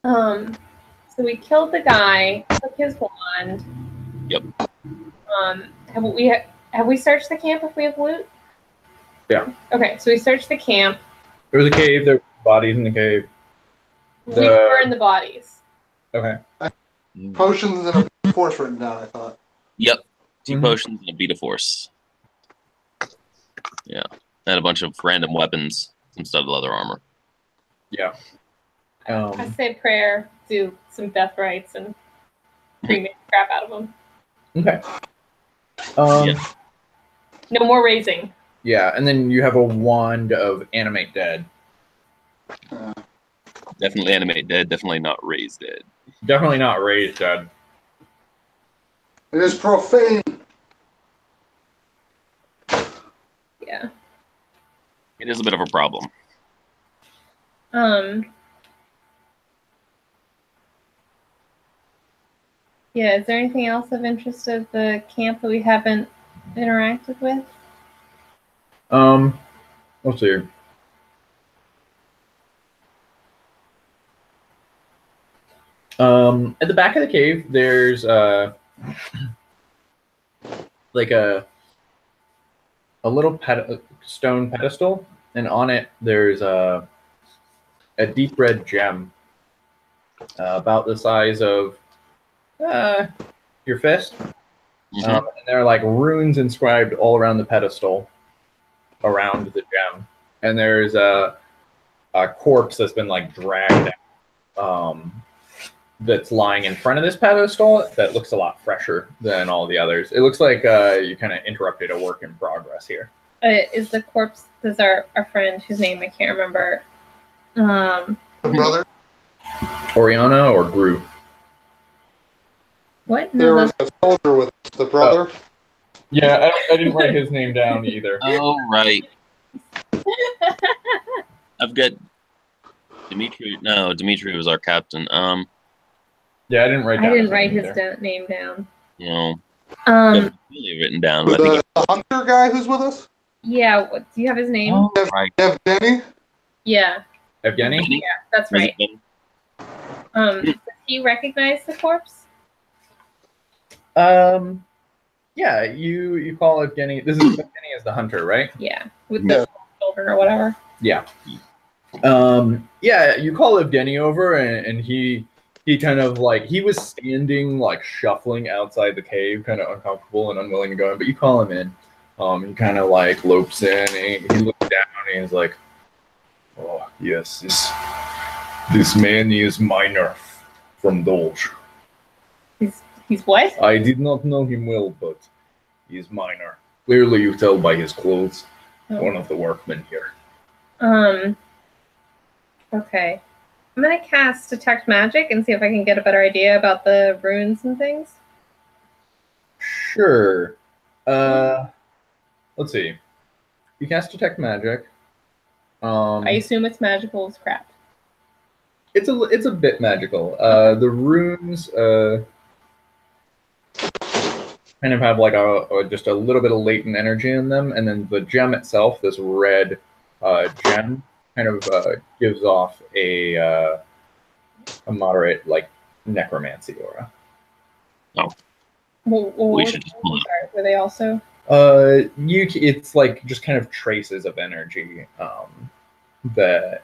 So we killed the guy, took his wand. Yep. Have we searched the camp if we have loot? Yeah. Okay, so we searched the camp. There was a cave. There were bodies in the cave. We burned the bodies. Okay. Potions and a force written down, I thought. Yep. 2 potions and a beat of force. Yeah. And a bunch of random weapons, some studded leather armor. Yeah. I say prayer, do some death rites, and cremate the crap out of them. Okay. Yeah. No more raising. Yeah, and then you have a wand of animate dead. Definitely animate dead, definitely not raise dead. Definitely not raised dead. It is profane. Yeah. It is a bit of a problem. Yeah, is there anything else of interest at the camp that we haven't interacted with? Let's see. At the back of the cave, there's like a little stone pedestal, and on it there's a deep red gem about the size of your fist. And there are like runes inscribed all around the pedestal, around the gem, and there's a corpse that's been like dragged out, that's lying in front of this pedestal that looks a lot fresher than all the others. It looks like you kind of interrupted a work in progress here. Is the corpse, does our friend, whose name I can't remember, The brother? Oriana or Gru? What? There was a soldier with the brother. Yeah, I didn't write his name down either. Oh, right. I've got Dimitri. No, Dimitri was our captain. Yeah, I didn't write his name down. You know, really written down. But The hunter guy who's with us? Yeah, do you have his name? Oh, right. Evgeny? Yeah. Evgeny? Yeah, that's right. Does he recognize the corpse? Yeah, you call Evgeny. This is Evgeny as the hunter, right? Yeah, with the children or whatever. Yeah. Yeah, you call Evgeny over, and he kind of like, he was standing like shuffling outside the cave, kind of uncomfortable and unwilling to go in, but you call him in. He kind of like lopes in, and he looks down, and he's like, "Oh yes, this man is minor from Dolge. He's what? I did not know him well, but he's minor. Clearly, you tell by his clothes. One of the workmen here." Okay. I'm gonna cast Detect Magic and see if I can get a better idea about the runes and things. Sure. Let's see. You cast Detect Magic. I assume it's magical as crap. It's a bit magical. The runes kind of have like just a little bit of latent energy in them, and then the gem itself, this red gem, kind of gives off a moderate like necromancy aura. Oh. Well, We should just pull it. Were they also? It's like just kind of traces of energy that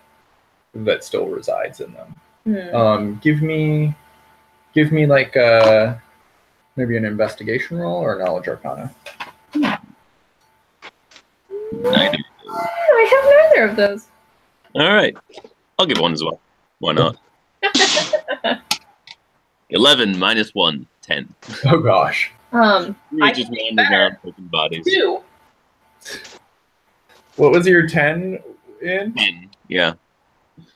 still resides in them. Give me like maybe an investigation roll or a knowledge arcana. I have neither of those. All right, I'll give one as well. Why not? 11 minus 1, 10. Oh gosh. I just can wander around picking bodies. 2. What was your 10 in? 10, yeah.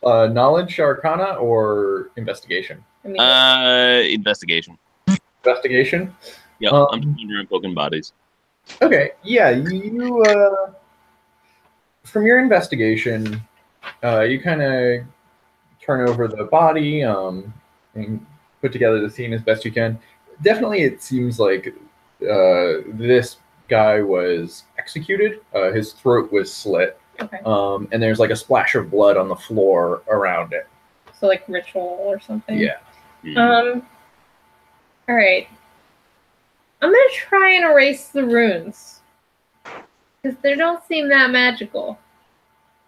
Knowledge arcana or investigation? Investigation. Investigation? Yeah, I'm just wandering around poking bodies. Okay, yeah, you from your investigation, you kind of turn over the body and put together the scene as best you can. Definitely, it seems like this guy was executed. His throat was slit, Okay. and there's like a splash of blood on the floor around it. So like ritual or something. Yeah. All right. I'm gonna try and erase the runes because they don't seem that magical.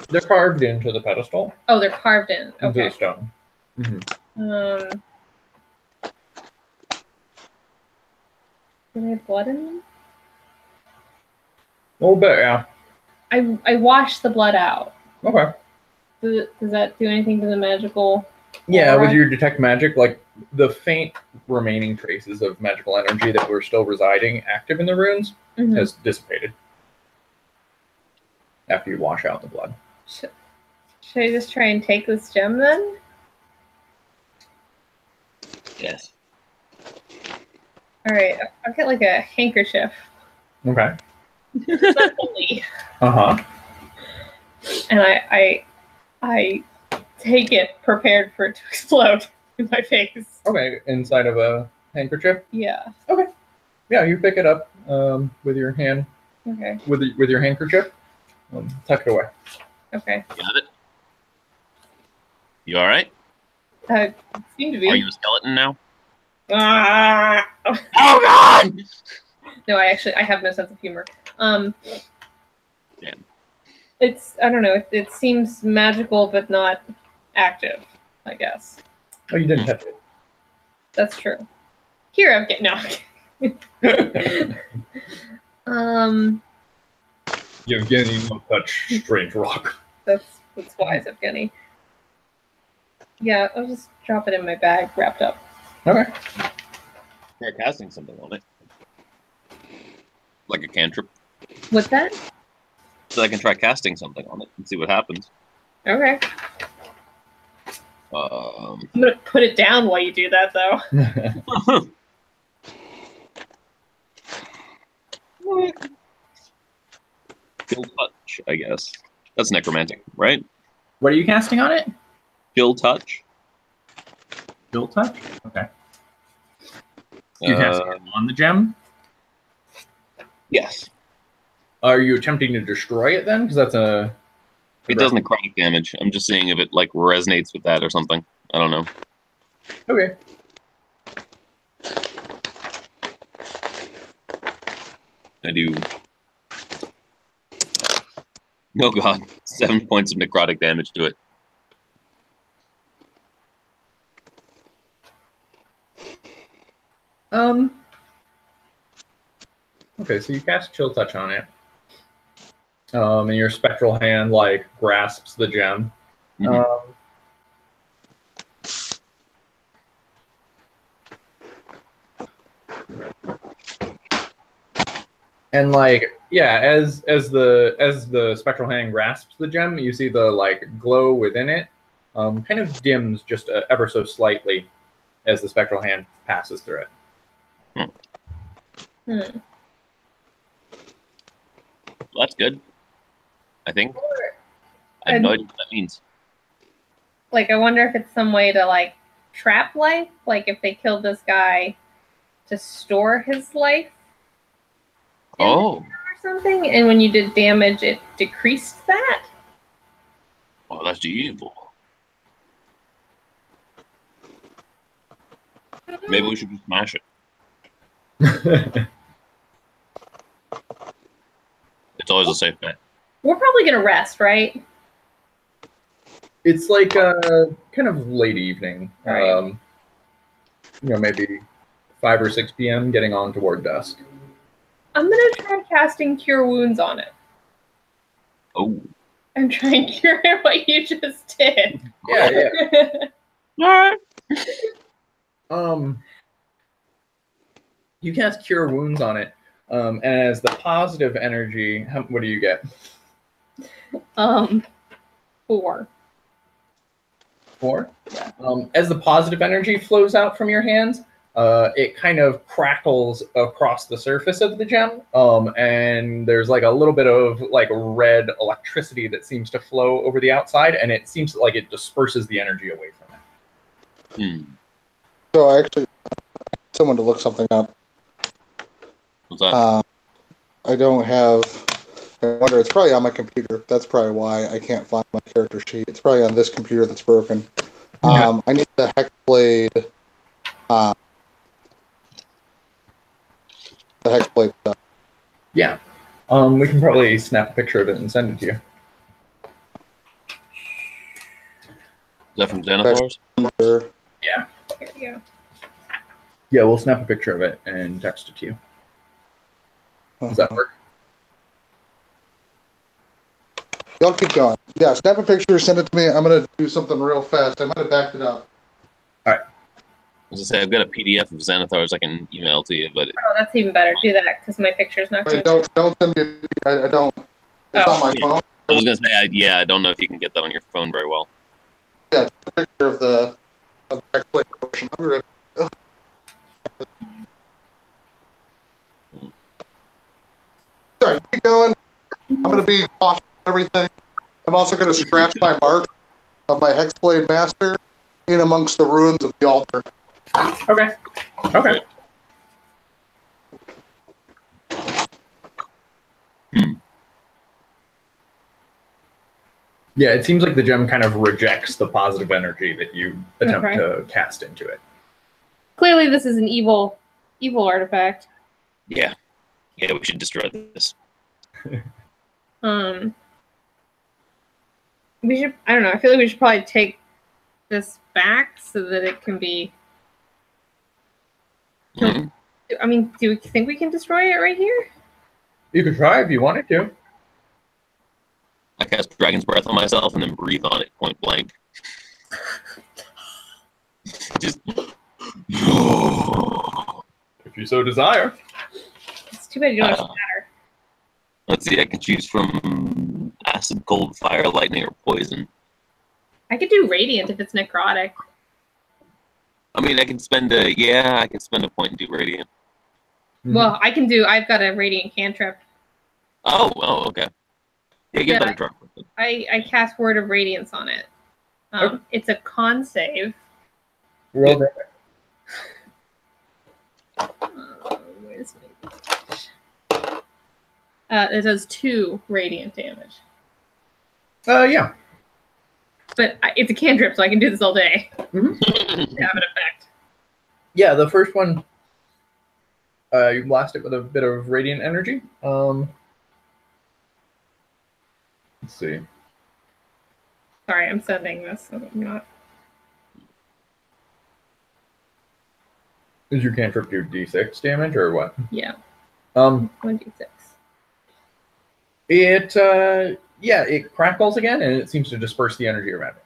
They're carved into the pedestal. Oh, they're carved in. Into Okay. the stone. Mm-hmm. Do they have blood in them? A little bit, yeah. I washed the blood out. Okay. Does that do anything to the magical? Yeah, aura? with your detect magic, like the faint remaining traces of magical energy that were still residing active in the runes Mhm. has dissipated after you wash out the blood. Should I just try and take this gem then? Yes. All right, I'll get like a handkerchief. Okay. It's not holy. Uh-huh. And I take it prepared for it to explode in my face. Okay, inside of a handkerchief. Yeah. Yeah, you pick it up with your hand, Okay. with your handkerchief. Tuck it away. Okay. Got it. You all right? Seem to be. Are you a skeleton now? Ah! Oh God! No, I have no sense of humor. Damn. It's I don't know. It seems magical but not active. I guess Oh, you didn't touch it. that's true. Here, I'm getting no. Yevgeny will touch strange rock. That's wise, Evgeny. Yeah, I'll just drop it in my bag, wrapped up. Okay. Try casting something on it. Like a cantrip. What's that? So I can try casting something on it and see what happens. Okay. I'm gonna put it down while you do that, though. Chill touch, I guess. That's necromantic, right? What are you casting on it? Chill touch. Chill touch? Okay. You casting it on the gem? Yes. Are you attempting to destroy it then? Because that's a... It does necrotic damage. I'm just seeing if it like resonates with that or something. I don't know. Okay. I do. Oh God, 7 points of necrotic damage to it. Okay, so you cast Chill Touch on it. And your spectral hand, like, grasps the gem. Mhm. And like, yeah, as the spectral hand grasps the gem, you see the like glow within it, kind of dims just ever so slightly as the spectral hand passes through it. Well, that's good. I think. I have no idea what that means. Like, I wonder if it's some way to like trap life. Like, if they killed this guy to store his life. Oh. Or something, and when you did damage, it decreased that. Oh, that's evil. Maybe we should just smash it. It's always a safe bet. We're probably gonna rest, right? It's like kind of late evening. Right. Maybe 5 or 6 p.m. getting on toward dusk. I'm gonna try casting Cure Wounds on it. Oh. I'm trying to cure what you just did. Yeah. Alright. You cast Cure Wounds on it, and as the positive energy, what do you get? 4. 4? Yeah. As the positive energy flows out from your hands, it kind of crackles across the surface of the gem, and there's like a little bit of like red electricity that seems to flow over the outside, and it seems like it disperses the energy away from it. So I actually, someone to look something up. What's that? I don't have. I wonder. It's probably on my computer. That's probably why I can't find my character sheet. It's probably on this computer that's broken. I need the Hexblade. The Hexblade stuff. Yeah. We can probably snap a picture of it and send it to you. Is that from Xanathars? Sure. Yeah. Here we go. Yeah, we'll snap a picture of it and text it to you. Does that work? Y'all keep going. Yeah, snap a picture, send it to me. I'm gonna do something real fast. I might have backed it up. As I say, I've got a PDF of Xanathars I can email to you, but Oh, that's even better. Do that because my picture's not Wait, good. don't send me. I don't. It's Oh. on my phone. I was gonna say, I don't know if you can get that on your phone very well. Yeah, it's a picture of the Hexblade portion. Sorry, keep going. I'm gonna be off everything. I'm also gonna scratch my mark of my Hexblade Master in amongst the ruins of the altar. Okay. Okay. Yeah, it seems like the gem kind of rejects the positive energy that you attempt to cast into it. Clearly, this is an evil artifact. Yeah. Yeah, we should destroy this. We should. I don't know. I feel like we should probably take this back so that it can be. Mhm. I mean, do you think we can destroy it right here? You could try if you wanted to. I cast Dragon's Breath on myself and then breathe on it point blank. Just. If you so desire. It's too bad you don't have shatter. Let's see, I can choose from acid, cold, fire, lightning, or poison. I could do radiant if it's necrotic. I mean, I can spend a point and do radiant. Well, I can do. I've got a radiant cantrip. Oh, okay. Yeah, give Yeah. that a try. I cast Word of Radiance on it. It's a con save. Roll that. Where's my... it does 2 radiant damage. Yeah. But it's a cantrip, so I can do this all day. Mhm. To have an effect. Yeah, the first one, you blast it with a bit of radiant energy. Let's see. Sorry, I'm sending this. So I'm not. Does your cantrip do d6 damage or what? Yeah. 1d6. It crackles again and it seems to disperse the energy around it.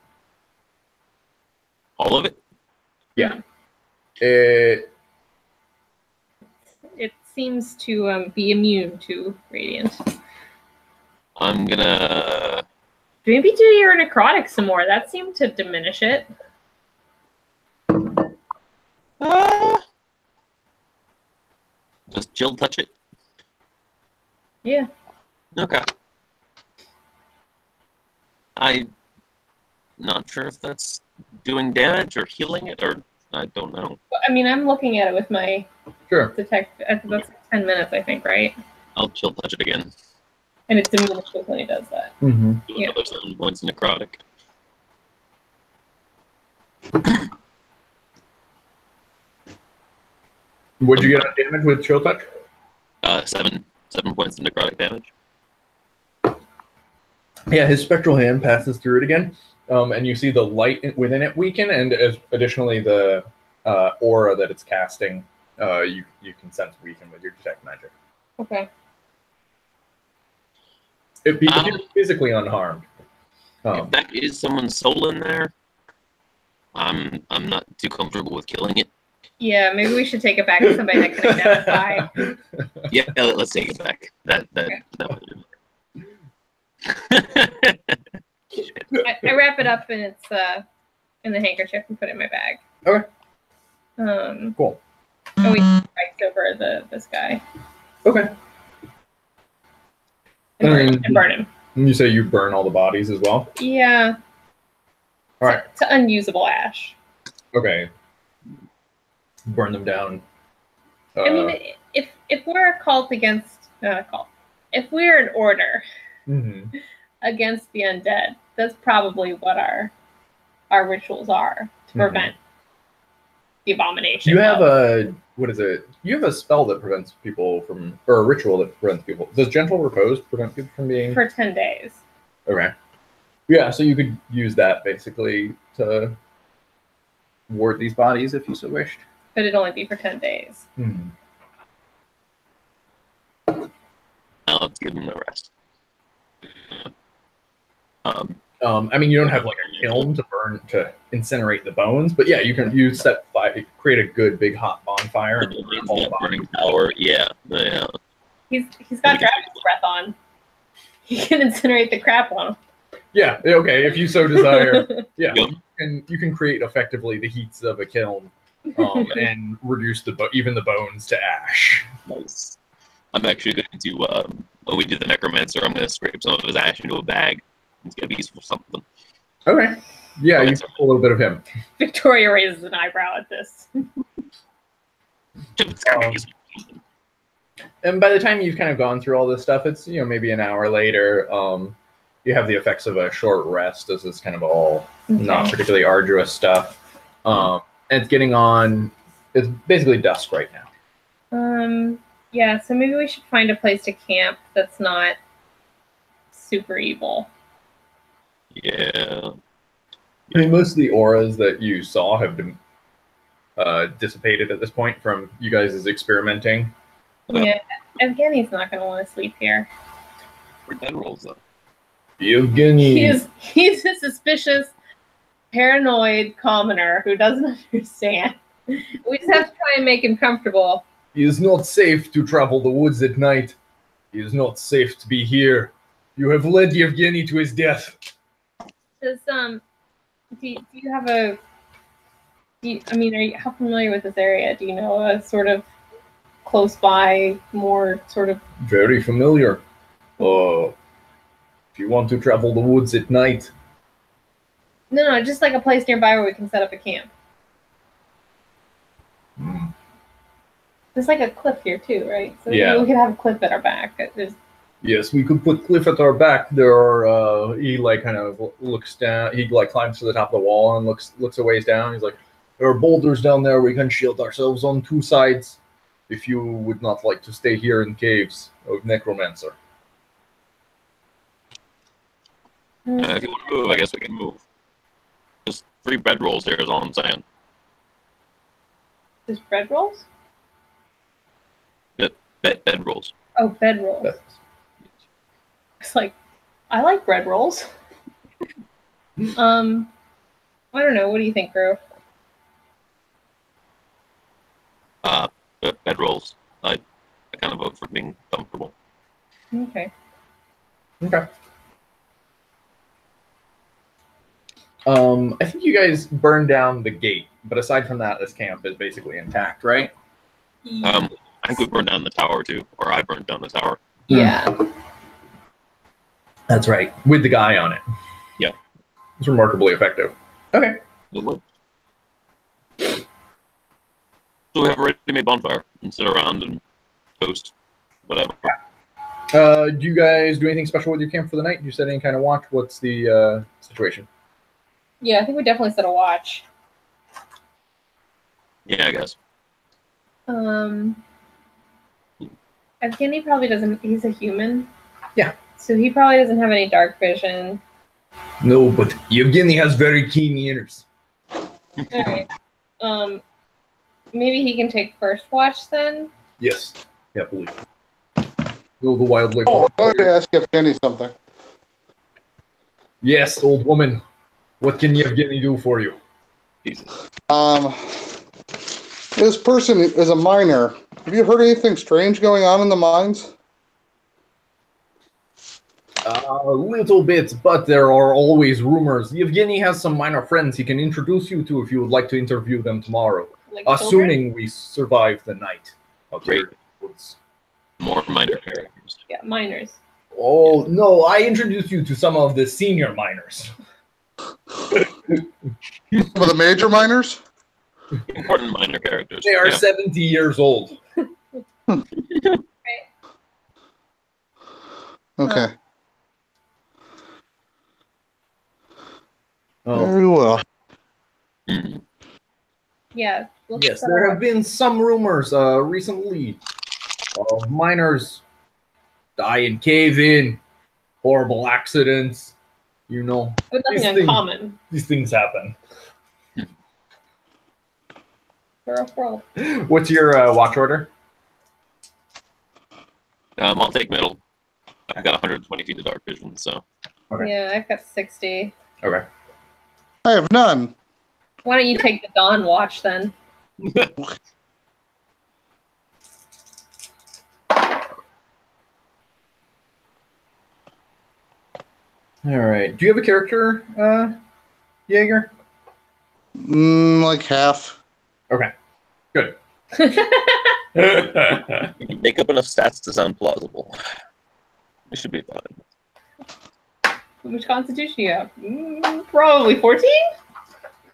All of it? Yeah. It seems to be immune to radiant. I'm gonna. Maybe do your necrotic some more. That seemed to diminish it. Just chill touch it. Yeah. Okay. I'm not sure if that's doing damage or healing it, or I don't know. I mean, I'm looking at it with my detect. That's 10 minutes, I think, right? I'll chill touch it again. And it diminishes when he does that. Mm-hmm. Do another 7 points necrotic. What'd you get on damage with chill touch? 7 points of necrotic damage. Yeah, his spectral hand passes through it again, and you see the light within it weaken, and additionally the aura that it's casting, you can sense weaken with your detect magic. Okay. It'd be physically unharmed. If that is someone's soul in there, I'm not too comfortable with killing it. Yeah, maybe we should take it back to somebody that can identify. Yeah, let's take it back. That I wrap it up and it's in the handkerchief and put it in my bag. Okay. Oh, Cool. we striked over this guy. Okay. And burn him. And you say you burn all the bodies as well? Yeah. All right. To unusable ash. Okay. Burn them down. I mean, if we're a cult against if we're an order against the undead, that's probably what our our rituals are to prevent the abomination. You have a what is it? You have a spell that prevents people from, or a ritual that prevents people. Does gentle repose prevent people from being? For 10 days. Okay. Yeah, so you could use that basically to ward these bodies if you so wished. But it'd only be for 10 days. Now let's give them the rest. I mean, you don't have like a kiln to burn to incinerate the bones, but yeah, you can use set fire, create a good big hot bonfire. And burn all the bodies. Burning tower, yeah. He's got dragon's breath on. He can incinerate the crap on him. Yeah, okay, if you so desire. Yeah, Yep. and you can create effectively the heats of a kiln and reduce even the bones to ash. Nice. I'm actually going to, when we do the necromancer, I'm going to scrape some of his ash into a bag. It's going to be useful for something. Okay. Yeah, you can pull a little bit of him. Victoria raises an eyebrow at this. And by the time you've kind of gone through all this stuff, it's, maybe an hour later. You have the effects of a short rest as it's kind of all not particularly arduous stuff. And it's getting on, it's basically dusk right now. Yeah, so maybe we should find a place to camp that's not super evil. Yeah. I mean, most of the auras that you saw have been dissipated at this point from you guys' experimenting. Yeah, Evgeny's not going to want to sleep here. Where'd that rolls though? Evgeny. He's a suspicious, paranoid commoner who doesn't understand. We just have to try and make him comfortable. It is not safe to travel the woods at night. It is not safe to be here. You have led Yevgeny to his death. Does do you have a? How familiar with this area? Do you know a sort of close by, more sort of? Very familiar. If you want to travel the woods at night. No, just like a place nearby where we can set up a camp. There's like a cliff here too, right? So yeah, we could have a cliff at our back. Yes, we could put cliff at our back. There are. He like kind of looks down. He like climbs to the top of the wall and looks a ways down. He's like, there are boulders down there. We can shield ourselves on two sides. If you would not like to stay here in caves of Necromancer. If you want to move, I guess we can move. Just 3 bread rolls here is all I'm saying. Just bread rolls? Bed rolls. Oh, bed rolls. It's like, I like bread rolls. I don't know. What do you think, Gru? Bed rolls. I kind of vote for being comfortable. Okay. I think you guys burned down the gate, but aside from that, this camp is basically intact, right? I think we burned down the tower too, or I burned down the tower. Yeah. That's right, with the guy on it. Yeah. It's remarkably effective. Okay. So we have a ready-made bonfire and sit around and toast, whatever. Do you guys do anything special with your camp for the night? Do you set any kind of watch? What's the situation? Yeah, I think we definitely set a watch. Yeah, I guess. Evgeny probably doesn't. He's a human. Yeah. So he probably doesn't have any dark vision. No, but Yevgeny has very keen ears. Alright. Maybe he can take first watch then? Yes. Yeah, believe. Go the wildlife. Oh, I wanted to ask Evgeny something. Yes, old woman. What can Yevgeny do for you? Jesus. This person is a miner. Have you heard anything strange going on in the mines? A little bit, but there are always rumors. Yevgeny has some minor friends he can introduce you to if you would like to interview them tomorrow. Like Assuming we survive the night. Great. More minor characters. Yeah, miners. Oh, no, I introduced you to some of the senior miners. Some of the major miners? Important minor characters. They are 70 years old. Okay. Oh. Very well. Mm. Yeah. Yes, there have been some rumors recently of miners die in cave-in, horrible accidents. You know, But nothing uncommon. These things happen. Bro. What's your watch order? I'll take middle. I've got 120 feet of dark vision, so. Okay. Yeah, I've got 60. Okay. I have none. Why don't you take the dawn watch then? All right. Do you have a character, Jaeger? Like half. Okay. Good. You can make up enough stats to sound plausible. It should be fine. How much constitution do you have? Probably 14?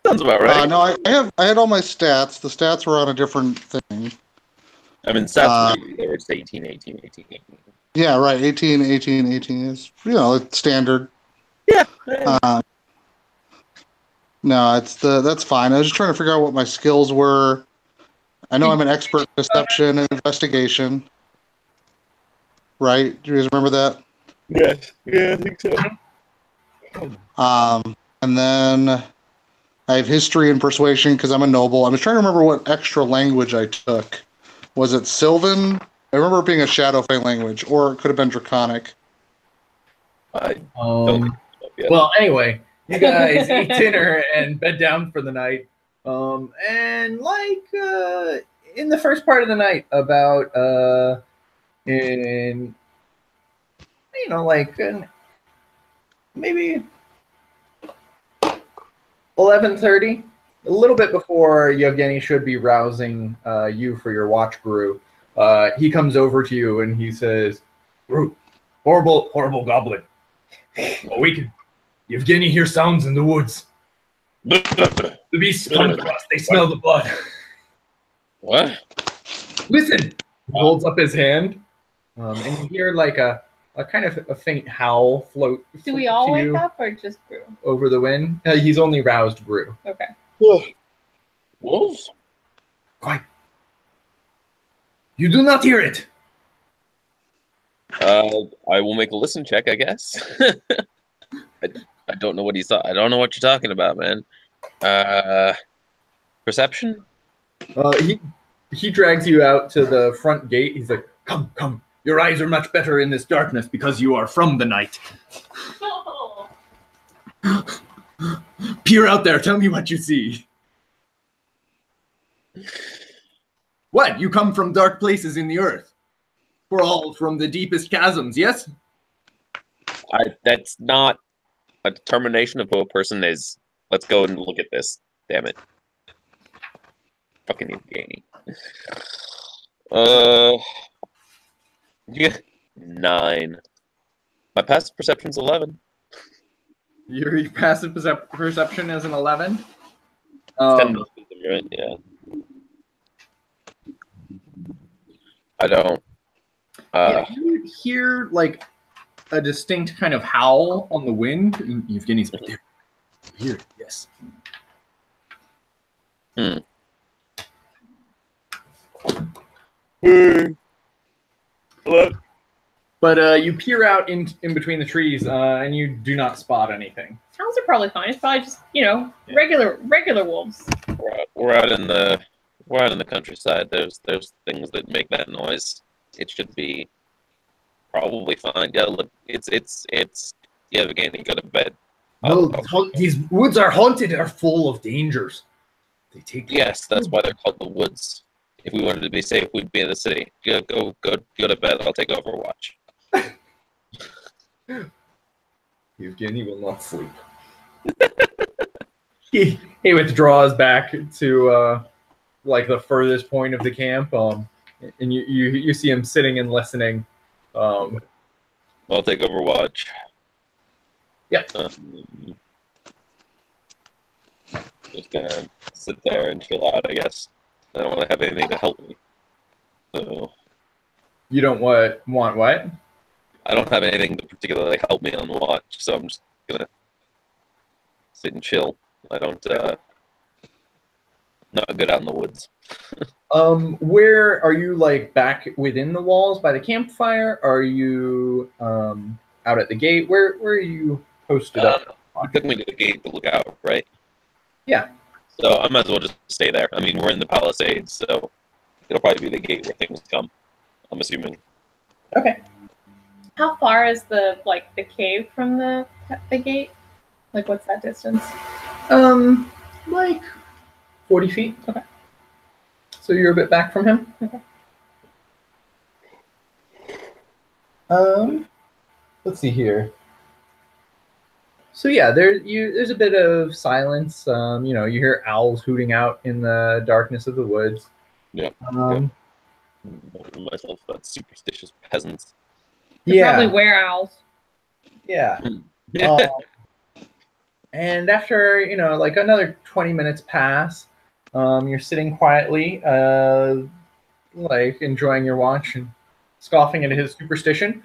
Sounds about right. No, I had all my stats. The stats were on a different thing. I mean, stats it's 18, 18, 18, 18. Yeah, right. 18, 18, 18 is, it's standard. Yeah. No, that's fine. I was just trying to figure out what my skills were. I know I'm an expert in deception and investigation. Right? Do you guys remember that? Yes. Yeah, I think so. And then I have history and persuasion because I'm a noble. I was trying to remember what extra language I took. Was it Sylvan? I remember it being a Shadowfang language, or it could have been Draconic. Well, anyway, you guys eat dinner and bed down for the night. And in the first part of the night, about maybe 11:30, a little bit before Yevgeny should be rousing you for your watch, Gru. He comes over to you and he says, "Gru, horrible goblin. Awaken. Yevgeny hears sounds in the woods. The beasts come to us. They smell the blood." What? Listen. He holds up his hand, and you hear like a kind of a faint howl float. Do we all to wake you up or just Gru? over the wind? He's only roused Gru. Okay. Wolves? Quiet. You do not hear it. I will make a listen check, I guess. I don't know what he's. I don't know what you're talking about, man. Perception? He drags you out to the front gate. He's like, "Come. Your eyes are much better in this darkness because you are from the night. Peer out there. Tell me what you see." What? You come from dark places in the earth. We're all from the deepest chasms, yes? That's not a determination of who a person is. Let's go and look at this. Damn it. Fucking Yevgeny. Yeah, 9. My passive perception's 11. Your passive perception is an 11? 10 right? Yeah. I don't. You hear like a distinct kind of howl on the wind. And Yevgeny's like, "There. Here, yes." Hello? But you peer out in between the trees, and you do not spot anything. Sounds are probably fine. It's probably just, regular wolves. We're out in the countryside. There's things that make that noise. It should be probably fine. Yeah, look, it's Yevgeny, go to bed. These woods are haunted, are full of dangers. They take. Yes, that's why they're called the woods. If we wanted to be safe, we'd be in the city. Go to bed. I'll take Overwatch. Yevgeny will not sleep. he withdraws back to like the furthest point of the camp, and you see him sitting and listening. I'll take Overwatch. Yeah. Just gonna sit there and chill out, I guess. I don't want to have anything to help me. So you don't want what? I don't have anything to particularly help me on watch, so I'm just gonna sit and chill. I don't. Not good out in the woods. Where are you, like, back within the walls by the campfire? Are you out at the gate? Where are you posted up? You took me to the gate to look out, right? Yeah. So I might as well just stay there. I mean, we're in the Palisades, so it'll probably be the gate where things come, I'm assuming. Okay. How far is the cave from the gate? Like, what's that distance? Like 40 feet. Okay. So you're a bit back from him. Okay. Let's see here. So yeah, there's a bit of silence. You hear owls hooting out in the darkness of the woods. Yeah. Um, Myself, that superstitious peasants. They yeah. probably wear owls. Yeah. And after, like another 20 minutes pass, you're sitting quietly, like enjoying your watch and scoffing at his superstition.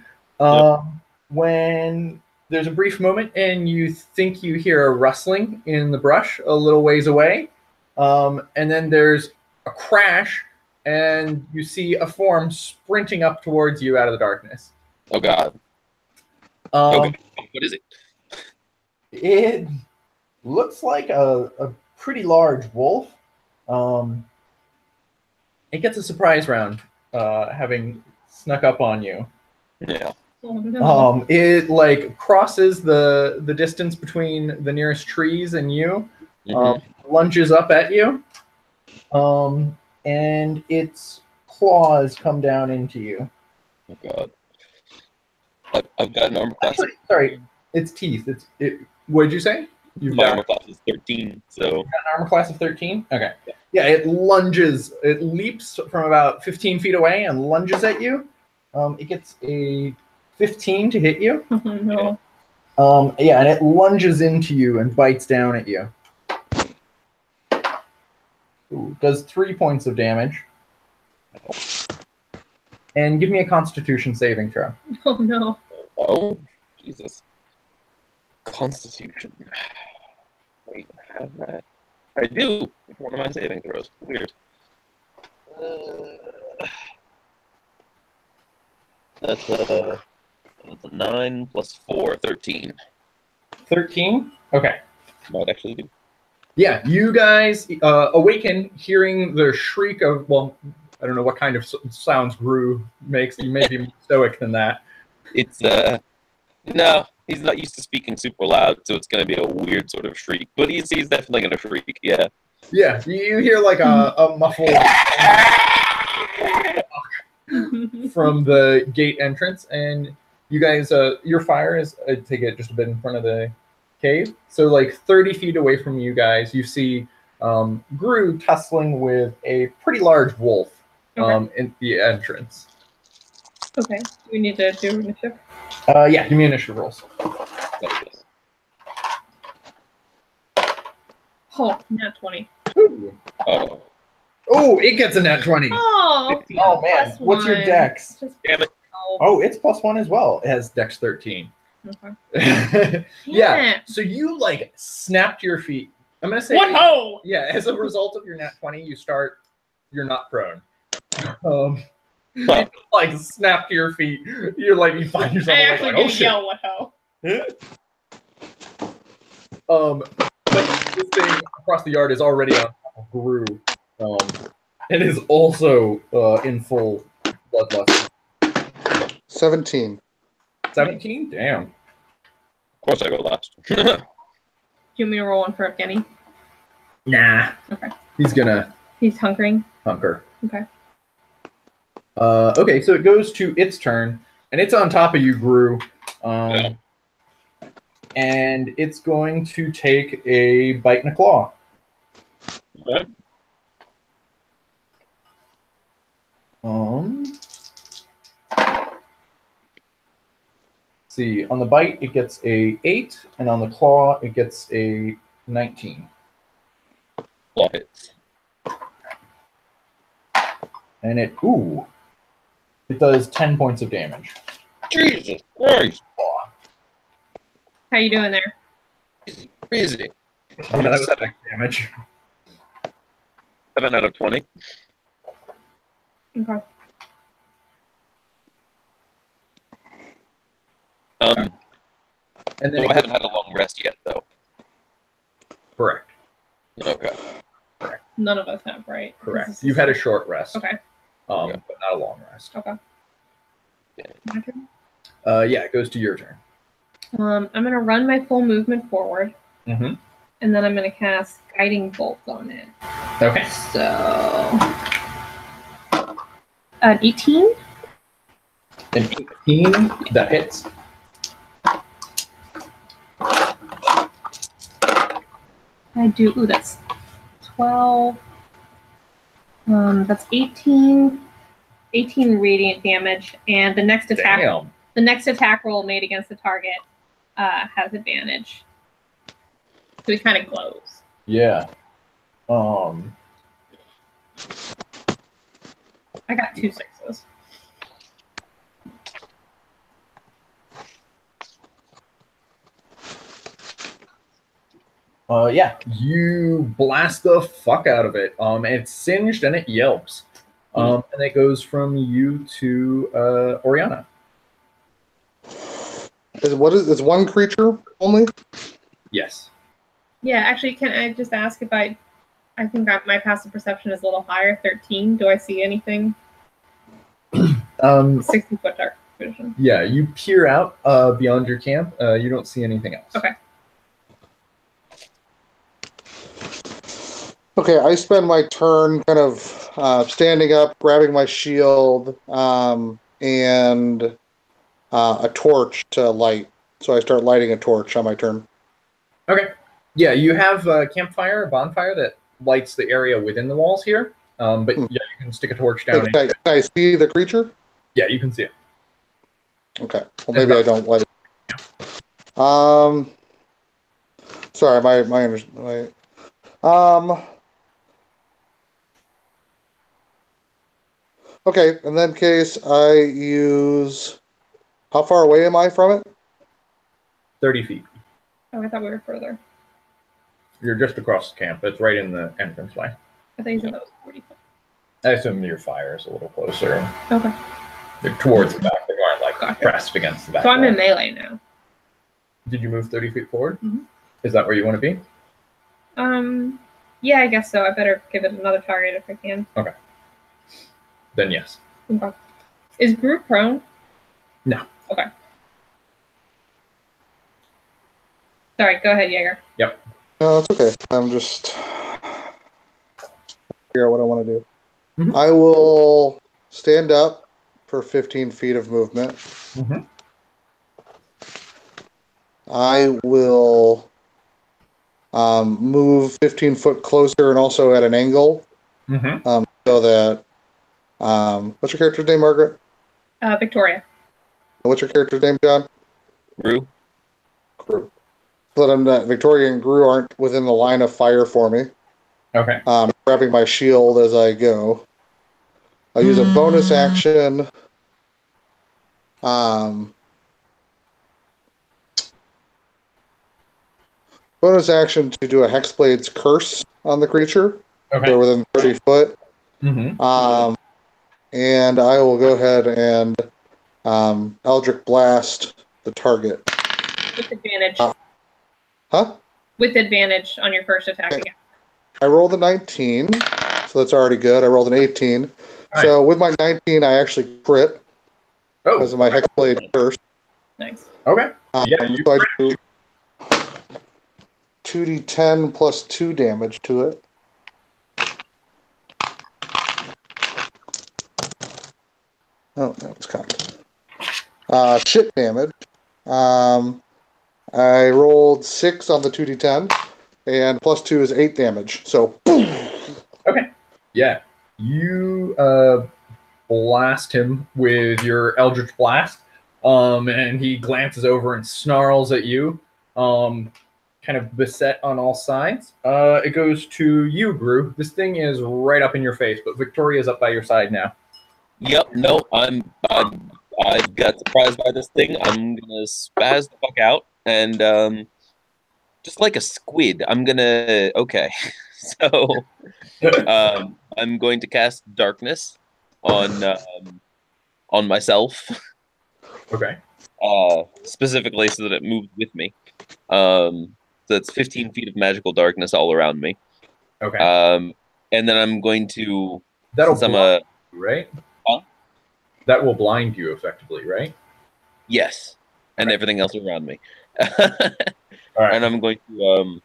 When there's a brief moment and you think you hear a rustling in the brush a little ways away, and then there's a crash and you see a form sprinting up towards you out of the darkness. Oh, God. Okay. What is it? It looks like a pretty large wolf. It gets a surprise round, having snuck up on you. Yeah. Oh, no. It like crosses the distance between the nearest trees and you, lunges up at you, and its claws come down into you. Oh, God. I've got an armor class. Actually, sorry, its teeth. What did you say? My armor class is 13, so. You've got an armor class of 13? Okay. Yeah, it leaps from about 15 feet away and lunges at you. It gets a 15 to hit you. Oh, no. Yeah, and it lunges into you and bites down at you. Ooh, does 3 points of damage. And give me a Constitution saving throw. Oh, no. Oh, Jesus. Constitution. I have that. I do. One of my saving throws. Weird. That's a 9 plus 4, 13. 13? Okay. Might actually do. Yeah, you guys awaken hearing the shriek of, well, I don't know what kind of sounds Gru makes. You may be more stoic than that. It's, no, he's not used to speaking super loud, so it's going to be a weird sort of shriek. But he's definitely going to shriek, yeah. Yeah, you hear like a muffled from the gate entrance, and you guys, your fire is, I take it, just a bit in front of the cave. So like 30 feet away from you guys, you see Gru tussling with a pretty large wolf in the entrance. Okay. We need to do initiative. Yeah, give me initiative rolls. Oh, nat 20. Ooh. Oh, Oh, it gets a nat 20. Oh, Oh man, plus what's your one. dex? Just damn it. Oh, it's +1 as well. It has dex 13. Okay. Yeah. So you like snapped your feet. I'm gonna say What ho? Yeah, as a result of your nat 20, you're not prone. You, like snap your feet. You're like you find yourself I like, actually oh do shit. yell what ho. But this thing across the yard is already on top of Gru. It is also in full bloodlust. 17. 17? Damn. Of course I go last. Do you want me to roll one for Evgeny? Nah. Okay. He's gonna He's hunkering. hunker. Okay. Okay, so it goes to its turn, and it's on top of you, Gru. Yeah. And it's going to take a bite and a claw. Okay. See, on the bite it gets a 8, and on the claw it gets a 19. Claw hits. And it does 10 points of damage. Jesus Christ. How you doing there? Crazy. That was epic damage. 7 out of 20. Okay. And then So I haven't had a long rest yet, though. correct. Okay. None of us have, right? Correct. You've had a short rest. Okay. But not a long rest. Okay. My turn? Yeah, it goes to your turn. I'm gonna run my full movement forward, Mm-hmm. and then I'm gonna cast Guiding Bolt on it. Okay. So, an 18. An 18 that hits. I do. Ooh, that's 12. That's 18. 18 radiant damage, and the next attack. Damn. The next attack roll made against the target has advantage. So he kind of glows. Yeah. I got 2 6s. Yeah, you blast the fuck out of it. It's singed and it yelps. And it goes from you to Oriana. Is one creature only? Yes. Yeah, actually, can I just ask if I think my passive perception is a little higher, 13. Do I see anything? 60-foot dark vision. Yeah, you peer out beyond your camp. You don't see anything else. Okay. Okay, I spend my turn kind of standing up, grabbing my shield, and a torch to light. So I start lighting a torch on my turn. Okay. Yeah, you have a campfire, a bonfire that lights the area within the walls here. But yeah, you can stick a torch down. Can I see the creature? Yeah, you can see it. Okay. Well, maybe I don't light it. Sorry, my okay, in that case, I use. How far away am I from it? 30 feet. Oh, I thought we were further. You're just across the camp. It's right in the entranceway. I thought you said that was 40 foot. I assume your fire is a little closer. Okay. They're towards the back. They aren't like Gotcha. pressed against the back. So I'm in wall. melee now. Did you move 30 feet forward? Mhm. Is that where you want to be? Yeah, I guess so. I better give it another target if I can. Okay. Then yes. Okay. Is Gru prone? No. Okay. Sorry, go ahead, Jaeger. Yep. No, it's okay. I'm just figure out what I want to do. Mhm. I will stand up for 15 feet of movement. Mm-hmm. I will move 15 foot closer and also at an angle, Mm-hmm. so that what's your character's name, Margaret? Victoria. What's your character's name, John? Rue? Gru. So that Victoria and Gru aren't within the line of fire for me. Okay. Grabbing my shield as I go. I'll use a bonus action. Bonus action to do a Hexblade's Curse on the creature. Okay. They're within 30 foot. Mm-hmm. And I will go ahead and Eldritch Blast the target. With advantage. Huh? With advantage on your first attack Okay. again. I rolled a 19, so that's already good. I rolled an 18. Nice. So with my 19, I actually crit because of my Hexblade Curse. Nice. Okay. Yeah, you So I do 2d10 plus 2 damage to it. Oh, that was cocked. Shit damage. I rolled 6 on the 2d10, and plus 2 is 8 damage. So, boom. Okay. Yeah. You blast him with your Eldritch Blast, and he glances over and snarls at you, kind of beset on all sides. It goes to you, Gru. This thing is right up in your face, but Victoria's up by your side now. Yep, no, I got surprised by this thing. I'm gonna spaz the fuck out and just like a squid, I'm gonna So I'm going to cast darkness on myself, Okay. specifically so that it moves with me. So that's 15 feet of magical darkness all around me. Okay. And then I'm going to. That'll since I'm blind you, right? Huh? That will blind you effectively, right? Yes, and Okay. everything else around me. All right. And I'm going to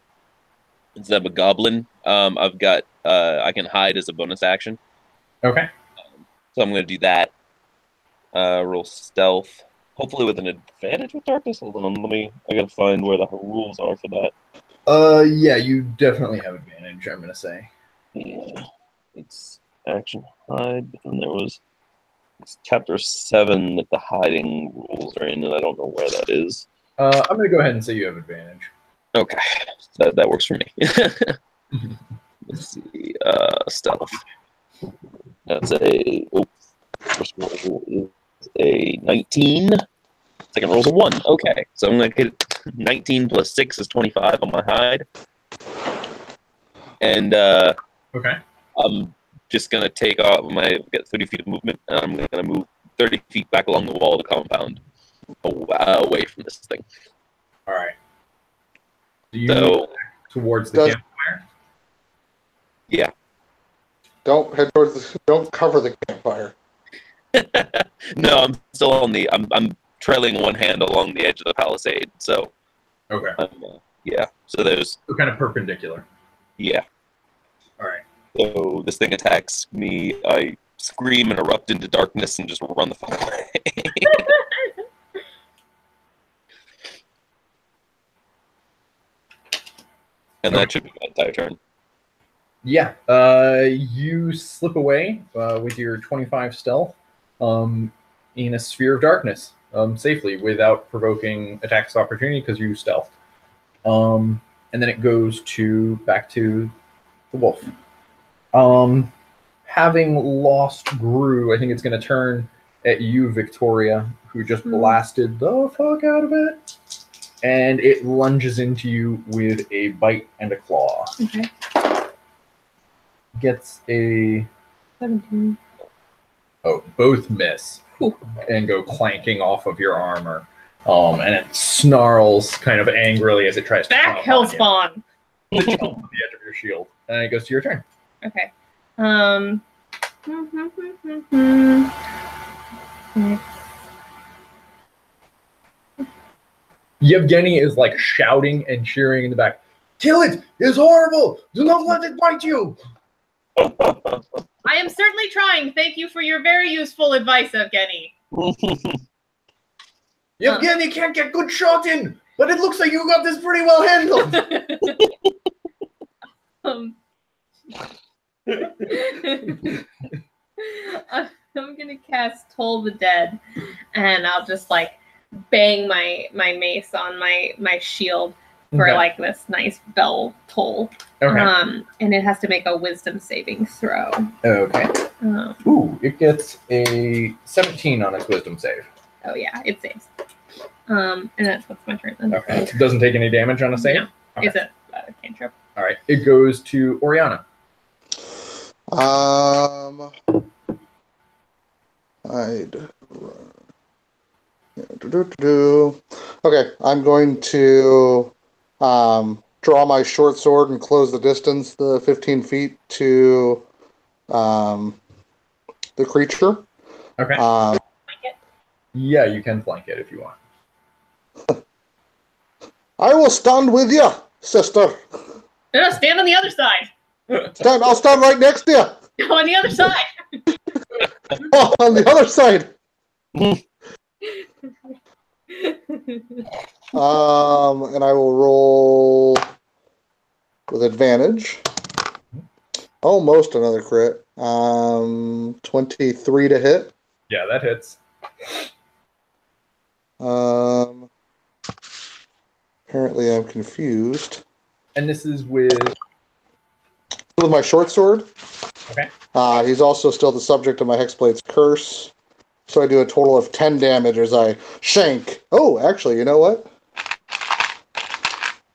instead of a goblin, I've got I can hide as a bonus action. Okay. So I'm going to do that. Roll stealth, hopefully with an advantage with darkness. Hold on, I gotta find where the rules are for that. Yeah, you definitely have advantage, I'm gonna say. Yeah, it's action hide, and there was it's chapter 7 that the hiding rules are in, and I don't know where that is. I'm gonna go ahead and say you have advantage. Okay, that works for me. Let's see, stealth. That's a first roll is a 19. Second roll's a 1. Okay, so I'm gonna get 19 plus 6 is 25 on my hide, and Okay. I'm just gonna take off get 30 feet of movement, and I'm gonna move 30 feet back along the wall of the compound, away from this thing. All right. Do you So towards the campfire? yeah. Don't head towards. Don't cover the campfire. No, I'm still on the. I'm trailing one hand along the edge of the palisade. So Okay. yeah. So there's So kind of perpendicular. yeah. All right. So this thing attacks me. I scream and erupt into darkness and just run the fuck away. And that should be my entire turn. Yeah. You slip away with your 25 stealth in a sphere of darkness safely without provoking attacks of opportunity because you stealthed. And then it goes back to the wolf. Having lost Gru, I think it's going to turn at you, Victoria, who just blasted the fuck out of it. And it lunges into you with a bite and a claw. Okay. Gets a 17. Oh, both miss. Ooh. And go clanking off of your armor. And it snarls kind of angrily as it tries to Back, chomp on you. Hellspawn! It chomps on the edge of your shield. And it goes to your turn. Okay. Yevgeny is like shouting and cheering in the back. Kill it! It's horrible! Do not let it bite you! I am certainly trying. Thank you for your very useful advice, Evgeny. Yevgeny can't get good shot in, but it looks like you got this pretty well handled. I'm gonna cast Toll the Dead, and I'll just like bang my mace on my shield for Okay. like this nice bell toll. Okay. And it has to make a wisdom saving throw. Okay. Ooh, it gets a 17 on its wisdom save. Oh yeah, it saves. And that's my turn then. Okay. It doesn't take any damage on a save? No. Okay. It's a cantrip. All right. It goes to Oriana. Okay, I'm going to draw my short sword and close the distance, the 15 feet to the creature. Okay. Yeah, you can flank it if you want. I will stand with you, sister. No, stand on the other side. I'll stand right next to you. On the other side. Oh, on the other side. And I will roll with advantage. Almost another crit. 23 to hit. Yeah, that hits. Apparently I'm confused. And this is with my short sword. Okay. He's also still the subject of my Hexblade's curse. So I do a total of 10 damage as I shank. Oh, actually, you know what?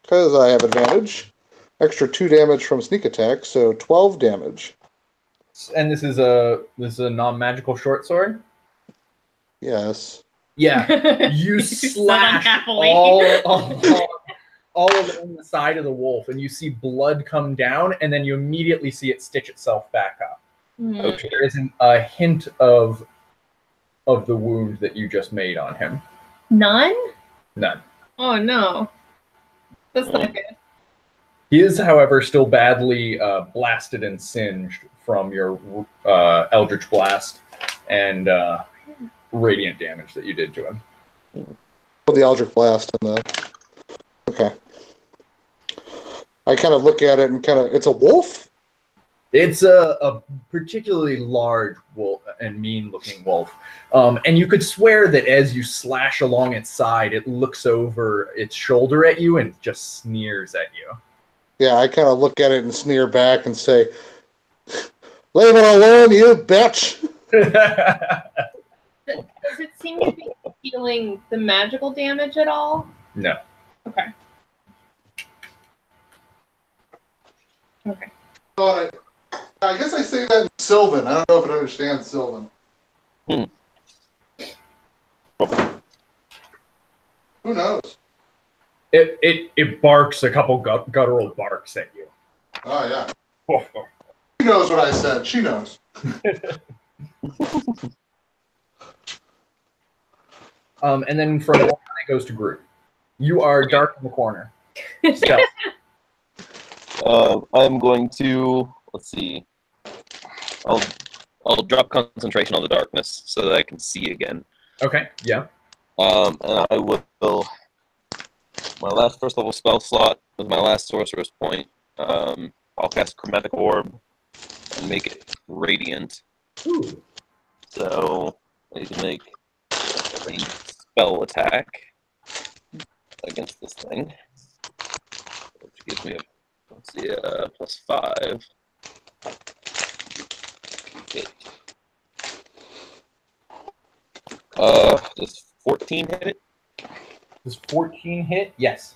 Because I have advantage. extra 2 damage from sneak attack, so 12 damage. And this is a non-magical short sword. Yes. Yeah, you said slash unhappily. all along the side of the wolf, and you see blood come down, and then you immediately see it stitch itself back up. Mm. There isn't a hint of the wound that you just made on him. None? None. Oh no. That's not good. He is, however, still badly blasted and singed from your Eldritch Blast and radiant damage that you did to him. The Eldritch Blast and the... Okay. I kind of look at it and it's a wolf? It's a particularly large wolf and mean-looking wolf. And you could swear that as you slash along its side, it looks over its shoulder at you and just sneers at you. Yeah, I kind of look at it and sneer back and say, "Leave it alone, you bitch!" Does it seem to be healing the magical damage at all? No. Okay. Okay. I guess I say that in Sylvan. I don't know if it understands Sylvan. Who knows? It barks a couple guttural barks at you. Oh, yeah. She knows what I said. She knows. And then from it goes to Groot. You are dark in the corner. Stealth. I'm going to, let's see. I'll drop concentration on the darkness so that I can see again. Okay, yeah. And I will. My last first level spell slot was my last sorcerer's point. I'll cast Chromatic Orb and make it radiant. Ooh. So I need to make a spell attack against this thing, which gives me a +5. Okay. Does 14 hit it? Does 14 hit? Yes.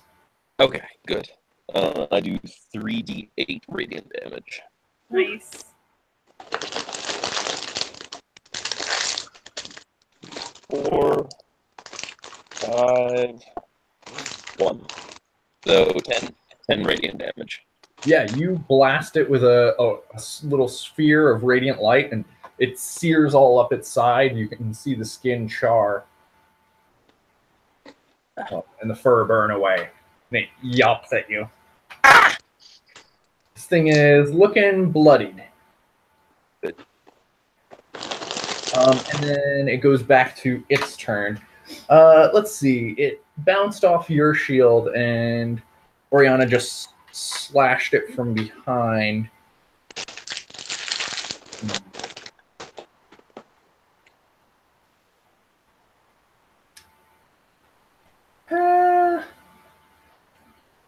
Okay, good. I do 3d8 radiant damage. Nice. 4, 5, 1. So 10 radiant damage. Yeah, you blast it with a little sphere of radiant light, and it sears all up its side. You can see the skin char. And the fur burn away. And it yelps at you. Ah! This thing is looking bloodied. Good. And then it goes back to its turn. Let's see. It bounced off your shield, and Oriana just slashed it from behind.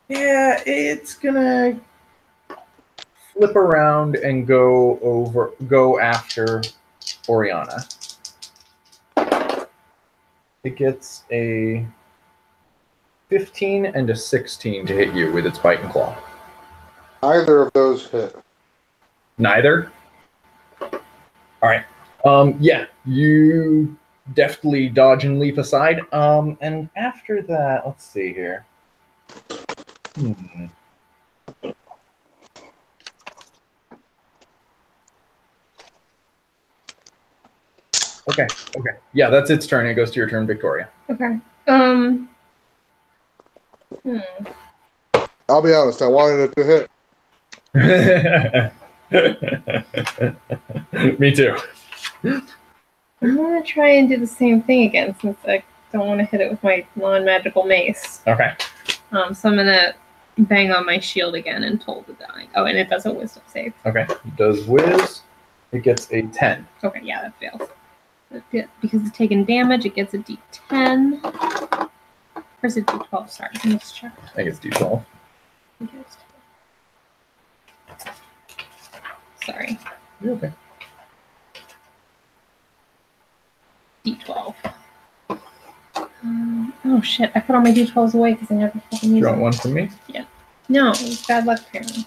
Yeah, it's gonna flip around and go after Oriana. It gets a 15 and a 16 to hit you with its bite and claw. Either of those hit. Neither? All right. Yeah, you deftly dodge and leap aside. And after that, let's see here. Okay. Yeah, that's its turn. It goes to your turn, Victoria. Okay. I'll be honest, I wanted it to hit. Me too. I'm gonna try and do the same thing again since I don't want to hit it with my non-magical mace. Okay. So I'm gonna bang on my shield again and toll the die. Oh, and it does a wisdom save. Okay. It does whiz. It gets a 10. Okay, yeah, that fails. Because it's taking damage, it gets a D10. Or is it D12? Sorry, let me just check. I think it's D12. Sorry. You're okay. D12. Oh shit, I put all my D12s away because I never fucking use You want them. one from me? Yeah. No, it's bad luck apparently.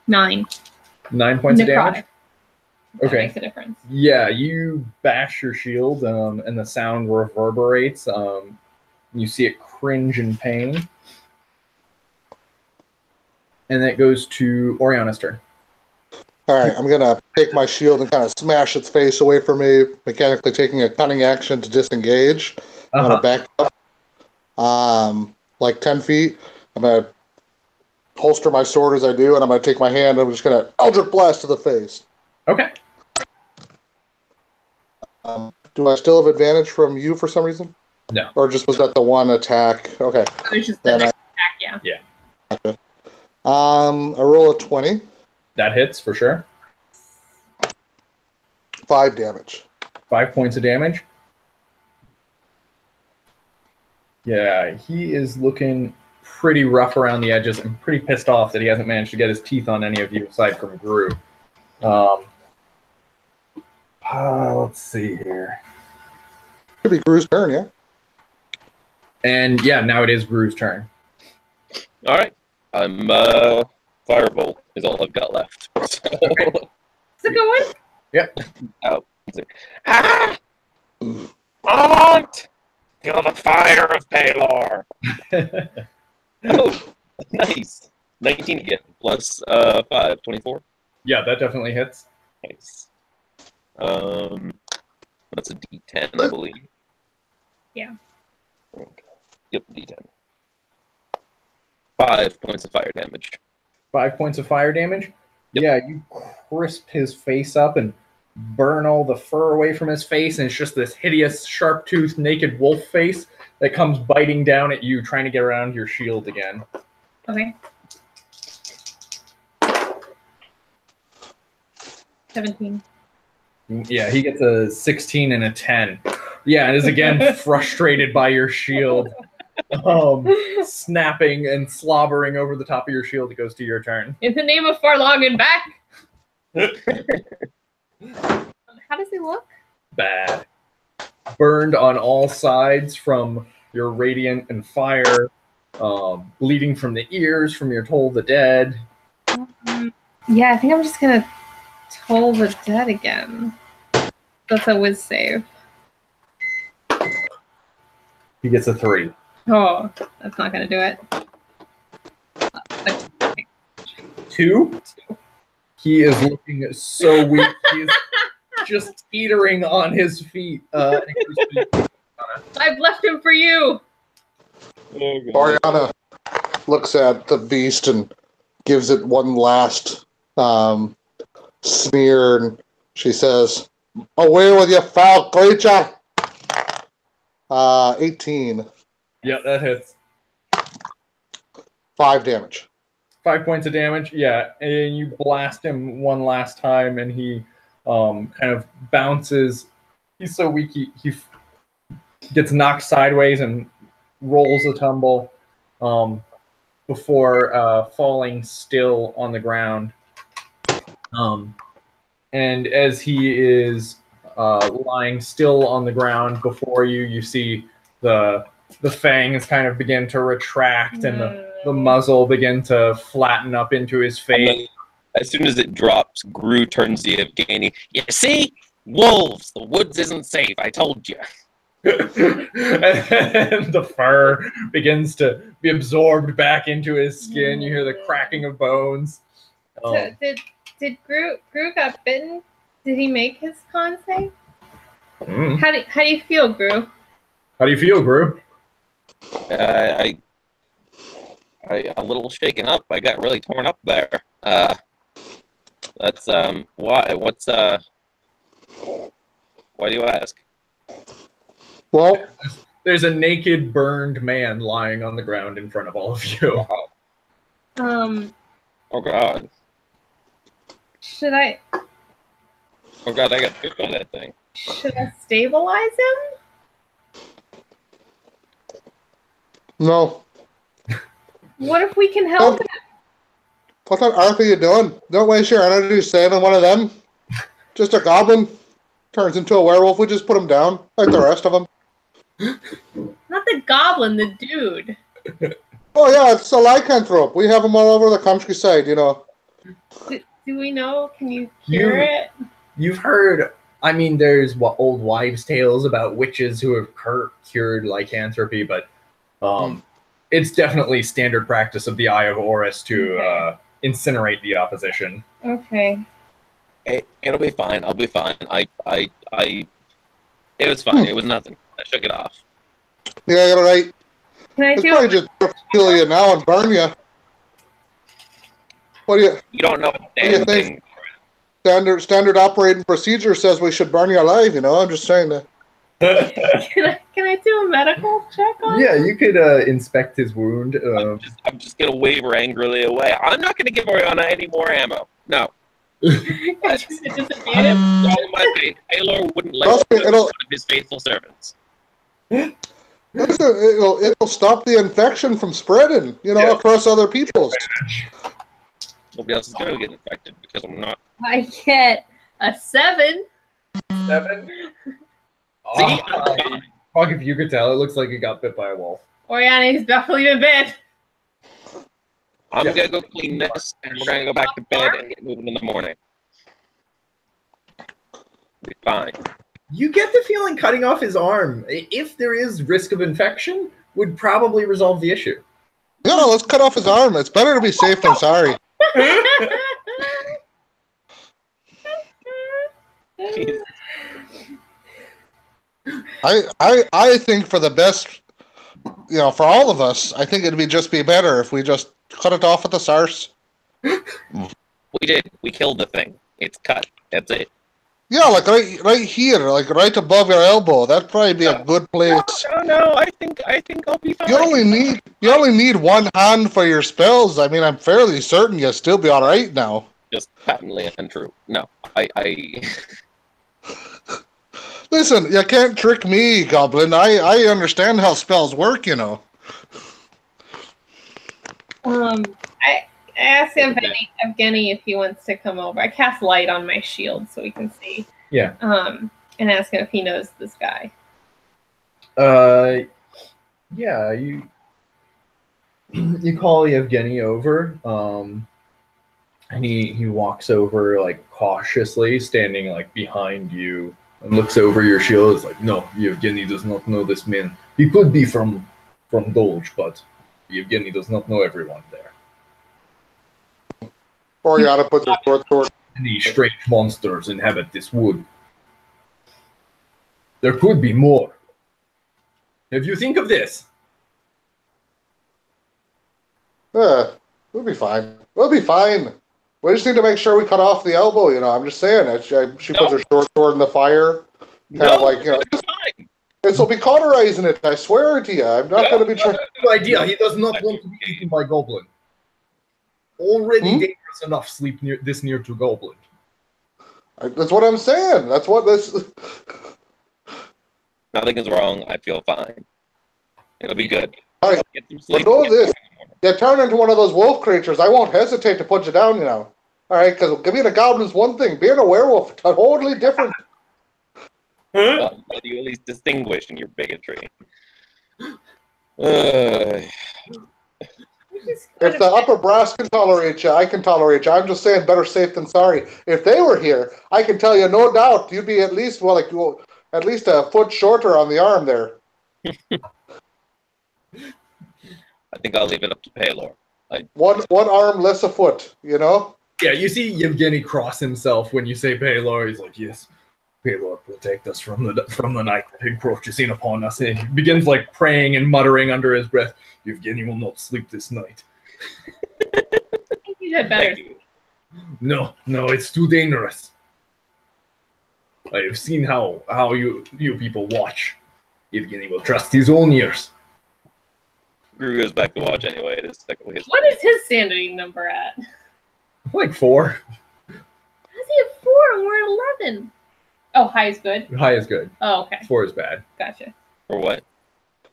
9. 9 points of damage. Necrotic. That Okay. makes a difference. Yeah, you bash your shield, and the sound reverberates. You see it cringe in pain. And that goes to Oriana's turn. All right, I'm gonna take my shield and kind of smash its face away from me, mechanically taking a cunning action to disengage. I'm gonna back up, like 10 feet. I'm gonna holster my sword as I do, and I'm gonna take my hand. And I'm just gonna Eldritch Blast to the face. Okay. Do I still have advantage from you for some reason? No. Or just was that the one attack? Okay. It was just the attack, yeah. Gotcha. I roll a 20. That hits for sure. 5 damage. 5 points of damage. Yeah, he is looking pretty rough around the edges and pretty pissed off that he hasn't managed to get his teeth on any of you aside from Gru. Let's see here. Could be Gru's turn, yeah? And yeah, now it is Gru's turn. All right. I'm Firebolt is all I've got left. So, Is it going? Yep. oh, ah! I want feel the fire of Palor. Oh, nice. 19 again plus 5, 24. Yeah, that definitely hits. Nice. That's a D10, I believe. Yeah. Okay. Yep, D10. 5 points of fire damage. 5 points of fire damage. Yep. Yeah, you crisp his face up and burn all the fur away from his face, and it's just this hideous, sharp-toothed, naked wolf face that comes biting down at you, trying to get around your shield again. Okay. 17. Yeah, he gets a 16 and a 10. Yeah, and is again frustrated by your shield. Snapping and slobbering over the top of your shield. It goes to your turn. In the name of Farlogin, back! How does he look? Bad. Burned on all sides from your radiant and fire, bleeding from the ears from your Toll the Dead. Yeah, I think I'm just gonna Toll the Dead again. That's a whiz save. He gets a 3. Oh, that's not gonna do it. 2? He is looking so weak. He's just teetering on his feet. I've left him for you. Oriana looks at the beast and gives it one last sneer, and she says, "Away with you, foul creature!" 18. Yeah, that hits. 5 damage. 5 points of damage. Yeah, and you blast him one last time, and he kind of bounces. He's so weak, he gets knocked sideways and rolls a tumble before falling still on the ground. And as he is lying still on the ground before you, you see the fangs kind of begin to retract and the muzzle begin to flatten up into his face. As soon as it drops, Gru turns to Evgeny. You see? Wolves! The woods isn't safe, I told you. And the fur begins to be absorbed back into his skin. You hear the cracking of bones. So did Gru got bitten? Did he make his con save? How do you feel, Gru? How do you feel, Gru? I a little shaken up. I got really torn up there. That's why. Why do you ask? Well, there's a naked, burned man lying on the ground in front of all of you. Oh God. Should I? Oh God, I got bit by that thing. Should I stabilize him? no. What if we can help him? What on earth are you doing? Don't waste your energy saving one of them. Just a goblin turns into a werewolf. We just put him down like the rest of them. Not the goblin, the dude. Oh yeah, it's a lycanthrope. We have them all over the countryside, you know. Do we know? Can you cure it? You've heard. I mean, there's old wives' tales about witches who have cured lycanthropy, but it's definitely standard practice of the Eye of Horus to incinerate the opposition. Okay. It'll be fine. I'll be fine. It was fine. It was nothing. I shook it off. Yeah, you're right. Can I It's do probably just kill you now and burn you. What do you? You don't know a damn thing. Standard operating procedure says we should burn you alive. You know, I'm just saying that. Can I do a medical check on Yeah, him? you could inspect his wound. I'm just gonna waver angrily away. I'm not gonna give Oriana any more ammo. No. Just abandon him? All my faith. Taylor wouldn't let Trust me, one of his faithful servants. Listen, it'll stop the infection from spreading. You know, across other peoples. Nobody else is gonna get infected because I'm not. I get a 7. 7. See, Fuck, if you could tell, it looks like he got bit by a wolf. Oriana's definitely been bit. I'm gonna go clean this, and we're gonna go back to bed and get moving in the morning. Be fine. You get the feeling cutting off his arm, if there is risk of infection, would probably resolve the issue. Yeah, let's cut off his arm. It's better to be safe than sorry. I think for the best, you know, for all of us, I think it'd be better if we just cut it off at the source. We did. We killed the thing. It's cut. That's it. Yeah, like right here, like right above your elbow. That'd probably be a good place. No. I think I'll be fine. You only need one hand for your spells. I mean, I'm fairly certain you'll still be all right now. Just patently untrue. No, I. Listen, you can't trick me, Goblin. I understand how spells work, you know. I asked Evgeny if he wants to come over. I cast light on my shield so we can see. Yeah. And ask him if he knows this guy. Yeah, you call Evgeny over, and he walks over like cautiously, standing like behind you, and looks over your shield. It's like, no, Evgeny does not know this man. He could be from Dolge, but Evgeny does not know everyone there. Oriana puts her short sword. Any strange monsters inhabit this wood. There could be more. If you think of this. Yeah, we'll be fine. We'll be fine. We just need to make sure we cut off the elbow, you know. I'm just saying. She puts her short sword in the fire. Kind of like, you know. This will be cauterizing it, I swear to you. I'm not going to be trying. Good idea. He does not want to be eaten by goblin. Already dangerous enough sleep this near to goblin. That's what I'm saying. That's what this. Nothing is wrong. I feel fine. It'll be good. All right. Get some But sleep. know this. You turn into one of those wolf creatures, I won't hesitate to put you down, you know. All right, because being a goblin's one thing. Being a werewolf, totally different. Well, you at least distinguish in your bigotry. If the upper brass can tolerate you, I can tolerate you. I'm just saying, better safe than sorry. If they were here, I can tell you, no doubt, you'd be at least at least a foot shorter on the arm there. I think I'll leave it up to Paylor. One arm less a foot, you know. Yeah, you see Yevgeny cross himself when you say Paylor. He's like, yes, Paylor, protect us from the night that encroaches in upon us. And he begins like praying and muttering under his breath, Yevgeny will not sleep this night. I think you did better. No, it's too dangerous. I have seen how you people watch. Yevgeny will trust his own ears. Gru goes back to watch anyway. It is second. What is his sanity number at? Like 4. How's he at 4 and we're at 11? Oh, high is good. High is good. Oh, okay. 4 is bad. Gotcha. For what?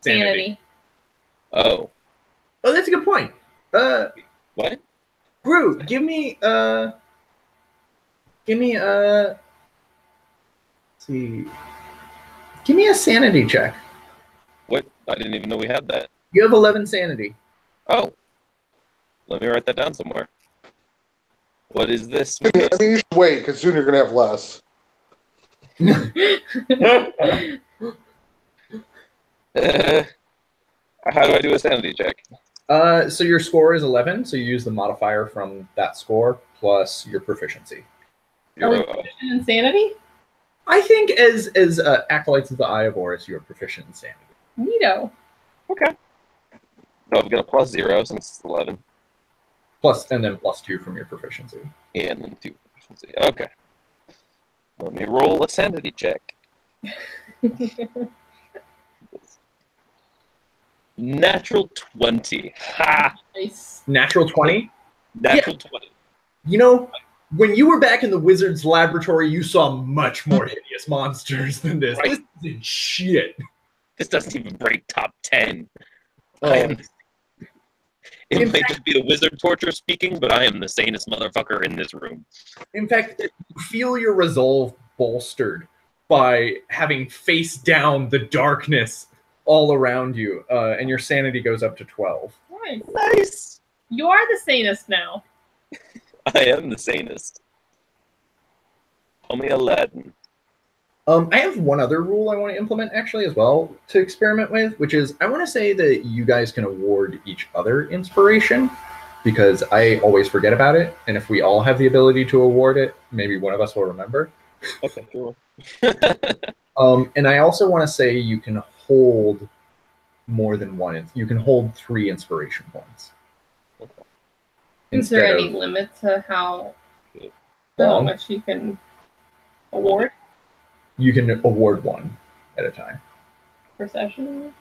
Sanity. Oh. Oh, that's a good point. What? Gru, give me see. Give me a sanity check. What? I didn't even know we had that. You have 11 sanity. Oh. Let me write that down somewhere. What is this? I mean, you should wait, because soon you're going to have less. How do I do a sanity check? So your score is 11, so you use the modifier from that score plus your proficiency. Are we 0. proficient in sanity? I think as Acolytes of the Eye of Horus, you are proficient in sanity. Neato. Okay. So I've got a plus 0 since it's 11. And then plus 2 from your proficiency. And then 2 proficiency. Okay. Let me roll a sanity check. Natural 20. Ha! Nice. Natural 20? Natural 20. You know, when you were back in the wizard's laboratory, you saw much more hideous monsters than this. Right. This is shit. This doesn't even break top 10. Oh. I am, it In might just be the wizard torture speaking, but I am the sanest motherfucker in this room. In fact, you feel your resolve bolstered by having faced down the darkness all around you, and your sanity goes up to 12. Nice. Nice! You are the sanest now. I am the sanest. Call me Aladdin. I have one other rule I want to implement actually as well to experiment with, which is I want to say that you guys can award each other inspiration because I always forget about it. And if we all have the ability to award it, maybe one of us will remember. Okay, cool. And I also want to say you can hold more than one. You can hold 3 inspiration points. Is there Instead any of limit to how long. much you can award You can award 1 at a time. per session?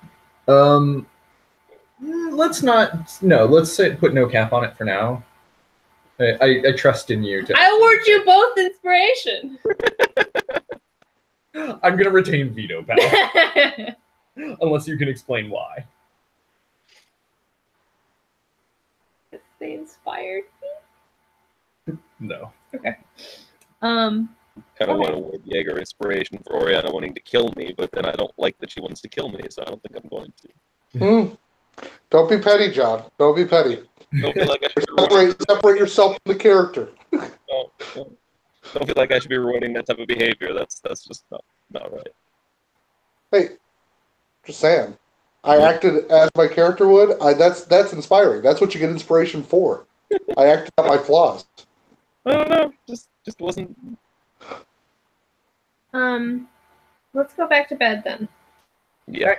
Let's not. No, let's say put no cap on it for now. I trust in you. I award you both inspiration. I'm gonna retain veto power unless you can explain why. They inspired No. me. Okay. Kind of Okay. want to award Jaeger inspiration for Oriana wanting to kill me, but then I don't like that she wants to kill me, so I don't think I'm going to. Don't be petty, John. Don't be petty. Don't feel like I should be rewarding, Separate yourself from the character. don't feel like I should be rewarding that type of behavior. That's just not right. Hey, just saying. I acted as my character would. That's inspiring. That's what you get inspiration for. I acted out my flaws. I don't know. Just wasn't. Let's go back to bed then. Yeah.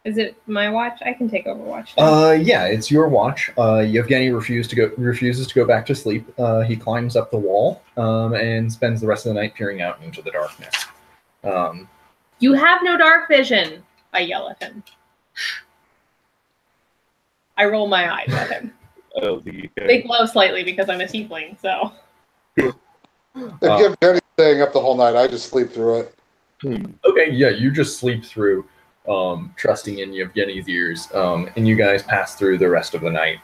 Is it my watch? I can take over watch. Yeah, it's your watch. Yevgeny refuses to go back to sleep. He climbs up the wall and spends the rest of the night peering out into the darkness. You have no dark vision. I yell at him. I roll my eyes at him. They glow slightly because I'm a tiefling, so. If you have Jenny staying up the whole night, I just sleep through it. Okay, yeah, you just sleep through, trusting in Yevgeny's ears, and you guys pass through the rest of the night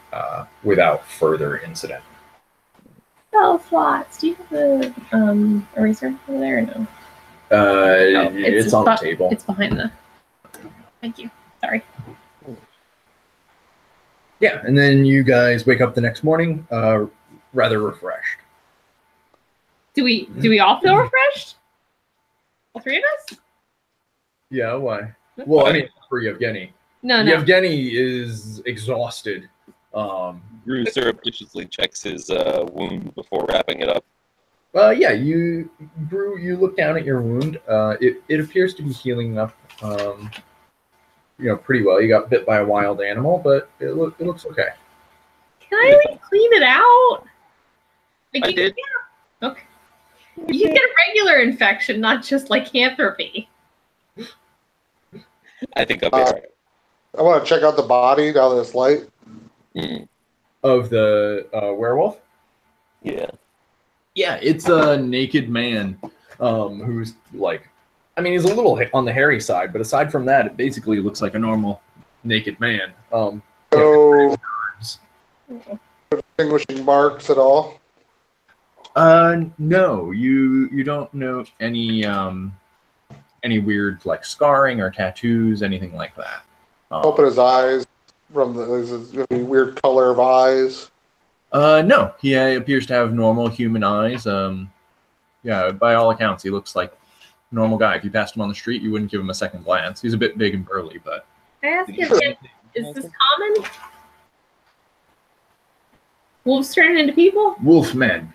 without further incident. Spell slots. Do you have the eraser over there or no? It's on the table. It's behind the. Thank you. Sorry. Yeah, and then you guys wake up the next morning, rather refreshed. Do we all feel refreshed? All 3 of us? Yeah, why? Well, I mean, for Yevgeny. No. Yevgeny is exhausted. Drew surreptitiously checks his wound before wrapping it up. Yeah, Brew, you look down at your wound. It appears to be healing up, pretty well. You got bit by a wild animal, but it looks okay. Can I clean it out? I did. Okay. You can get a regular infection, not just lycanthropy. I think I'll be alright. I want to check out the body now that it's light. Of the werewolf? Yeah. Yeah, it's a naked man who's like, I mean, he's a little on the hairy side, but aside from that, it basically looks like a normal naked man. No distinguishing marks at all. No, you don't note any weird like scarring or tattoos, anything like that. Open his eyes, From the is it any weird color of eyes? No, he appears to have normal human eyes. Yeah, by all accounts, he looks like a normal guy. If you passed him on the street, you wouldn't give him a second glance. He's a bit big and burly, but I ask him, is this common? Wolves turn into people? Wolfman.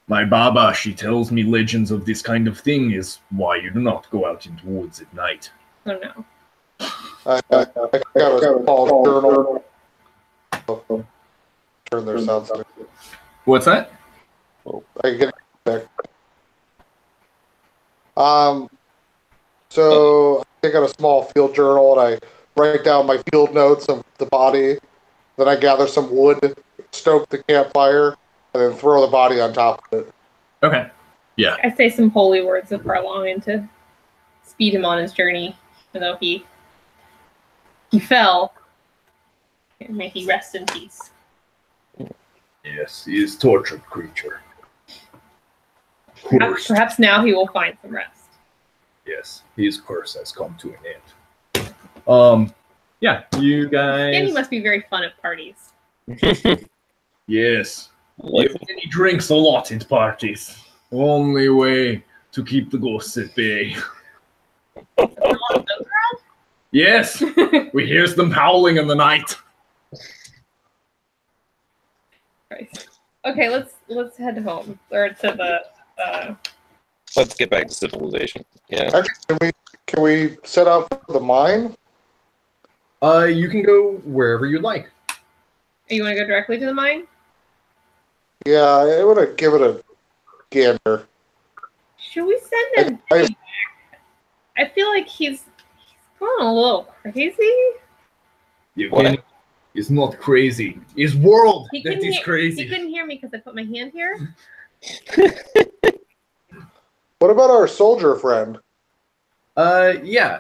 My Baba, she tells me legends of this kind of thing is why you do not go out into woods at night. Oh no. I got a small journal. Turn their sounds. What's that? I get it back. So I take out a small field journal and I write down my field notes of the body. Then I gather some wood, stoke the campfire, and then throw the body on top of it. Okay. Yeah. I say some holy words of Farlongin to speed him on his journey, even though he fell. And may he rest in peace. Yes, he is tortured creature. Perhaps now he will find some rest. Yes, his curse has come to an end. Yeah, you guys. Danny must be very fun at parties. Yes. He drinks a lot at parties. Only way to keep the ghosts at bay. Yes, we hear them howling in the night. Christ. Okay, let's head home or to the. Let's get back to civilization. Yeah. Actually, can we set up the mine? You can go wherever you'd like. You want to go directly to the mine? Yeah, I want to give it a gander. Should we send him back? I feel like he's going a little crazy. What? He's not crazy. He's world that is crazy. He couldn't hear me because I put my hand here. What about our soldier friend? Yeah.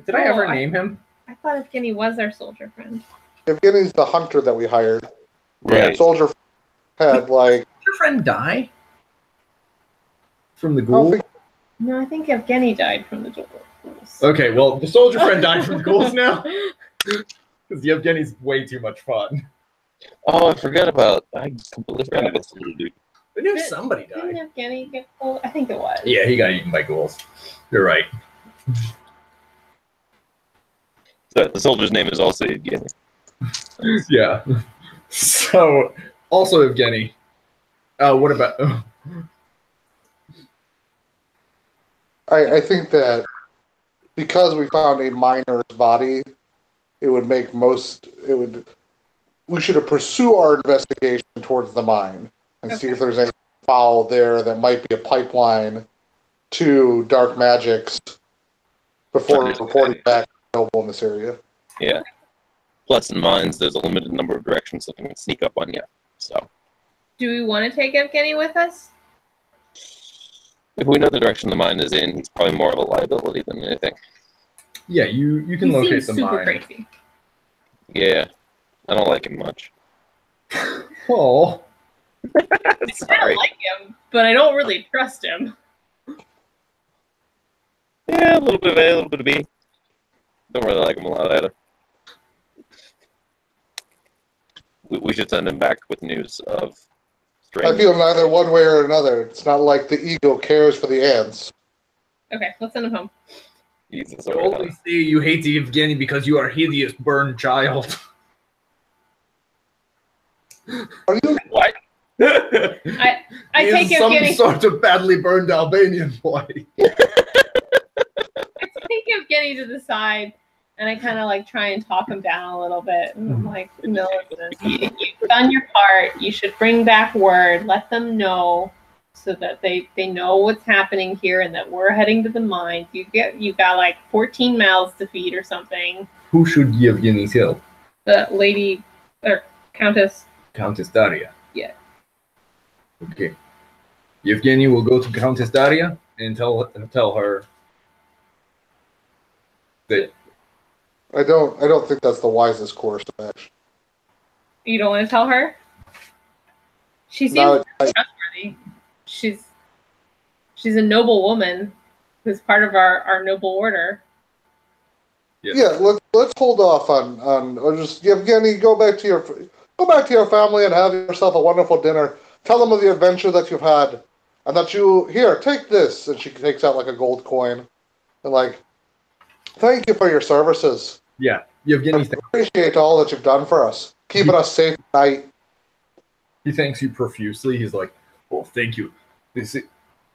Did I ever name him? I thought Evgeny was our soldier friend. Evgeny's the hunter that we hired. Right. Soldier had like. Did your friend die from the ghoul? No, I think Evgeny died from the ghouls. Okay, well, the soldier friend died from the ghouls now. Because Evgeny's way too much fun. Oh, I completely forgot about the dude. I knew somebody died. Didn't Evgeny get ghouls? I think it was. Yeah, he got eaten by ghouls. You're right. The soldier's name is also Evgeny. Yeah. So, also Evgeny. What about... I think that because we found a miner's body, we should pursue our investigation towards the mine and see if there's any foul there that might be a pipeline to dark magics before reporting back to Noble in this area. Yeah. Plus, in mines, there's a limited number of directions that can sneak up on you. So, do we want to take Evgeny with us? if we know the direction the mine is in, he's probably more of a liability than anything. Yeah, you can locate the super mine. crazy. Yeah, I don't like him much. Oh. I Sorry. like him, but I don't really trust him. Yeah, a little bit of A, a little bit of B. Don't really like him a lot either. We should send him back with news of I feel neither one way or another. It's not like the eagle cares for the ants. Okay, let's send him home. Jesus, You only say you hate Evgeny because you are a hideous burned child. Are you? What? I He take is some Evgeny. sort of badly burned Albanian boy. I take Evgeny to the side, and I kind of like try and talk him down a little bit. And I'm like, no, listen, you've done your part. You should bring back word. Let them know so that they know what's happening here and that we're heading to the mines. You got like 14 mouths to feed or something. Who should Evgeny tell? The lady or Countess. Countess Daria. Yeah. Okay. Evgeny will go to Countess Daria and tell her that I don't think that's the wisest course of action. You don't want to tell her? She seems No, trustworthy. She's a noble woman who's part of our noble order. Yes. Yeah, let's hold off on or just Yevgeny, go back to your family and have yourself a wonderful dinner. Tell them of the adventure that you've had, and that you here take this. And she takes out like a gold coin, and like, thank you for your services. Yeah, Yevgeny. Appreciate all that you've done for us, keeping us safe at night. He thanks you profusely. He's like, "Well, thank you. This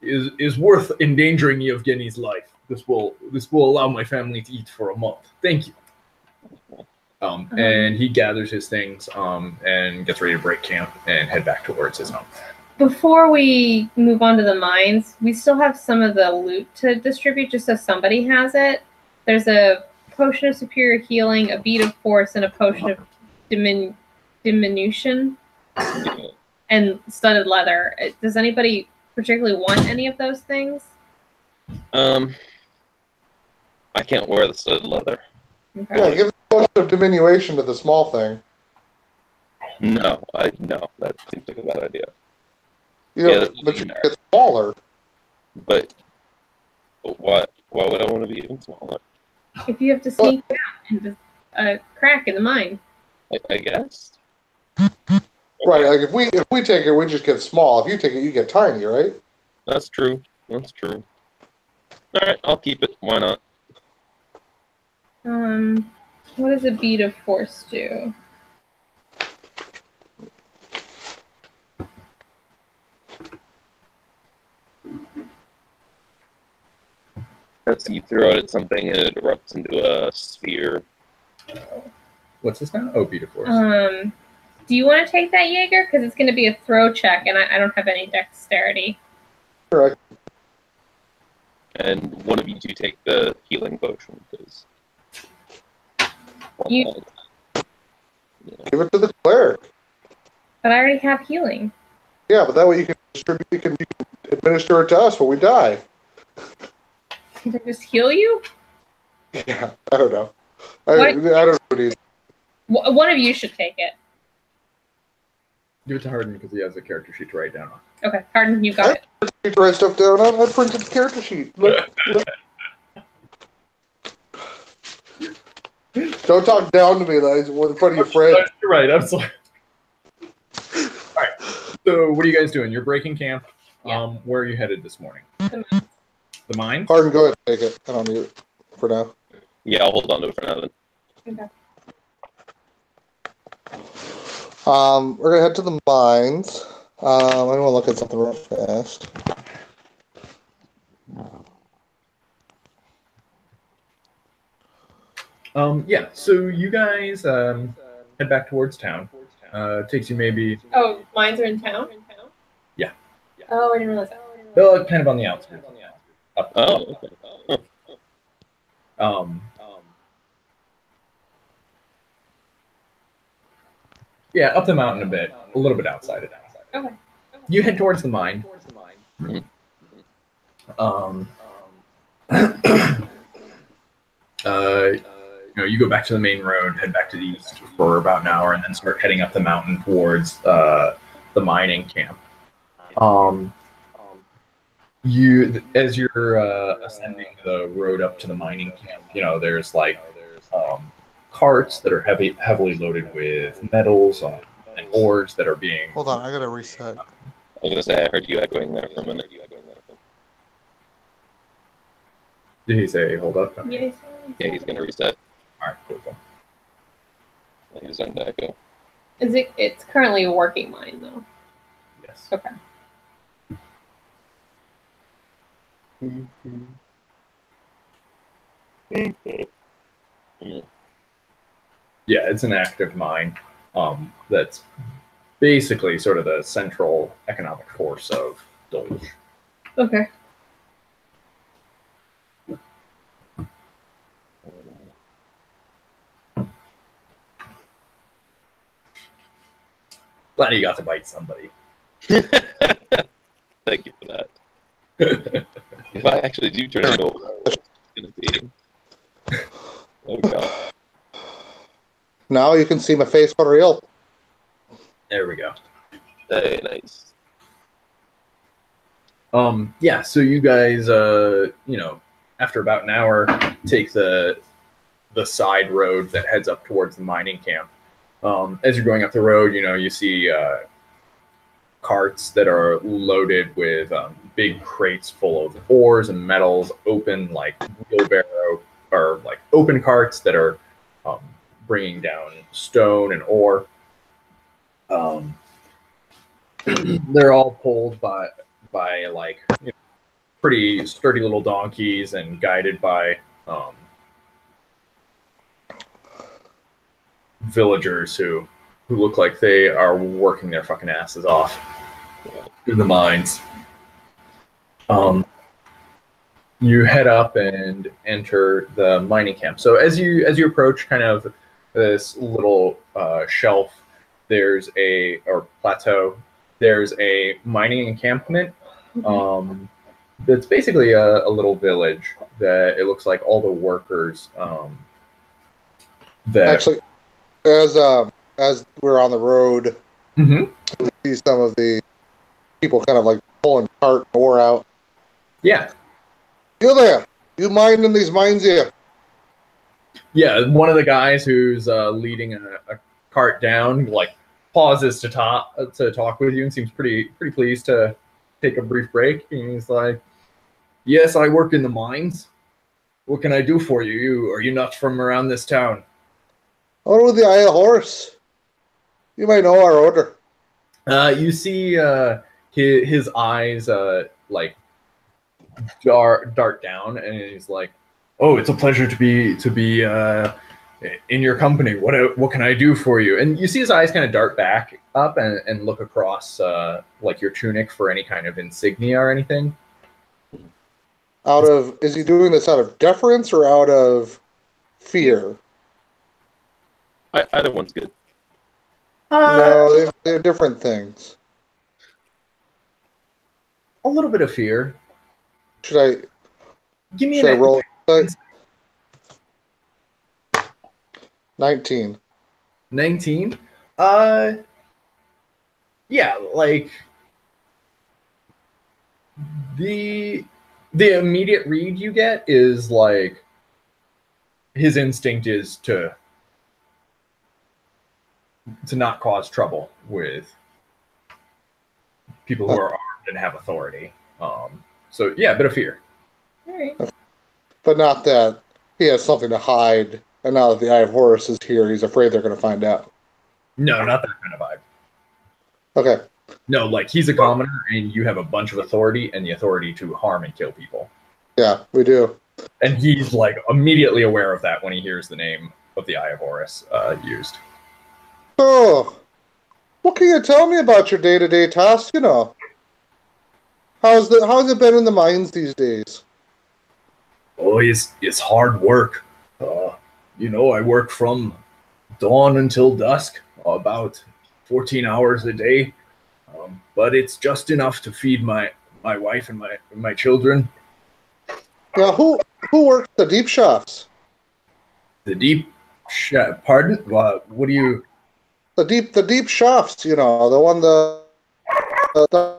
is worth endangering Yevgeny's life. This will allow my family to eat for a month. Thank you." And he gathers his things and gets ready to break camp and head back towards his home. Before we move on to the mines, we still have some of the loot to distribute just so somebody has it. There's a potion of superior healing, a bead of force, and a potion of diminution and studded leather. Does anybody particularly want any of those things? I can't wear the studded leather. Okay. Yeah, give a bunch of diminution to the small thing. No, that seems like a bad idea. Yeah, but you get smaller. But why would I want to be even smaller? If you have to sneak down into a crack in the mine. I guess. Right, like if we take it, we just get small. If you take it, you get tiny, right? That's true. All right, I'll keep it. Why not? What does a bead of force do? That's you throw it at something and it erupts into a sphere. What's this now? Oh, bead of force. Do you want to take that, Jaeger? Because it's going to be a throw check, and I don't have any dexterity. Correct. And one of you two take the healing potion, because... You- Give it to the cleric. But I already have healing. Yeah, but that way you can distribute. You can administer it to us when we die. Can I just heal you? Yeah, I don't know. I don't know what he's. One of you should take it. Give it to Harden because he has a character sheet to write down on. Okay, Harden, you got it. You write stuff down. I printed the character sheet. Look. Don't talk down to me, like, in front of your friends. You're right. I'm sorry. All right. So, what are you guys doing? You're breaking camp. Yeah. Where are you headed this morning? The mine? Harden, go ahead and take it. I don't need it for now. Yeah, I'll hold on to it for now then. Okay. We're gonna head to the mines. I want to look at something real fast. Yeah. So you guys head back towards town. It takes you maybe. Oh, mines are in town? Yeah. Oh, I didn't realize that. They're kind of on the outskirts. Up. Oh, okay. Yeah, up the mountain a little bit outside it. Okay. You head towards the mine. You go back to the main road, head back to the east for about an hour, and then start heading up the mountain towards the mining camp. As you're ascending the road up to the mining camp, there's carts that are heavily loaded with metals and ores that are being. Hold on, I gotta reset. I was gonna say I heard you echoing there for a minute. Did he say hold up? Yes. Yeah, he's gonna reset. All right, cool. He was on to echo. It's currently a working mine, though. Yes. Okay. Yeah, it's an active mine. That's basically sort of the central economic force of Dulwich. Okay. Glad you got to bite somebody. Thank you for that. If I actually do turn it over, it's gonna be. Oh god. Now you can see my face for real. There we go. Hey, nice. Yeah, so you guys, after about an hour, take the the side road that heads up towards the mining camp. As you're going up the road, you see carts that are loaded with big crates full of ores and metals, open like wheelbarrow or like open carts that are bringing down stone and ore. They're all pulled by like pretty sturdy little donkeys and guided by villagers who look like they are working their fucking asses off in the mines. You head up and enter the mining camp. So as you approach kind of this little shelf, there's or plateau. There's a mining encampment. That's basically a little village that it looks like all the workers that actually, as we're on the road, we see some of the people kind of like pulling cart and ore out. Yeah. You there? You mining these mines here? Yeah, one of the guys who's leading a cart down like pauses to talk with you and seems pretty pleased to take a brief break. And he's like, "Yes, I work in the mines. What can I do for you? Are you not from around this town?" Order with the Eye of Horse. You might know our order. You see his eyes like dart down, and he's like, "Oh, it's a pleasure to be in your company. What can I do for you?" And you see his eyes kind of dart back up and look across like your tunic for any kind of insignia or anything. Is he doing this out of deference or out of fear? Either one's good. No, they're different things. A little bit of fear. Should I roll? 19. 19? Yeah, like the immediate read you get is like his instinct is to not cause trouble with people who are armed and have authority. So yeah, a bit of fear. All right. But not that he has something to hide, and now that the Eye of Horus is here, he's afraid they're going to find out. No, not that kind of vibe. Okay. No, like he's a commoner, and you have a bunch of authority and the authority to harm and kill people. Yeah, we do. And he's like immediately aware of that when he hears the name of the Eye of Horus used. Oh, what can you tell me about your day-to-day tasks? How's it been in the mines these days? Oh, it's hard work. I work from dawn until dusk, about 14 hours a day. But it's just enough to feed my wife and my children. Yeah, who works the deep shafts? The deep pardon? What do you? The deep shafts, the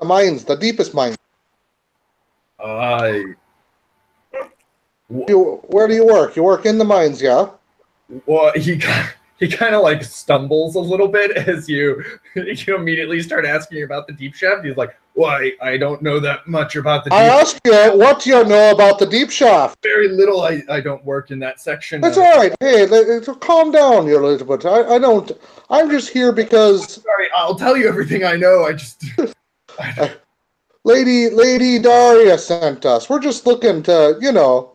mines, the deepest mines. Where do you work? You work in the mines, yeah? Well, he kind of like stumbles a little bit as you immediately start asking about the deep shaft. He's like, "Well, I don't know that much about the deep." I asked you, what do you know about the deep shaft? Very little. I don't work in that section. That's all right. Hey, calm down, you little bit. I don't. I'm just here because. Sorry, I'll tell you everything I know. Lady Daria sent us. We're just looking to,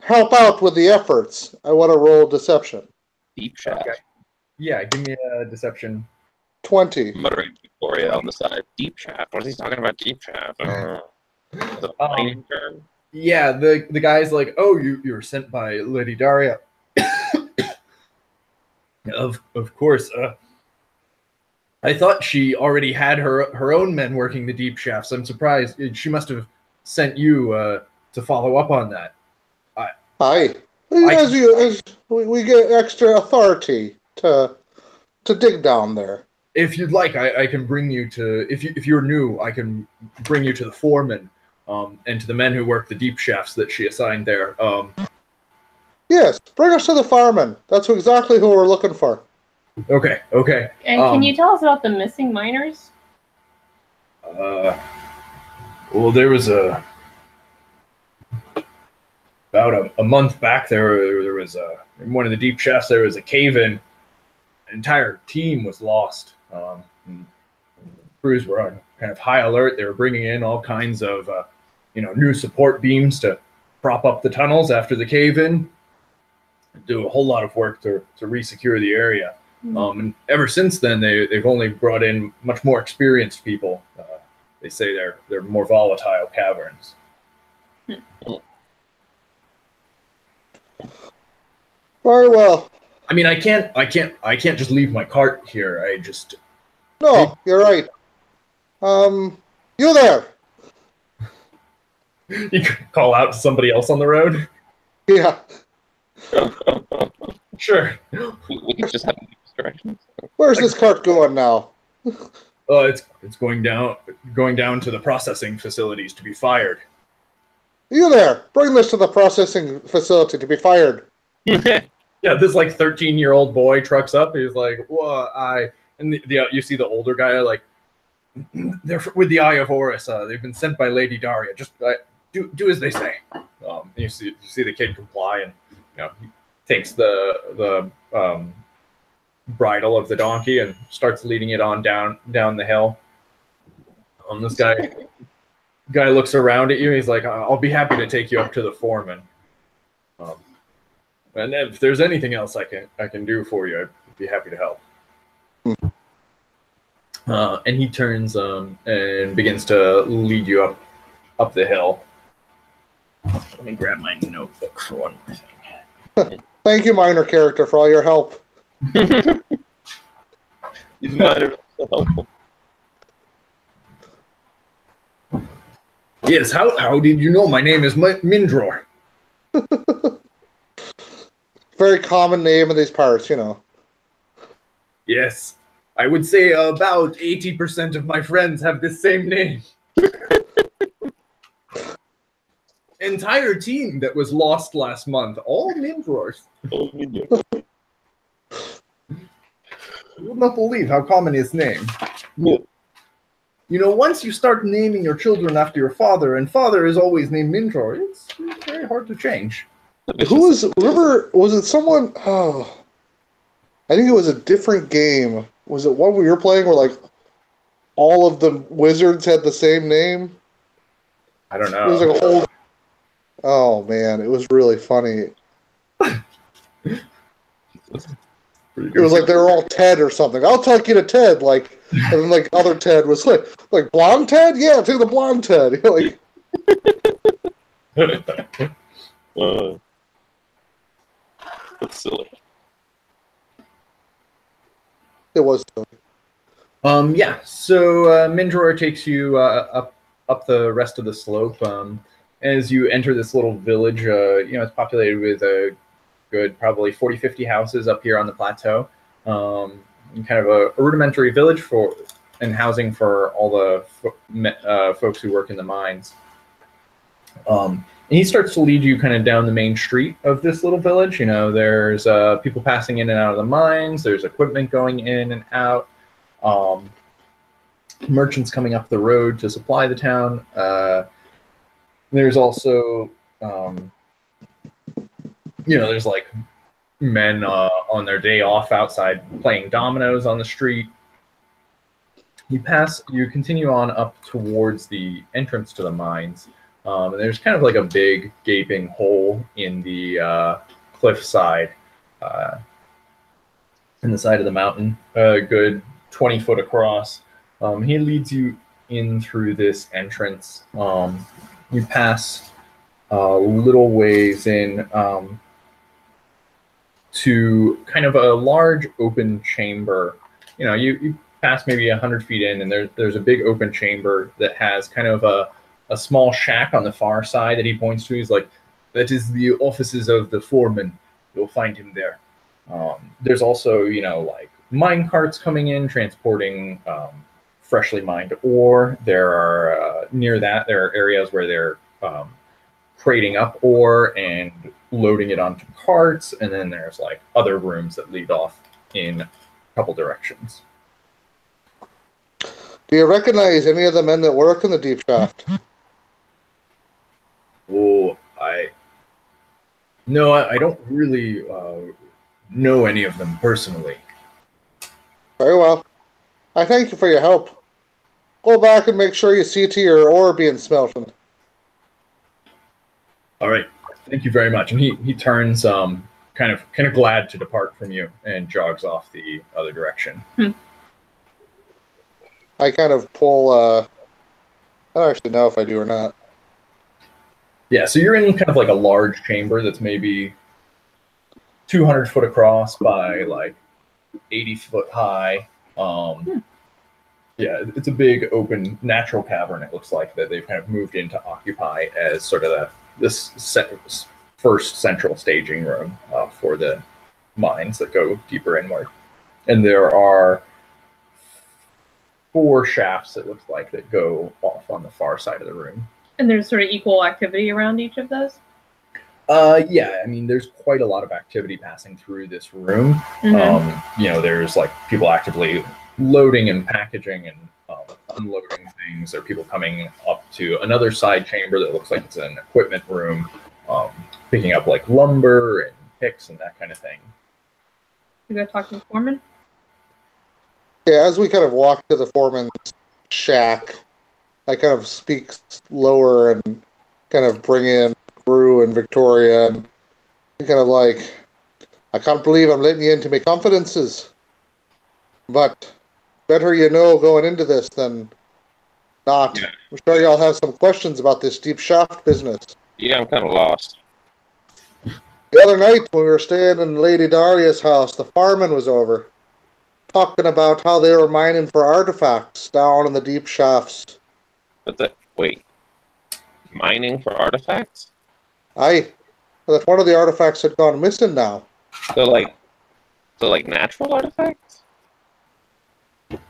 help out with the efforts. I want to roll deception. Deep shaft. Okay. Yeah, give me a deception. 20. Muttering Victoria on the side. Deep shaft. What is he talking about? Deep shaft. The mining term. Yeah, the guy's like, "Oh, you were sent by Lady Daria." Of course. I thought she already had her own men working the deep shafts. I'm surprised. She must have sent you to follow up on that. Aye. As we get extra authority to dig down there. If you'd like, I can bring you to. If you're new, I can bring you to the foreman and to the men who work the deep shafts that she assigned there. Yes, bring us to the firemen. That's exactly who we're looking for. Okay. And can you tell us about the missing miners? Well, there was about a month back. There was in one of the deep shafts. There was a cave-in. An entire team was lost. And crews were on kind of high alert. They were bringing in all kinds of new support beams to prop up the tunnels after the cave-in. Do a whole lot of work to re-secure the area. And ever since then, they've only brought in much more experienced people. They say they're more volatile caverns. Very well. I mean, I can't just leave my cart here. No, you're right. You there? You could call out to somebody else on the road. Yeah. Sure. We can just have directions. Where's this cart going now? It's going down to the processing facilities to be fired. You there? Bring this to the processing facility to be fired. Yeah, this 13-year-old boy trucks up. He's like, "Well, you see the older guy like, they're with the Eye of Horus. They've been sent by Lady Daria. Just do as they say." You see the kid comply, and he takes the bridle of the donkey and starts leading it on down the hill. This guy looks around at you. He's like, "I'll be happy to take you up to the foreman. And if there's anything else I can do for you, I'd be happy to help." And he turns and begins to lead you up the hill. Let me grab my notebook for one more thing. Thank you, minor character, for all your help. He's minor, so helpful. Yes, how did you know my name is Mindror? Very common name in these parts, Yes, I would say about 80% of my friends have this same name. Entire team that was lost last month, all Mindrors. You would not believe how common his name. Yeah. Once you start naming your children after your father, and father is always named Mindror, it's very hard to change. Was it someone? Oh, I think it was a different game. Was it one we were playing where all of the wizards had the same name? I don't know. It was a whole. Oh man, it was really funny. It was they were all Ted or something. I'll take you to Ted, and then other Ted was like blonde Ted. Yeah, take the blonde Ted. That's silly. It was silly. Yeah. So Mindror takes you up the rest of the slope. As you enter this little village, it's populated with a good probably 40, 50 houses up here on the plateau. Kind of a rudimentary village and housing for all the folks who work in the mines. And he starts to lead you kind of down the main street of this little village. There's people passing in and out of the mines. There's equipment going in and out. Merchants coming up the road to supply the town. There's also, there's men on their day off outside playing dominoes on the street. You continue on up towards the entrance to the mines. And there's kind of a big gaping hole in the cliff side, in the side of the mountain, a good 20 foot across. He leads you in through this entrance. You pass a little ways in to kind of a large open chamber. You pass maybe 100 feet in, and there's a big open chamber that has kind of a small shack on the far side that he points to. He's like, "That is the offices of the foreman. You'll find him there." There's also, mine carts coming in, transporting freshly mined ore. There are, near that, there are areas where they're trading up ore and loading it onto carts, and then there's like other rooms that lead off in a couple directions. Do you recognize any of the men that work in the deep shaft? Oh, no, I don't really know any of them personally. Very well. I thank you for your help. Go back and make sure you see to your ore being smelted. All right, thank you very much. And he turns kind of glad to depart from you and jogs off the other direction. I kind of pull. I don't actually know if I do or not. Yeah, so you're in kind of like a large chamber that's maybe 200 foot across by like 80 foot high. Yeah, it's a big open natural cavern. It looks like that they've kind of moved in to occupy as sort of this first central staging room for the mines that go deeper inward. And there are 4 shafts, it looks like, that go off on the far side of the room. And there's sort of equal activity around each of those? Yeah, I mean, there's quite a lot of activity passing through this room. Mm-hmm. There's like people actively loading and packaging and unloading things. There are people coming up to another side chamber that looks like it's an equipment room, picking up like lumber and picks and that kind of thing. You go talk to the foreman? Yeah, as we kind of walk to the foreman's shack, I kind of speak lower and kind of bring in Gru and Victoria and kind of like, I can't believe I'm letting you into my confidences, but better you know going into this than not. Yeah. I'm sure y'all have some questions about this deep shaft business. Yeah, I'm kind of lost. The other night when we were staying in Lady Daria's house, the fireman was over, talking about how they were mining for artifacts down in the deep shafts. Wait. Mining for artifacts? Aye. That one of the artifacts had gone missing now. So like natural artifacts?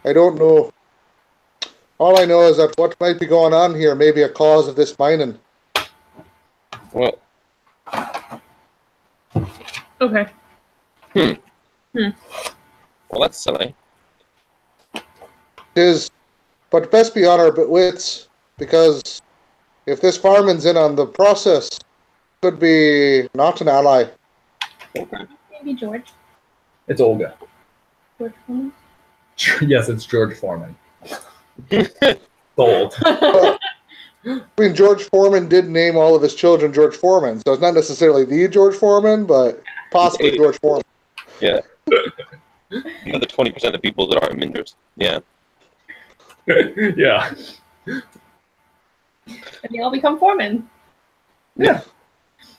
I don't know. All I know is that what might be going on here may be a cause of this mining. Well. Okay. Well, that's silly. It is, but best be on our wits, because if this fireman's in on the process, could be not an ally. Okay. Maybe George. It's Olga. George Foreman? Yes, it's George Foreman. Sold. I mean, George Foreman did name all of his children George Foreman, so it's not necessarily the George Foreman, but possibly George Foreman. Yeah. Another 20% of people that are Minders. Yeah. Yeah. And they all become foremen. Yeah.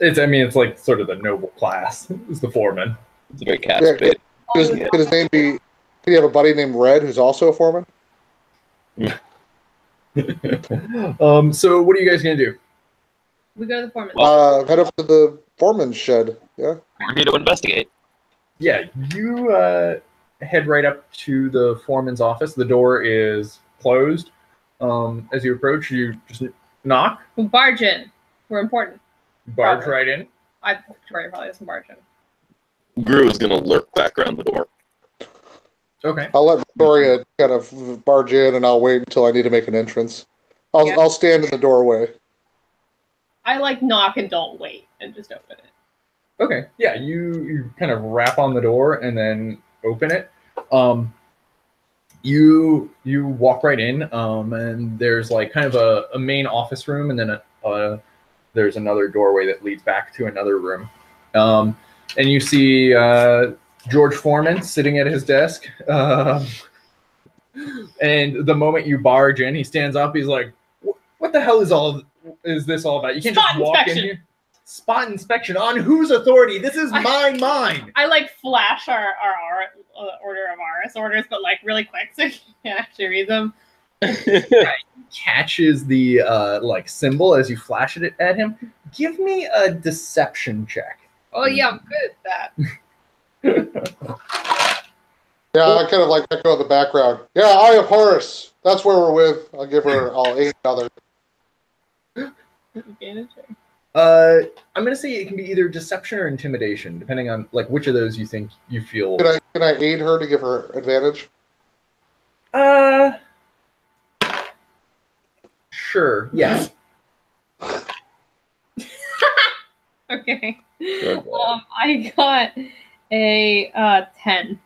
It's like sort of the noble class is the foreman. It's a very cast bit. Could his name be? Could he have a buddy named Red who's also a foreman? So what are you guys gonna do? We go to the foreman. Head up to the foreman's shed. Yeah. We're here to investigate. Yeah, you head right up to the foreman's office. The door is closed. As you approach, you just knock. We barge in. We're important. Barge right in. Victoria probably doesn't barge in. Gru is gonna lurk back around the door. Okay. I'll let Victoria kind of barge in, and I'll wait until I need to make an entrance. I'll stand in the doorway. I knock and don't wait and just open it. Okay. Yeah, you kind of rap on the door and then open it. You walk right in, and there's like kind of a main office room, and then there's another doorway that leads back to another room. And you see George Foreman sitting at his desk. And the moment you barge in, he stands up. He's like, "What the hell is this all about? You can't just walk in here." Spot inspection on whose authority? This is my mine. I flash our order of Aris orders, but really quick so you can actually read them. Catches the symbol as you flash it at him. Give me a deception check. Oh yeah, I'm good at that. Yeah, I kind of echo the background. Yeah, Eye of Horus. That's where we're with. I'll aid another. I'm gonna say it can be either deception or intimidation, depending on like which of those you think you feel. Can I aid her to give her advantage? Sure. Yes. Okay. Good. I got a 10.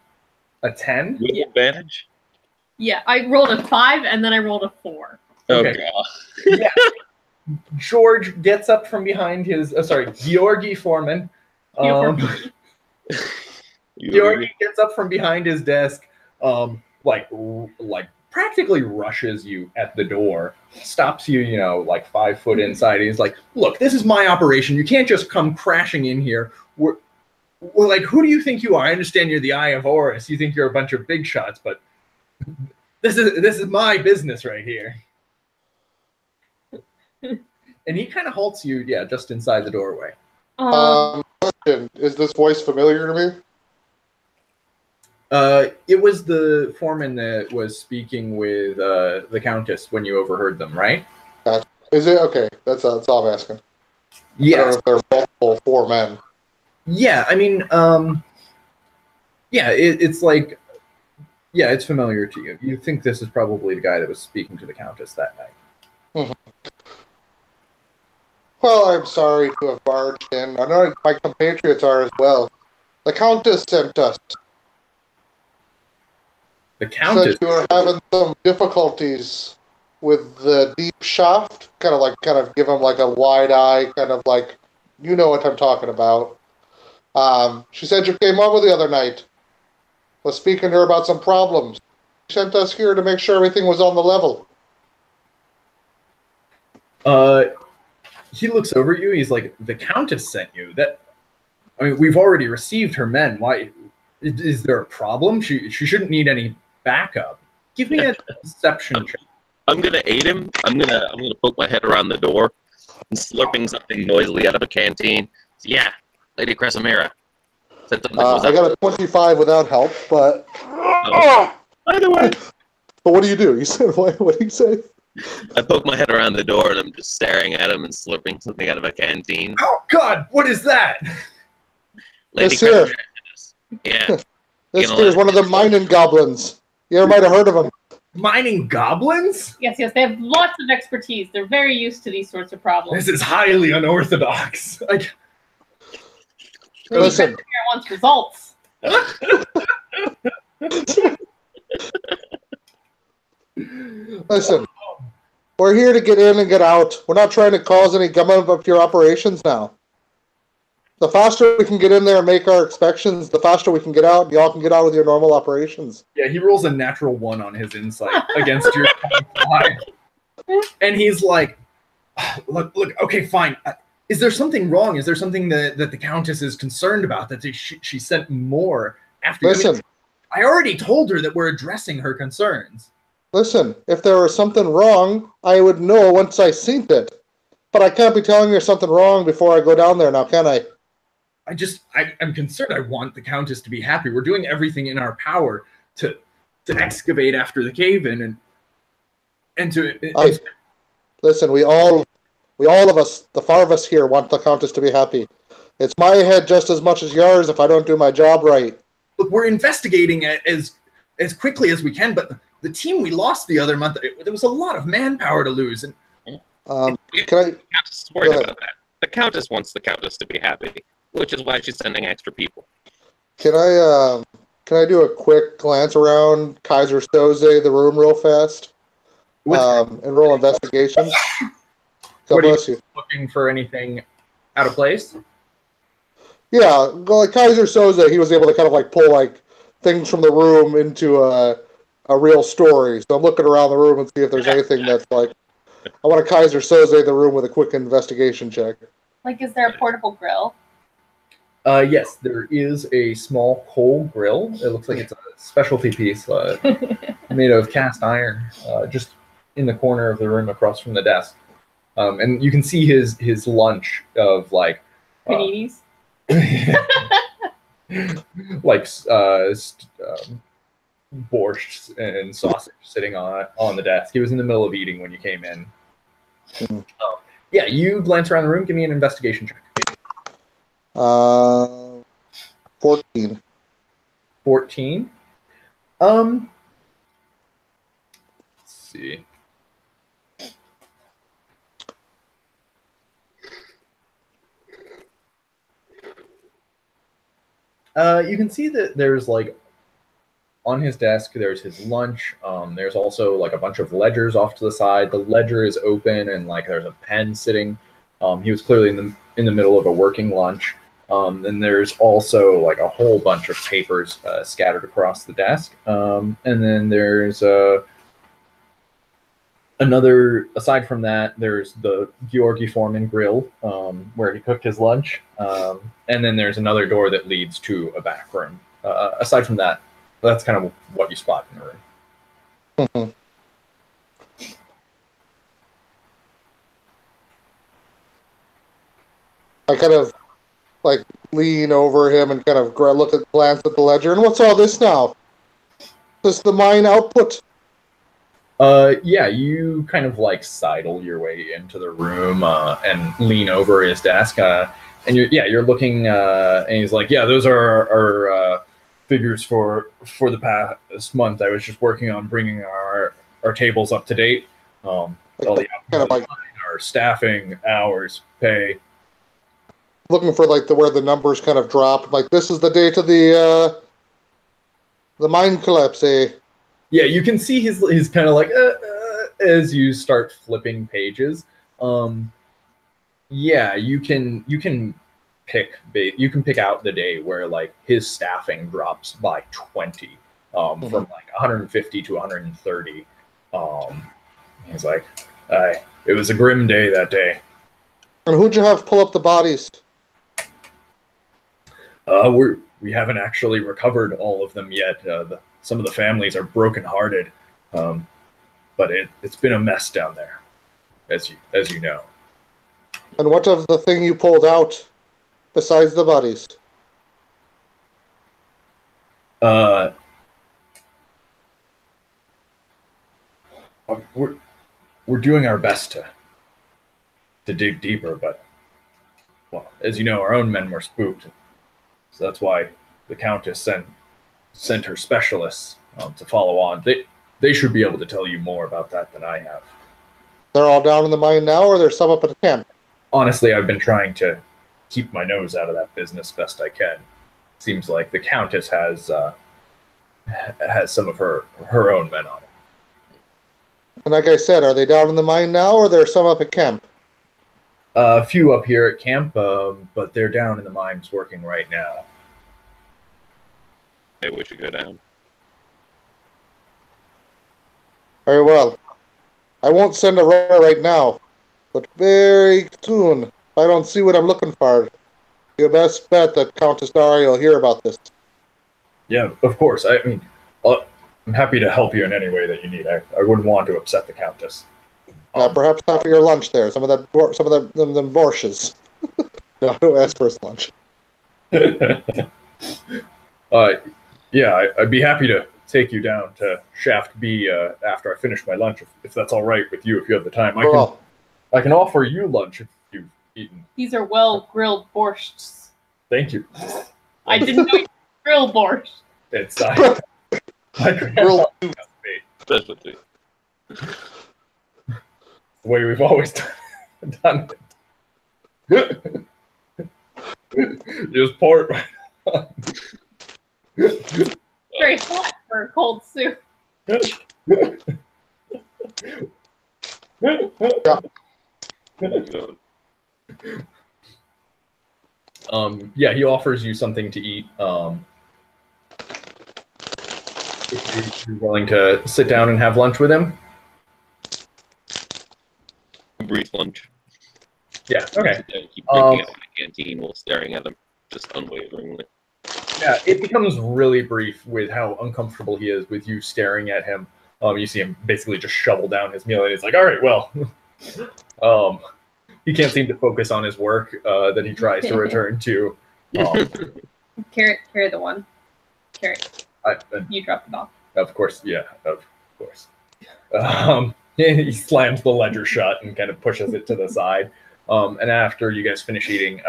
A 10? With advantage? Yeah, I rolled a 5 and then I rolled a 4. Okay. God. Yeah. George gets up from behind his. Georgi Foreman. Georgi gets up from behind his desk, like practically rushes you at the door, stops you, like 5 foot inside. He's like, "Look, this is my operation. You can't just come crashing in here. We're like, who do you think you are? I understand you're the Eye of Horus. You think you're a bunch of big shots, but this is my business right here." And he kind of halts you, just inside the doorway. Question: is this voice familiar to me? It was the foreman that was speaking with the Countess when you overheard them, right? Is it okay? That's all I'm asking. Yeah. I don't know if there are multiple 4 men. Yeah, I mean, it's like, it's familiar to you. You think this is probably the guy that was speaking to the Countess that night. Mm-hmm. Well, I'm sorry to have barged in. I know my compatriots are as well. The Countess sent us. The Countess? Said you were having some difficulties with the deep shaft. Kind of give him like a wide eye, kind of like, you know what I'm talking about. She said you came over the other night. Was speaking to her about some problems. She sent us here to make sure everything was on the level. He looks over at you. He's like, "The Countess sent you. We've already received her men. Why? Is there a problem? She shouldn't need any backup. Give me a deception check." I'm gonna aid him. I'm gonna poke my head around the door and slurping something noisily out of a canteen. Yeah, Lady Cresamira. I got a 25 without help, but either way. But what do you do? You said what do you say? I poke my head around the door and I'm just staring at him and slurping something out of a canteen. Oh God, what is that? Lady This here. Yeah. This here is one of the mining goblins. You ever might have heard of them. Mining goblins? Yes, they have lots of expertise. They're very used to these sorts of problems. This is highly unorthodox. Listen. Wants results. Listen. We're here to get in and get out. We're not trying to cause any gumming up your operations now. The faster we can get in there and make our inspections, the faster we can get out, and y'all can get out with your normal operations. Yeah, he rolls a natural 1 on his insight against your 5. And he's like, look, okay, fine. Is there something wrong? Is there something that the Countess is concerned about, that she sent more after? Listen. I already told her that we're addressing her concerns. Listen, if there was something wrong, I would know once I seen it. But I can't be telling you there's something wrong before I go down there now, can I? I'm concerned. I want the Countess to be happy. We're doing everything in our power to excavate after the cave-in and to... Listen, we all of us, the 5 of us here, want the Countess to be happy. It's my head just as much as yours if I don't do my job right. Look, we're investigating it as quickly as we can, but the team we lost the other month, there was a lot of manpower to lose. And can I? The Countess is worried about that. The Countess wants the Countess to be happy, which is why she's sending extra people. Can I do a quick glance around Kaiser Soze, the room, real fast? And roll investigation. God bless you. Looking for anything out of place? Yeah, well, like Kaiser Soze, he was able to kind of like pull like things from the room into a real story. So I'm looking around the room and see if there's anything that's like. I want to Kaiser Soze the room with a quick investigation check. Like, is there a portable grill? Yes, there is a small coal grill. It looks like it's a specialty piece made of cast iron, just in the corner of the room across from the desk. And you can see his lunch of like Paninis. Like borscht and sausage sitting on the desk. He was in the middle of eating when you came in. Yeah, you glance around the room. Give me an investigation check. 14. 14. Let's see. You can see that there's like on his desk, there's his lunch. There's also like a bunch of ledgers off to the side. The ledger is open and like there's a pen sitting. He was clearly in the middle of a working lunch. And there's also like a whole bunch of papers scattered across the desk. And then there's another, aside from that, there's the Georgi Foreman grill where he cooked his lunch. And then there's another door that leads to a back room. Aside from that, that's kind of what you spot in the room. Mhm. I kind of like lean over him and kind of glance at the ledger. And what's all this now? This the mine output? Yeah, you kind of like sidle your way into the room and lean over his desk. And you're looking, and he's like, "Yeah, those are our figures for the past month. I was just working on bringing our tables up to date. All the Kind of like our staffing, hours, pay." looking for like where the numbers kind of drop. Like this is the date of the mine collapse. Yeah, you can see his kind of like as you start flipping pages. Yeah, you can pick out the day where like his staffing drops by 20, from like 150 to 130. He's like, it was a grim day that day. And who'd you have pull up the bodies? We haven't actually recovered all of them yet. Some of the families are brokenhearted, but it's been a mess down there, as you know. And what of the thing you pulled out besides the bodies? We're doing our best to dig deeper, but well, as you know, our own men were spooked, so that's why the Countess sent her specialists to follow on. They should be able to tell you more about that than I have. They're all down in the mine now, or there's some up at the camp? Honestly, I've been trying to keep my nose out of that business best I can. Seems like the Countess has some of her own men on it. And like I said, are they down in the mine now, or there's some up at camp? A few up here at camp, but they're down in the mines working right now. Maybe we should go down. Very well. I won't send a runner right now, but very soon, if I don't see what I'm looking for, you best bet that Countess Daria will hear about this. Yeah, of course. I mean, I'm happy to help you in any way that you need. I wouldn't want to upset the Countess. Perhaps half of your lunch there. Some of them borsches. No, don't ask for his lunch. Yeah, I'd be happy to take you down to Shaft B after I finish my lunch, if that's all right with you, if you have the time. I can offer you lunch if you've eaten. These are well-grilled borschts. Thank you. I didn't know you grill borscht. It's my grilled Specialty. the way we've always done it. Just pour it right on. Very hot for a cold soup. Yeah, he offers you something to eat. If you're willing to sit down and have lunch with him. Brief lunch. Yeah, okay. Keep drinking out of the canteen while staring at him, just unwaveringly. Yeah, it becomes really brief with how uncomfortable he is with you staring at him. You see him basically just shovel down his meal, and he's like, "All right, well." He can't seem to focus on his work that he tries to return to. Carrot the one. Carrot. You dropped the ball. Of course, yeah, of course. He slams the ledger shut and kind of pushes it to the side. And after you guys finish eating,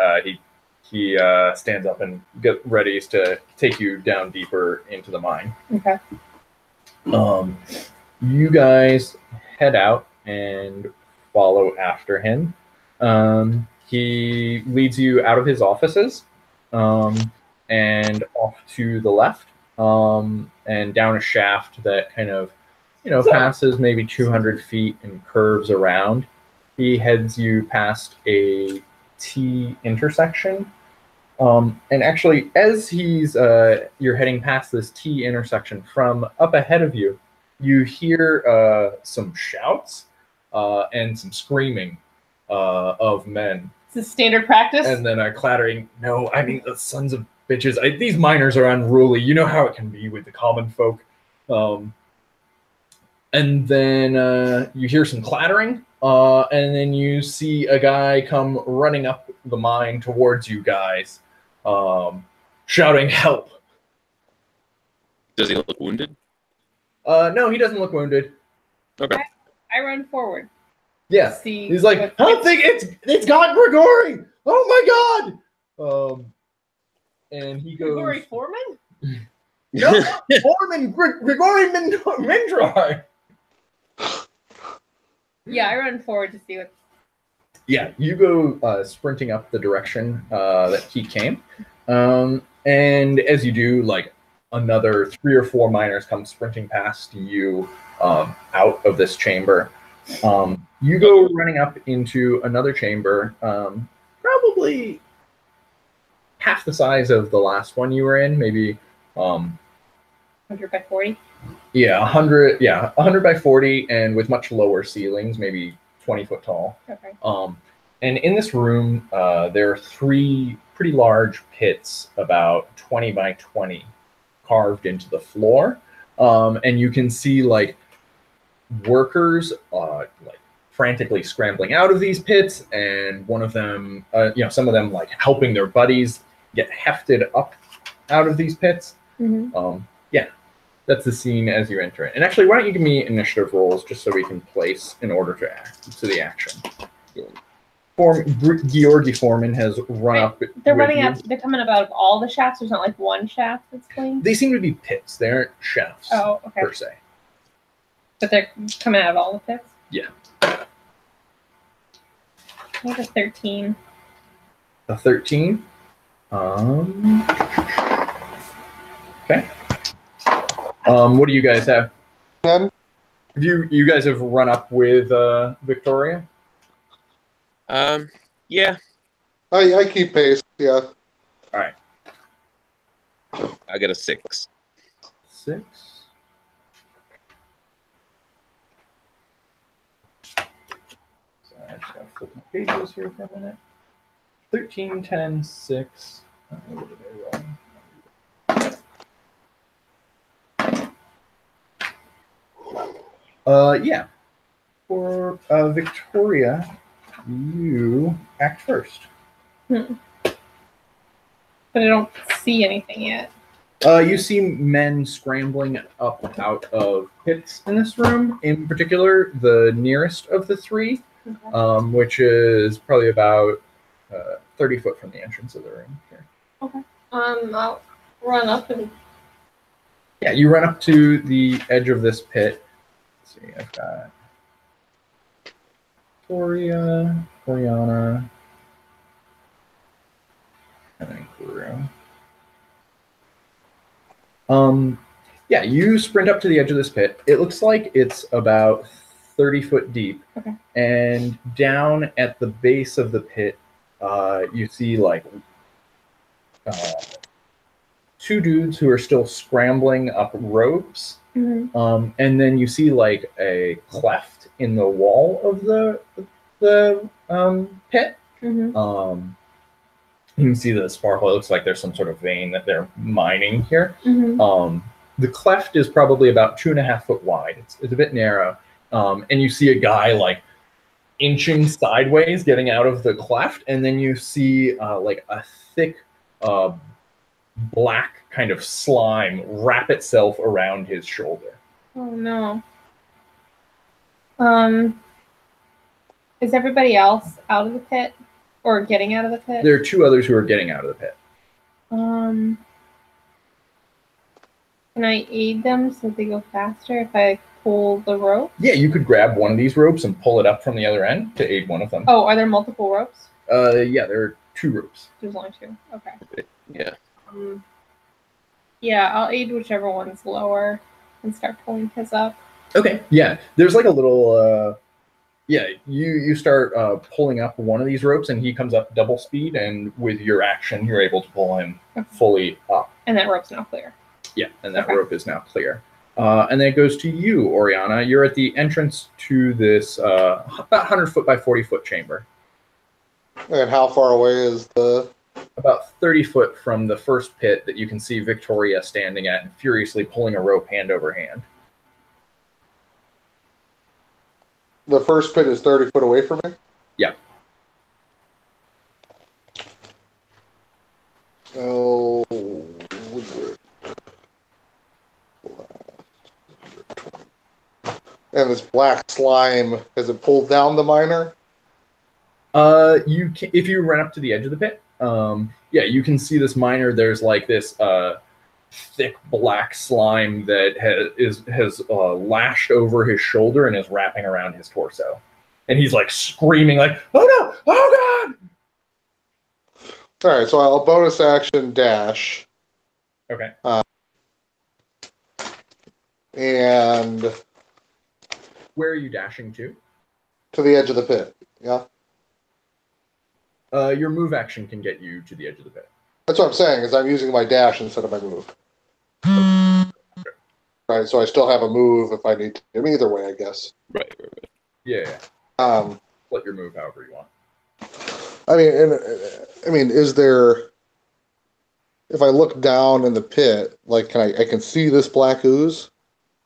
he stands up and get ready to take you down deeper into the mine. Okay. You guys head out and follow after him. He leads you out of his offices and off to the left and down a shaft that kind of, passes maybe 200 feet and curves around. He heads you past a T intersection. And actually, as you're heading past this T intersection, from up ahead of you, you hear some shouts and some screaming of men. Is this standard practice? And then clattering. No, I mean, the sons of bitches. These miners are unruly. You know how it can be with the common folk. And then you hear some clattering, and then you see a guy come running up the mine towards you guys, shouting, "Help!" Does he look wounded? No, he doesn't look wounded. Okay. I run forward. Yeah. See, he's like, "I don't think it's got Grigori! Oh my god!" And he goes, Grigori Foreman? "No, Foreman, Grigori Mindrar." Yeah, I run forward to see what. Yeah, you go sprinting up the direction that he came, and as you do, like another 3 or 4 miners come sprinting past you out of this chamber. You go running up into another chamber, probably half the size of the last one you were in, maybe 100 by 40? Yeah, 100. Yeah, 100 by 40, and with much lower ceilings, maybe 20 foot tall. Okay. And in this room, there are 3 pretty large pits, about 20 by 20, carved into the floor, and you can see like workers, like frantically scrambling out of these pits, and one of them, some of them like helping their buddies get hefted up out of these pits. Mm-hmm. Yeah, that's the scene as you enter it. And actually, why don't you give me initiative rolls just so we can place in order to the action. Georgi Foreman has run up. They're running up. They're coming up out of all the shafts. There's not like one shaft that's clean. They seem to be pits. They aren't shafts. Oh, okay. Per se. But they're coming out of all the pits. Yeah. I think a 13. A 13. Okay. What do you guys have? 10. You guys have run up with Victoria? Yeah. I keep pace, yeah. All right. I got a 6. 6. Sorry, I just gotta flip my pages here for a minute. 13, 10, 6. What did I roll? Yeah. For Victoria, you act first. But I don't see anything yet. You see men scrambling up out of pits in this room. In particular, the nearest of the 3, Okay. which is probably about 30 foot from the entrance of the room here. Okay. I'll run up and. Yeah, you run up to the edge of this pit. Let's see, I've got Victoria, Oriana, and then Guru. Yeah, you sprint up to the edge of this pit. It looks like it's about 30 foot deep. Okay. And down at the base of the pit, you see like 2 dudes who are still scrambling up ropes. Mm-hmm. And then you see like a cleft in the wall of the pit. Mm-hmm. You can see the sparkle. It looks like there's some sort of vein that they're mining here. Mm-hmm. The cleft is probably about 2.5 foot wide. It's a bit narrow. And you see a guy like inching sideways, getting out of the cleft, and then you see like a thick black kind of slime wrap itself around his shoulder. Oh no. Is everybody else out of the pit or getting out of the pit? There are 2 others who are getting out of the pit. Can I aid them so they go faster if I pull the rope? Yeah, you could grab one of these ropes and pull it up from the other end to aid one of them. Oh, are there multiple ropes? Yeah, there are 2 ropes. There's only 2. Okay. Yeah. Yeah, I'll aid whichever one's lower and start pulling his up. Okay. Yeah, there's like a little. Yeah, you start pulling up one of these ropes, and he comes up double speed, and with your action, you're able to pull him fully up. And that rope's now clear. Yeah, and that rope is now clear. And then it goes to you, Oriana. You're at the entrance to this about 100 foot by 40 foot chamber. And how far away is the... About 30 foot from the first pit that you can see Victoria standing at and furiously pulling a rope hand over hand. The first pit is 30 foot away from me? Yeah. So... And this black slime, has it pulled down the miner? You can, if you run up to the edge of the pit, yeah, you can see this miner. There's like this thick black slime that has lashed over his shoulder and is wrapping around his torso, and he's like screaming like, "Oh no! Oh god!" All right, so I'll bonus action dash. Okay. And where are you dashing to? To the edge of the pit. Yeah. Your move action can get you to the edge of the pit. That's what I'm saying, is I'm using my dash instead of my move. Okay. Right, so I still have a move if I need to. I mean, either way, I guess. Right. Yeah. Let your move however you want. I mean, is there... If I look down in the pit, like, I can see this black ooze?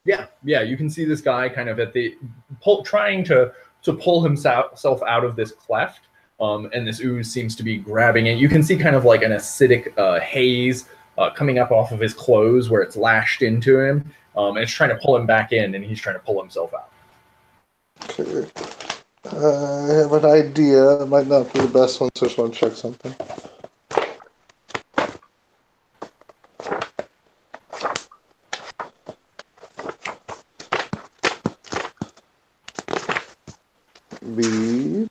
Yeah, you can see this guy kind of at the trying to pull himself out of this cleft. And this ooze seems to be grabbing it. You can see kind of like an acidic haze coming up off of his clothes where it's lashed into him. And it's trying to pull him back in, and he's trying to pull himself out. Okay. I have an idea. It might not be the best one, so I just want to check something. B.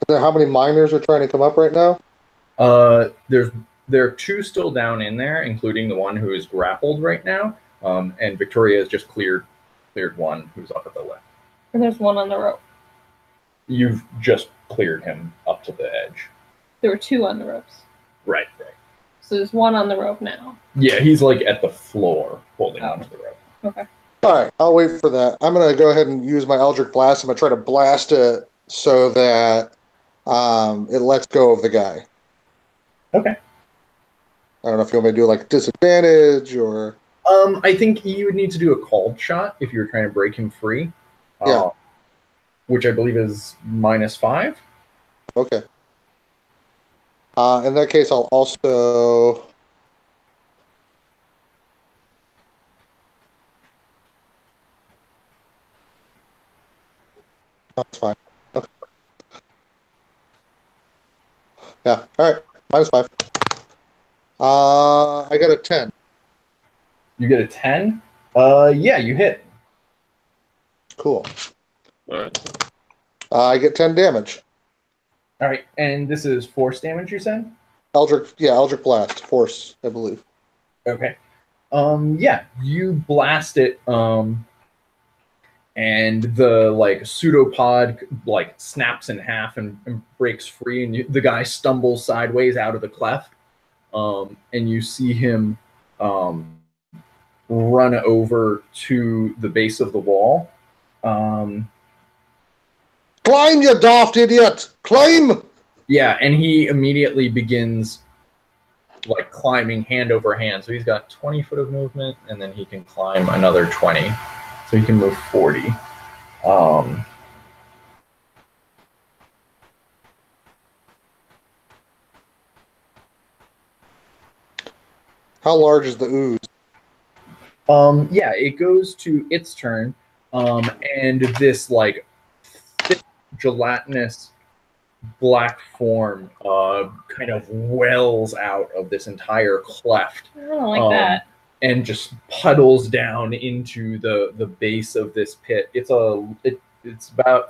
How many miners are trying to come up right now? There are 2 still down in there, including the one who is grappled right now. And Victoria has just cleared one who's up at the left. And there's one on the rope. You've just cleared him up to the edge. There were 2 on the ropes. Right. So there's one on the rope now. Yeah, he's like at the floor holding onto the rope. Okay. All right, I'll wait for that. I'm going to go ahead and use my Eldritch Blast. I'm going to try to blast it so that it lets go of the guy. Okay. I don't know if you want me to do like disadvantage or... I think you would need to do a called shot if you're trying to break him free. Yeah. Which I believe is -5. Okay. In that case, I'll also... That's fine. Okay. Yeah, all right. -5. I got a 10. You get a 10? Yeah, you hit. Cool. All right. I get 10 damage. All right, and this is force damage, you said? Eldritch Blast, force, I believe. Okay. Yeah, you blast it, and the like pseudopod like snaps in half and breaks free, and the guy stumbles sideways out of the cleft, and you see him run over to the base of the wall. Climb, you daft idiot! Climb! Yeah, and he immediately begins like climbing hand over hand. So he's got 20 foot of movement, and then he can climb another 20. So he can move 40. How large is the ooze? Yeah, it goes to its turn, and this like thick, gelatinous black form kind of wells out of this entire cleft. I don't like that. And just puddles down into the base of this pit. It's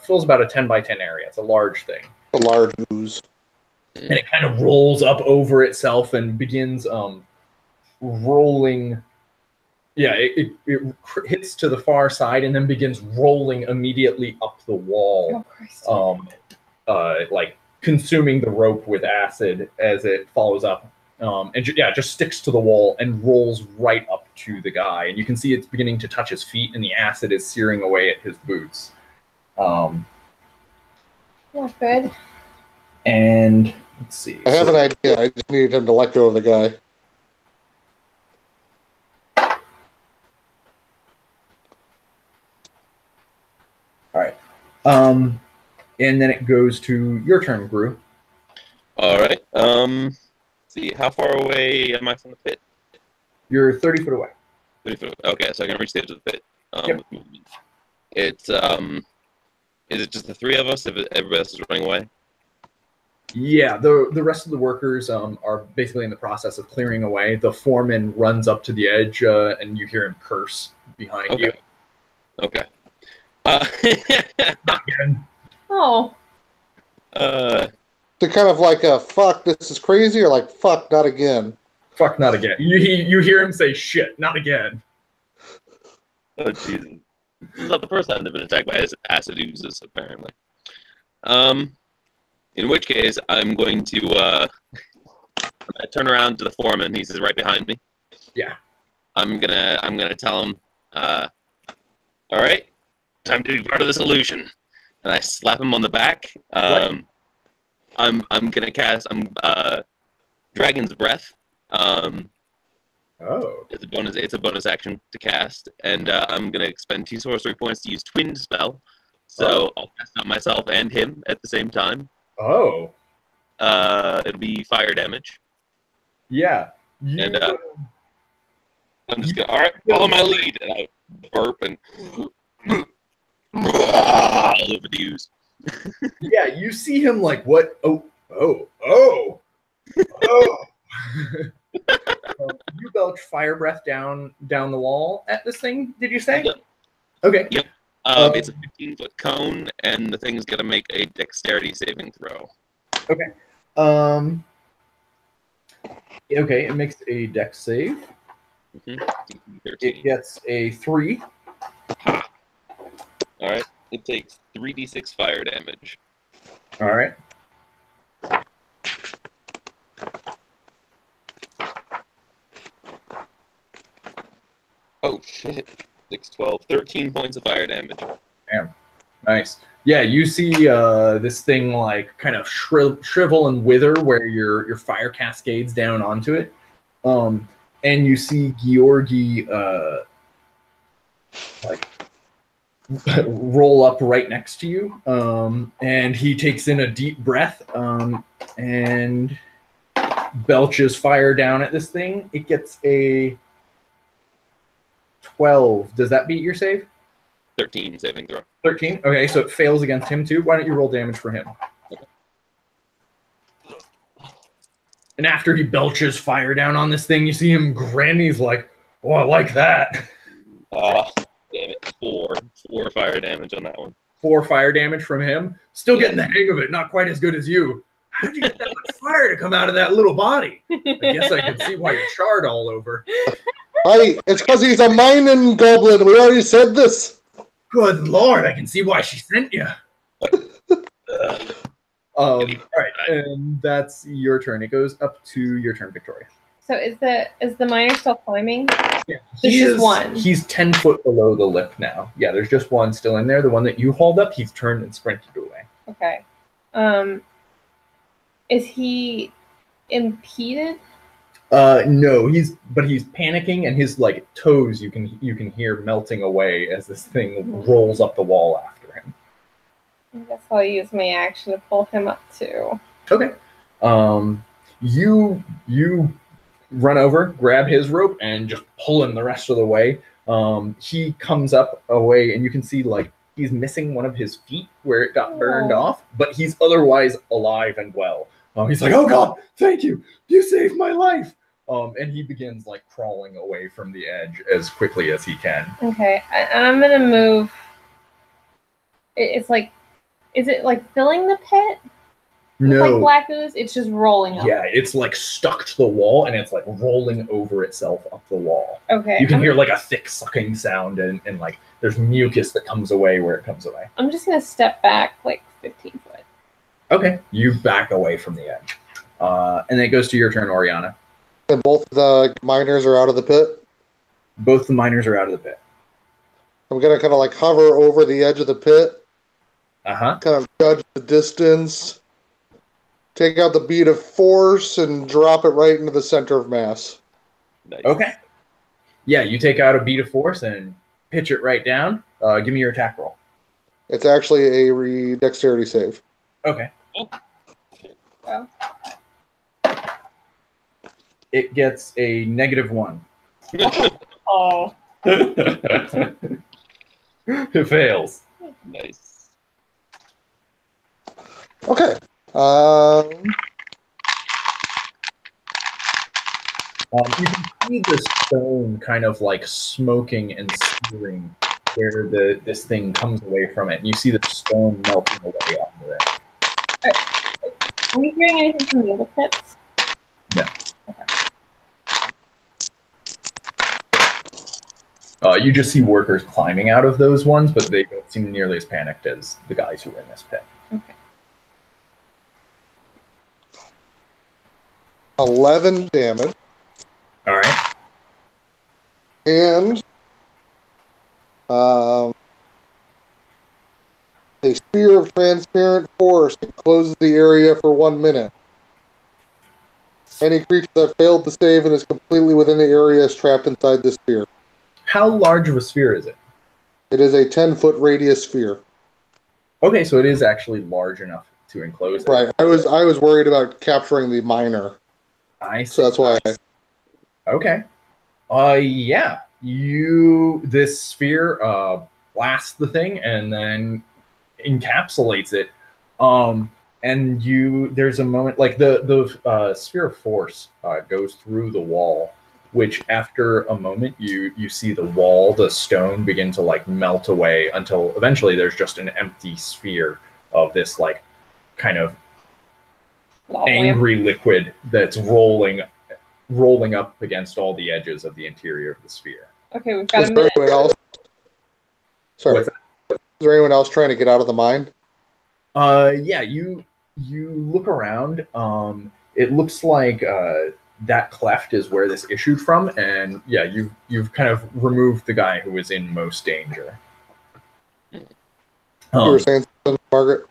fills about a 10 by 10 area. It's a large thing. A large ooze. And it kind of rolls up over itself and begins rolling. Yeah, it hits to the far side and then begins rolling immediately up the wall. Oh, Christ. Like consuming the rope with acid as it follows up. And just sticks to the wall and rolls right up to the guy. And you can see it's beginning to touch his feet, and the acid is searing away at his boots. Not good. And let's see. I have an idea. I just need him to let go of the guy. All right. And then it goes to your turn, Gru. All right. See, how far away am I from the pit? You're 30 foot away. 30 foot. Okay, so I can reach the edge of the pit. Yep. With movement. It's is it just the three of us? If everybody else is running away? Yeah, the rest of the workers are basically in the process of clearing away. The foreman runs up to the edge, and you hear him curse behind you. Okay. Not again. Oh. They're kind of like a fuck, this is crazy, or like fuck, not again. Fuck, not again. You hear him say shit, not again. Oh, Jesus. This is not the first time they've been attacked by acid oozes, apparently. In which case, I'm going to turn around to the foreman. He's right behind me. Yeah. I'm gonna tell him, all right, time to be part of the solution. And I slap him on the back. I'm gonna cast Dragon's Breath. It's a bonus action to cast, and I'm gonna expend 2 sorcery points to use Twinned spell. So I'll cast out myself and him at the same time. Oh. It'll be fire damage. Yeah. And I'm just gonna, all right, follow my lead. And I burp and all over the ooze. Yeah, you see him like, what? Oh. You belch fire breath down the wall at this thing, did you say? Yep. Okay. Yep. It's a 15-foot cone, and the thing's gonna make a dexterity saving throw. Okay. Okay, it makes a dex save. It gets a 3. Ha. All right. It takes 3d6 fire damage. All right. Oh shit. 6, 12, 13 points of fire damage. Damn. Nice. Yeah, you see this thing like kind of shrivel and wither where your fire cascades down onto it. And you see Georgi like roll up right next to you. And he takes in a deep breath and belches fire down at this thing. It gets a 12. Does that beat your save? 13 saving throw. 13? Okay, so it fails against him too. Why don't you roll damage for him? Okay. And after he belches fire down on this thing, you see him grin. He's like, oh, I like that. Oh, damn it. 4 fire damage on that one. 4 fire damage from him. Still getting the hang of it. Not quite as good as you. How did you get that much fire to come out of that little body? I guess I could see why you're charred all over. Hey, it's because he's a mining goblin. We already said this. Good Lord, I can see why she sent you. All right, and that's your turn. It goes up to your turn, Victoria. So is the miner still climbing? Yeah, There's just one. He's 10 foot below the lip now. Yeah, there's just one still in there. The one that you hauled up, he's turned and sprinted away. Okay. Is he impeded? No, he's panicking, and his like toes you can hear melting away as this thing rolls up the wall after him. I guess I'll use my action to pull him up too. Okay. You run over, grab his rope, and just pull him the rest of the way. He comes up away, and you can see like he's missing one of his feet where it got burned off, but he's otherwise alive and well. He's like, "Oh God, thank you! You saved my life!" And he begins like crawling away from the edge as quickly as he can. Okay, I'm gonna move. It's like, is it like filling the pit? No, Like black ooze, it's just rolling up. yeah, it's like stuck to the wall, and it's like rolling over itself up the wall. Okay. You can hear like a thick sucking sound, and like there's mucus that comes away where it comes away. I'm just gonna step back like 15 foot. Okay, you back away from the edge, and then it goes to your turn, Oriana. And both the miners are out of the pit. Both the miners are out of the pit. I'm gonna kind of like hover over the edge of the pit, Uh-huh. kind of judge the distance, take out the bead of force, and drop it right into the center of mass. Nice. Okay. Yeah, you take out a bead of force and pitch it right down. Give me your attack roll. It's actually a dexterity save. Okay. Oh. It gets a -1. Oh. It fails. Nice. Okay. You can see the stone kind of like smoking and searing where this thing comes away from it. And you see the stone melting away under it. Are we hearing anything from the other pits? No. You just see workers climbing out of those ones, but they don't seem nearly as panicked as the guys who were in this pit. Okay. 11 damage. All right. And a sphere of transparent force encloses the area for 1 minute. Any creature that failed to save and is completely within the area is trapped inside this sphere. How large of a sphere is it? It is a 10-foot radius sphere. Okay, so it is actually large enough to enclose it. Right. I was worried about capturing the miner, I see. so that's why. Okay. Yeah. This sphere blasts the thing and then encapsulates it. And there's a moment like the sphere of force goes through the wall, which after a moment you see the wall, the stone begin to like melt away until eventually there's just an empty sphere of this like kind of angry liquid that's rolling up against all the edges of the interior of the sphere. Okay, we've got Is a there minute. anyone else? Sorry. What's Is there anyone else trying to get out of the mine? Yeah, you look around. It looks like that cleft is where this issued from, and yeah, you've kind of removed the guy who was in most danger. You were saying something, Margaret?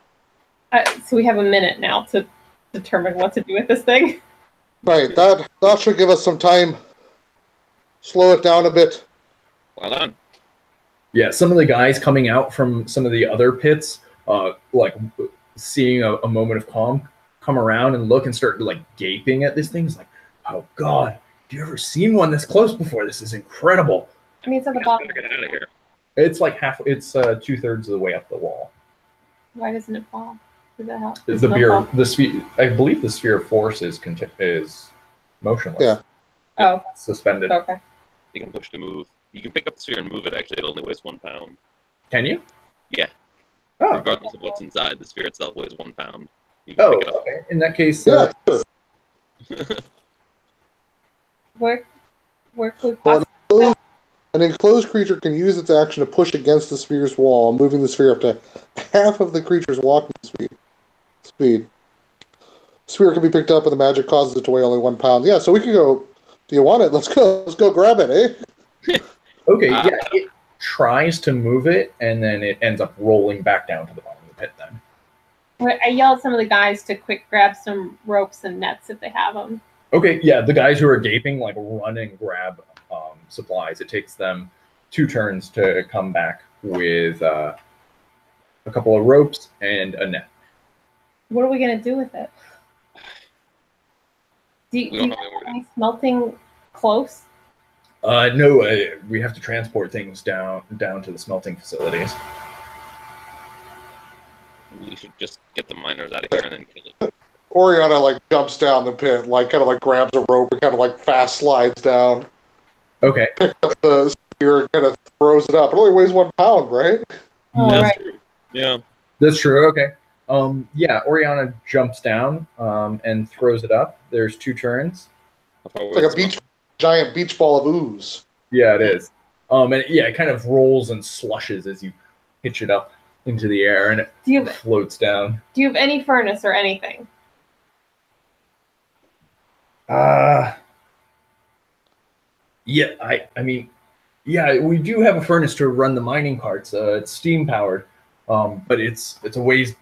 So we have a minute now to determine what to do with this thing. Right, that should give us some time. Slow it down a bit. Well done. Yeah, some of the guys coming out from some of the other pits, like seeing a moment of calm, come around and look and start like gaping at this thing. It's like, oh God, have you ever seen one this close before? This is incredible. I mean, it's at the Gotta bottom. get out of here. It's like it's 2/3 of the way up the wall. Why doesn't it fall? Does that help? The sphere, I believe the sphere of force is motionless. Yeah. Oh, Suspended. okay. You can push to move. You can pick up the sphere and move it. Actually, it only weighs 1 pound. Can you? Yeah. Oh. Regardless of what's inside, the sphere itself weighs 1 pound. You can Oh, pick it up. okay. In that case, Yeah, sure. Where could Well, an enclosed creature can use its action to push against the sphere's wall, moving the sphere up to half of the creature's walking speed. Sphere can be picked up, and the magic causes it to weigh only 1 pound. Yeah, so we could go. Do you want it? Let's go. Let's go grab it, eh? okay, yeah, it tries to move it, and then it ends up rolling back down to the bottom of the pit then. I yell at some of the guys to quick grab some ropes and nets if they have them. Okay, yeah, the guys who are gaping, like, run and grab supplies. It takes them 2 turns to come back with a couple of ropes and a net. What are we gonna do with it? Do We you don't have have anywhere any smelting close? No, we have to transport things down to the smelting facilities. We should just get the miners out of here and then kill it. Oriana like jumps down the pit, like kind of like grabs a rope and kind of like fast slides down, Okay. picks up the spear and kind of throws it up. It only weighs 1 pound, right? Oh, That's right. true. Yeah. That's true. Okay. Yeah, Oriana jumps down and throws it up. There's 2 turns. It's like a giant beach ball of ooze. Yeah, it is. And yeah, it kind of rolls and slushes as you pitch it up into the air, and it floats down. Do you have any furnace or anything? Yeah, I mean, yeah, we do have a furnace to run the mining carts. It's steam powered, but it's a ways.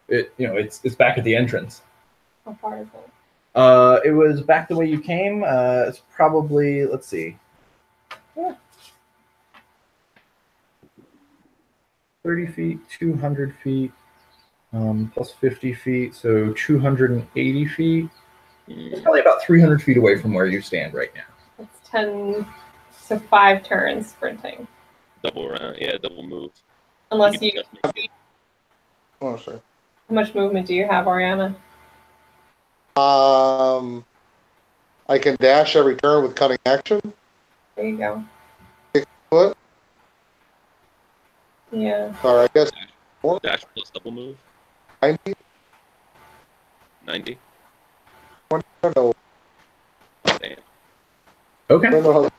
It's back at the entrance. How far is it? It was back the way you came. It's probably, let's see. Yeah. 30 feet, 200 feet, plus 50 feet, so 280 feet. It's probably about 300 feet away from where you stand right now. It's 10, so 5 turns sprinting. Double round. Yeah, double move. Unless you. Oh, sorry. How much movement do you have, Oriana? I can dash every turn with cutting action. There you go. 6 foot. Yeah. All right, I guess Dash plus double move. 90. 90. I don't know. Damn. Okay. I don't know how.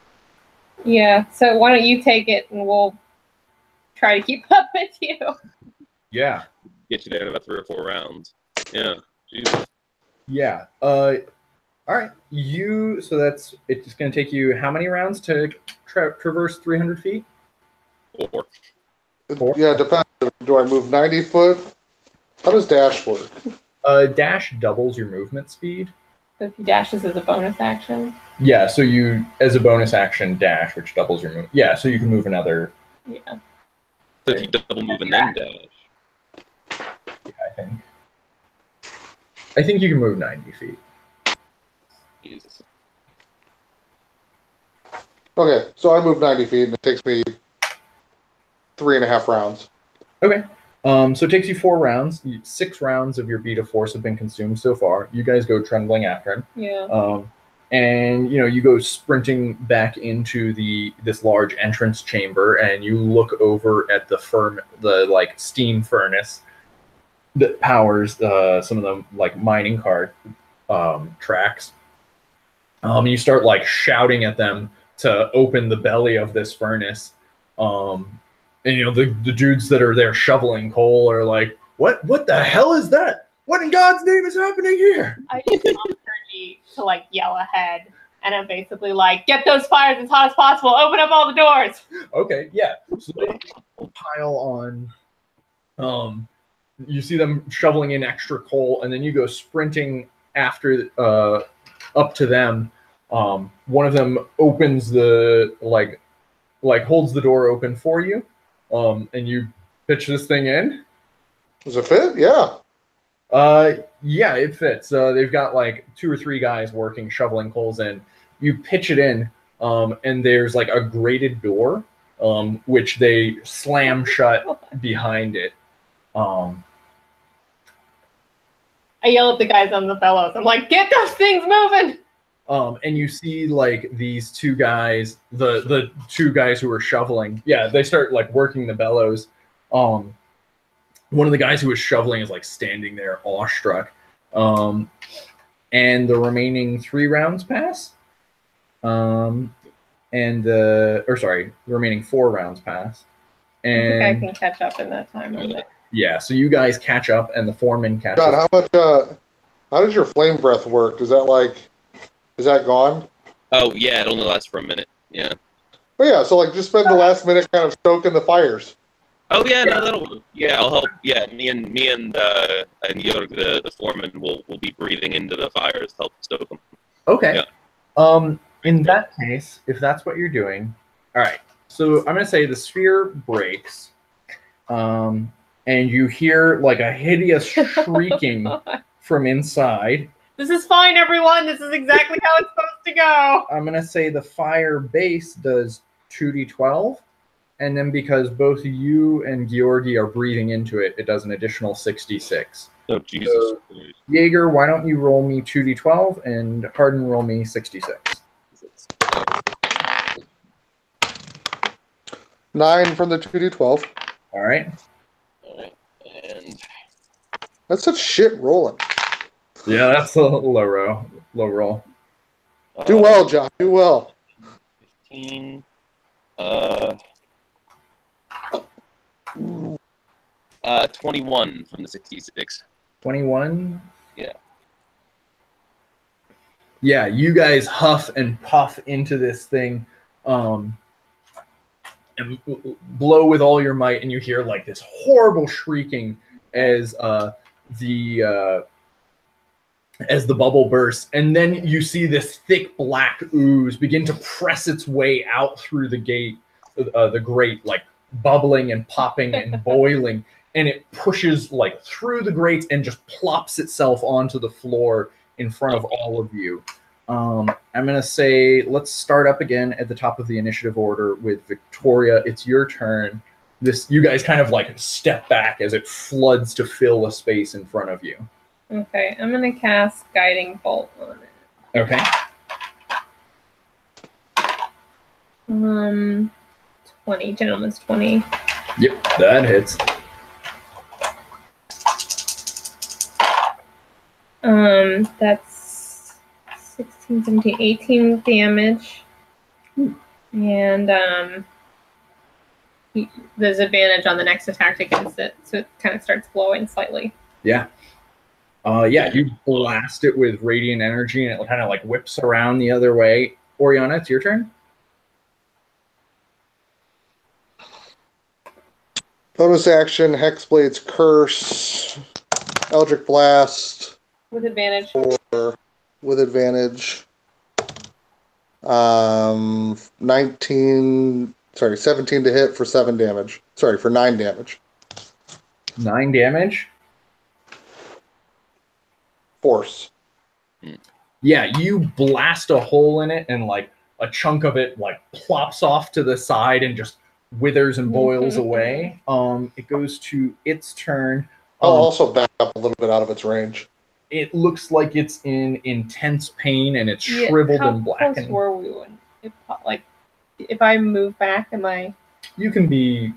Yeah. So why don't you take it and we'll try to keep up with you. Yeah. Get you there in about 3 or 4 rounds. Yeah. Jesus. Yeah. All right. So that's it's going to take you how many rounds to traverse 300 feet? 4. Yeah, it depends. Do I move 90 foot? How does dash work? Dash doubles your movement speed. So if he dashes as a bonus action. Yeah, so you, as a bonus action, dash, which doubles your move. Yeah, so you can move another. Yeah. So if you double move and then dash. Yeah, I think you can move 90 feet. Jesus. Okay, so I move 90 feet and it takes me 3.5 rounds. Okay. So it takes you 4 rounds. 6 rounds of your beat of force have been consumed so far. You guys go trembling after him. Yeah. And you go sprinting back into this large entrance chamber, and you look over at the steam furnace that powers some of the mining cart tracks. You start shouting at them to open the belly of this furnace. And the dudes that are there shoveling coal are like, what the hell is that? What in God's name is happening here? I just opportunity to yell ahead, and I'm basically like, get those fires as hot as possible. Open up all the doors. Okay, yeah. So they pile on. You see them shoveling in extra coal, and then you go sprinting after up to them. One of them opens the holds the door open for you. And you pitch this thing in. Does it fit? Yeah. Yeah, it fits. They've got 2 or 3 guys working, shoveling coals in. You pitch it in, and there's a grated door, which they slam shut behind it. I yell at the guys on the bellows. I'm like, get those things moving. And you see these 2 guys, the 2 guys who were shoveling. Yeah, they start working the bellows. One of the guys who was shoveling is standing there awestruck. And the remaining 3 rounds pass. The remaining 4 rounds pass. And I think I can catch up in that time. Yeah, so you guys catch up, and the foreman catches up. How does your flame breath work? Is that gone? Oh, yeah, it only lasts for a minute. Yeah. But yeah, so just spend the last minute kind of stoking the fires. Oh, yeah, no, that'll work. Yeah, I'll help. Yeah, me and Jorg, the foreman, will be breathing into the fires, help stoke them. Okay. Yeah. In that case, if that's what you're doing, all right. So I'm gonna say the sphere breaks, and you hear a hideous shrieking from inside, This is fine, everyone. This is exactly how it's supposed to go. I'm going to say the fire base does 2d12. And then because both you and Georgi are breathing into it, it does an additional 66. Oh, Jesus. So, Jaeger, why don't you roll me 2d12 and Harden roll me 66. 9 from the 2d12. All right. And That's such shit rolling. Yeah, that's a low roll. Low roll. Do well, John. Do well. 15. 21 from the 66. 21? Yeah. Yeah, you guys huff and puff into this thing and blow with all your might, and you hear like this horrible shrieking as the bubble bursts, and then you see this thick black ooze begin to press its way out through the gate, the grate, like bubbling and popping and boiling, and it pushes like through the grate and just plops itself onto the floor in front of all of you. I'm gonna say let's start up again at the top of the initiative order with Victoria. It's your turn. You guys kind of like step back as it floods to fill a space in front of you. Okay, I'm gonna cast Guiding Bolt on it. Okay. 20, gentleman's 20. Yep, that hits. That's 16, 17, 18 damage. And there's advantage on the next attack against it, so it kind of starts glowing slightly. Yeah. Yeah, you blast it with radiant energy, and it kind of like whips around the other way. Oriana, it's your turn. Bonus action, Hexblade's Curse, Eldritch Blast. With advantage. With advantage. 17 to hit for 7 damage. Sorry, for 9 damage. 9 damage? Force. Yeah, you blast a hole in it, and like a chunk of it like plops off to the side and just withers and boils away. It goes to its turn. I'll also back up a little bit out of its range. It looks like it's in intense pain, and it's shriveled and blackened. How close were we when it, like, if I move back, am I? You can be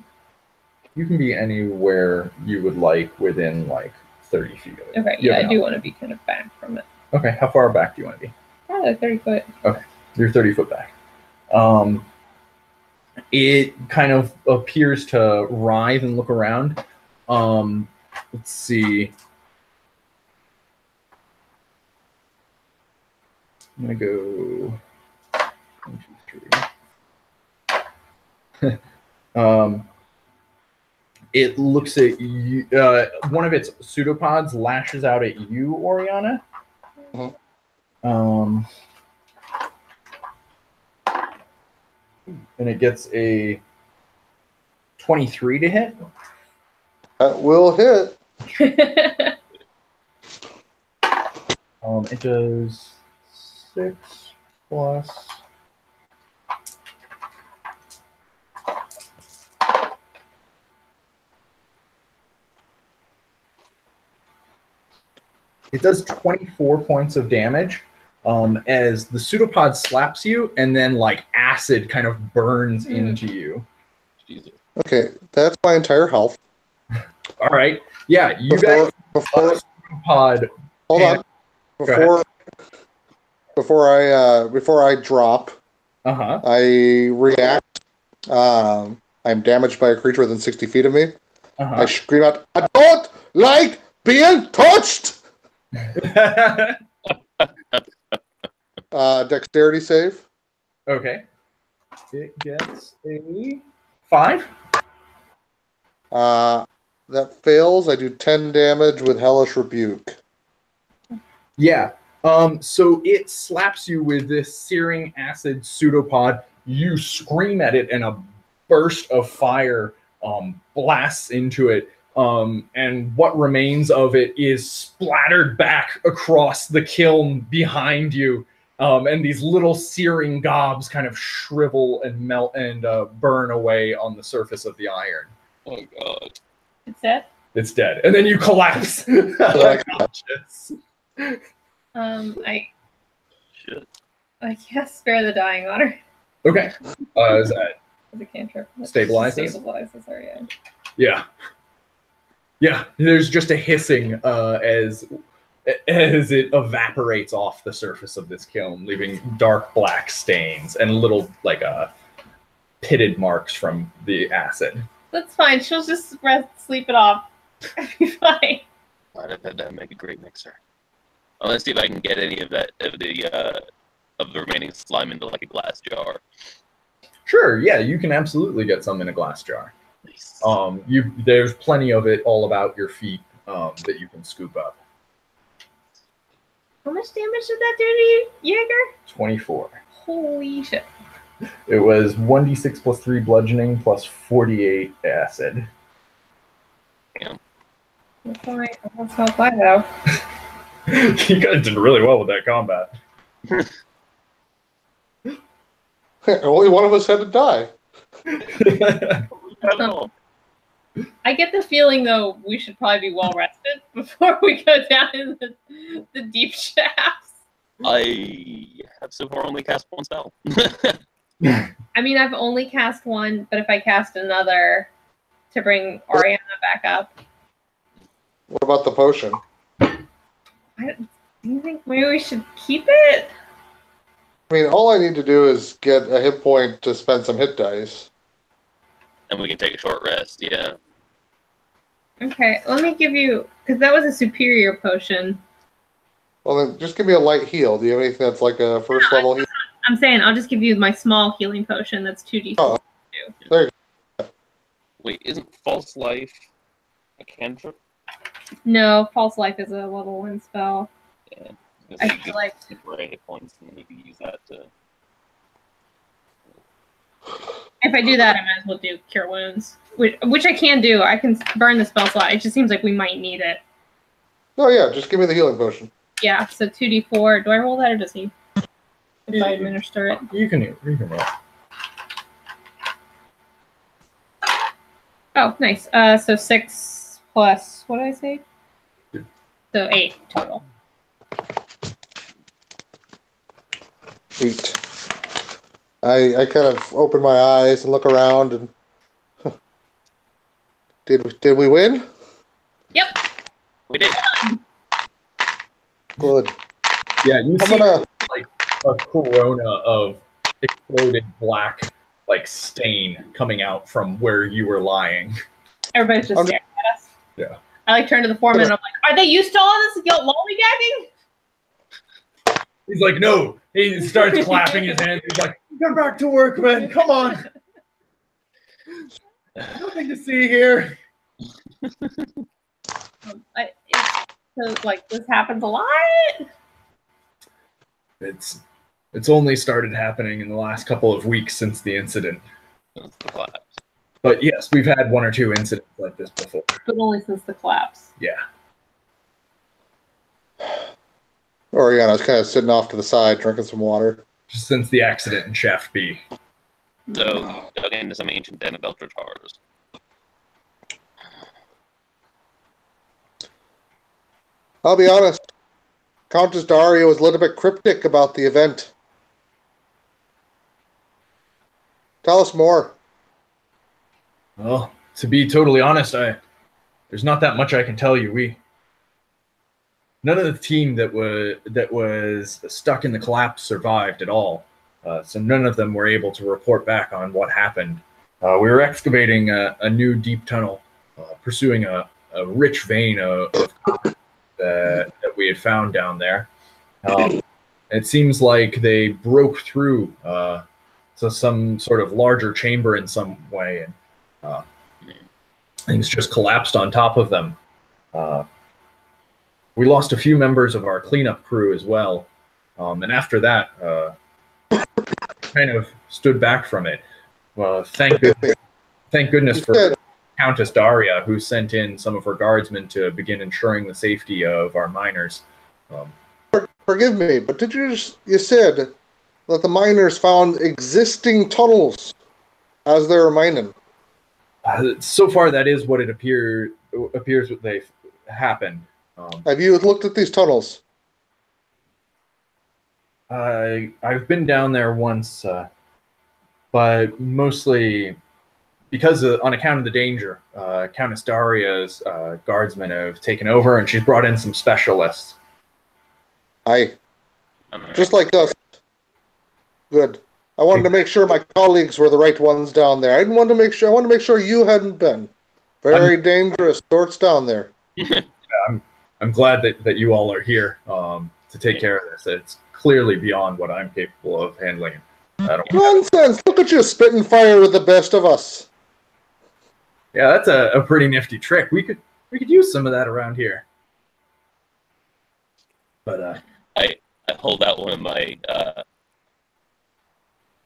anywhere you would like within like 30 feet of it. Okay, yeah, I do want to be kind of back from it. Okay, how far back do you want to be? Probably like 30 foot. Okay, you're 30 foot back. It kind of appears to writhe and look around. Let's see. I'm gonna go 1, 2, 3. It looks at you. One of its pseudopods lashes out at you, Oriana. Mm-hmm. And it gets a 23 to hit. That will hit. It does 6 plus. It does 24 points of damage as the pseudopod slaps you, and then like acid kind of burns into you. Jesus. Okay, that's my entire health. All right. Yeah, you guys. Pseudopod. Hold on. Before I drop, I react. I'm damaged by a creature within 60 feet of me. I scream out, "I don't like being touched!" Dexterity save. Okay. It gets a 5. That fails. I do 10 damage with Hellish Rebuke. Yeah. So it slaps you with this searing acid pseudopod. You scream at it, and a burst of fire blasts into it. and what remains of it is splattered back across the kiln behind you. And these little searing gobs kind of shrivel and melt and burn away on the surface of the iron. Oh god. It's dead? It's dead. And then you collapse. Unconscious. I can't spare the dying on her. Okay. Is that As a cantrip. stabilizes? Stabilizes her, yeah. Yeah. Yeah. There's just a hissing as it evaporates off the surface of this kiln, leaving dark black stains and little pitted marks from the acid. That's fine. She'll just sleep it off. I'll be fine. That'd make a great mixer. I want to see if I can get any of that of the remaining slime into like a glass jar. Sure, yeah, you can absolutely get some in a glass jar. Nice. There's plenty of it all about your feet that you can scoop up. How much damage did that do to you, Jaeger? 24. Holy shit. It was 1d6 plus 3 bludgeoning plus 48 acid. Damn. That's all right. That's not bad, though. You guys did really well with that combat. Only one of us had to die. I get the feeling, though, we should probably be well rested before we go down in the deep shafts. I have so far only cast one spell. I mean, I've only cast one, but if I cast another to bring Oriana back up. What about the potion? Do you think maybe we should keep it? I mean, all I need to do is get a hit point to spend some hit dice. And we can take a short rest, yeah. Okay, let me give you, because that was a superior potion. Well, then just give me a light heal. Do you have anything that's like a first level heal? I'm saying I'll just give you my small healing potion that's 2d4. Oh, there you go. Wait, isn't False Life a cantrip? No, False Life is a level 1 spell. Yeah. I feel like temporary hit points, and you can use that to. if I do that, I might as well do Cure Wounds, which I can do. I can burn the spell slot. It just seems like we might need it. Oh yeah, just give me the healing potion. Yeah, so 2d4. Do I roll that or does he? If I administer it. You can roll. Oh, nice. So 6 plus, what did I say? So 8 total. 8. I kind of open my eyes and look around and did we win? Yep. We did. Good. Yeah, you I'm see gonna like a corona of exploded black like stain coming out from where you were lying. Everybody's just staring at us. Yeah. I like turn to the foreman and I'm like, are they used to all this lollygagging? He's like, no. He starts clapping his hands. He's like, come back to work, man. Come on. Nothing to see here. So like this happens a lot. It's only started happening in the last couple of weeks since the incident. That's the collapse. But yes, we've had 1 or 2 incidents like this before. But only since the collapse. Yeah. Oriana's kind of sitting off to the side, drinking some water. Just since the accident in Shaft B. So, dug into some ancient den of Eldritch horrors. I'll be honest. Countess Daria was a little bit cryptic about the event. Tell us more. Well, to be totally honest, there's not that much I can tell you. None of the team that was stuck in the collapse survived at all. So none of them were able to report back on what happened. We were excavating a new deep tunnel, pursuing a rich vein of copper that we had found down there. It seems like they broke through to some sort of larger chamber in some way, and things just collapsed on top of them. We lost a few members of our cleanup crew as well, and after that, kind of stood back from it. Well, thank goodness for Countess Daria, who sent in some of her guardsmen to begin ensuring the safety of our miners. Forgive me, but you said that the miners found existing tunnels as they were mining? So far, that is what it appears what they've happened. Have you looked at these tunnels? I've been down there once, but mostly because on account of the danger. Countess Daria's guardsmen have taken over, and she's brought in some specialists. Just like us. Good. I wanted to make sure my colleagues were the right ones down there. I wanted to make sure you hadn't been. Very dangerous sorts down there. I'm glad that you all are here to take care of this. It's clearly beyond what I'm capable of handling. Nonsense! Look at you spitting fire with the best of us. Yeah, that's a pretty nifty trick. We could use some of that around here. But I hold out one of my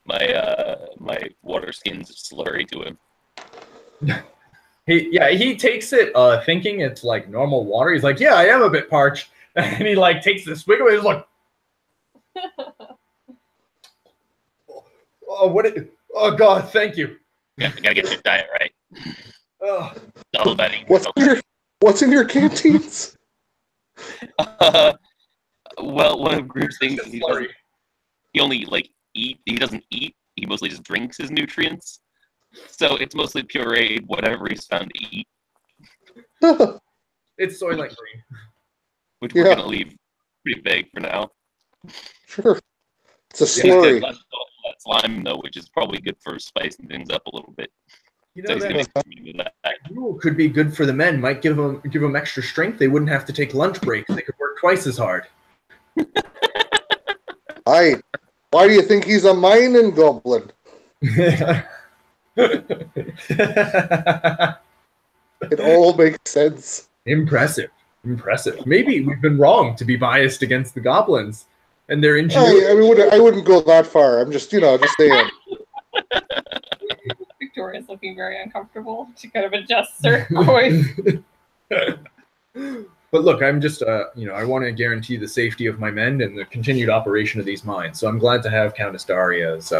my water skins of slurry to him. He takes it thinking it's like normal water. He's like, yeah, I am a bit parched. And he like takes the swig away. He's like, oh God, thank you. Yeah, I gotta get your diet right. Oh. All about it. What's in your canteens? Well, one of Groot's things is he only like eat. He doesn't eat. He mostly just drinks his nutrients. So it's mostly pureed whatever he's found to eat. It's Soylent Green, which we're gonna leave pretty big for now. Sure, it's a slurry. That slime though, which is probably good for spicing things up a little bit. You know, that rule could be good for the men. Might give them extra strength. They wouldn't have to take lunch breaks. They could work twice as hard. Why do you think he's a mining goblin? It all makes sense. Impressive. Maybe we've been wrong to be biased against the goblins and their ingenuity. I wouldn't go that far. I'm just saying. Victoria's looking very uncomfortable. She kind of adjusts her voice. But look, I'm just, I want to guarantee the safety of my men and the continued operation of these mines. So I'm glad to have Countess Daria's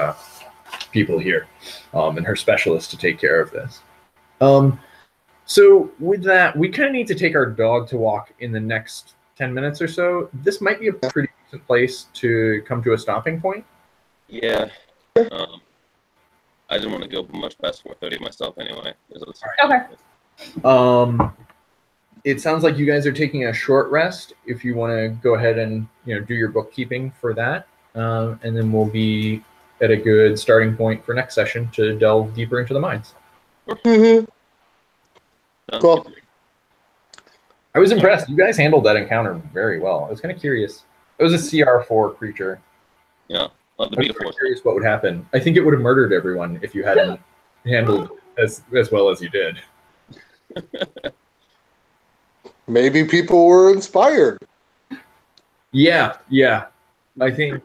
people here and her specialists to take care of this. So with that, we kind of need to take our dog to walk in the next 10 minutes or so. This might be a pretty decent place to come to a stopping point. Yeah. I didn't want to go much past 4:30 myself anyway. Okay. It sounds like you guys are taking a short rest. If you want to go ahead and do your bookkeeping for that, and then we'll be at a good starting point for next session to delve deeper into the mines. Mm-hmm. Cool. I was impressed. You guys handled that encounter very well. I was kind of curious. It was a CR4 creature. Yeah. I was curious what would happen. I think it would have murdered everyone if you hadn't handled it as well as you did. Maybe people were inspired. Yeah. I think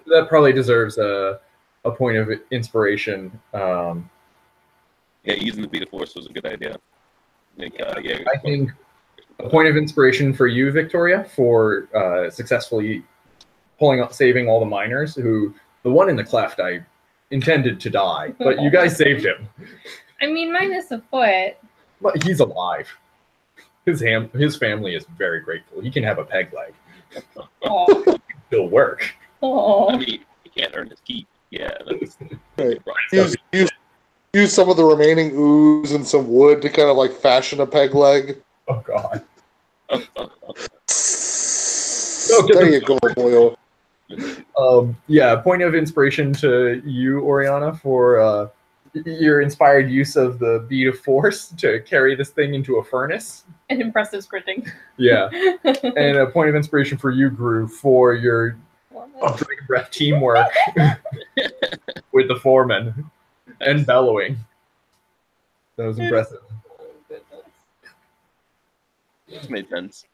that probably deserves a point of inspiration. Yeah, using the beta force was a good idea. I think a point of inspiration for you, Victoria, for successfully saving all the miners. The one in the cleft, I intended to die, but you guys saved him. I mean, minus a foot. But he's alive. His family is very grateful. He can have a peg leg. Oh. It can still work. Oh. I mean, he can't earn his keep. Yeah. Right. Use some of the remaining ooze and some wood to kind of like fashion a peg leg. Oh God. There you go, boyo. Point of inspiration to you, Oriana, for your inspired use of the bead of force to carry this thing into a furnace. And impressive scripting. Yeah. And a point of inspiration for you, Gru, for your dragon breath teamwork with the foreman and bellowing. That was impressive. It made sense.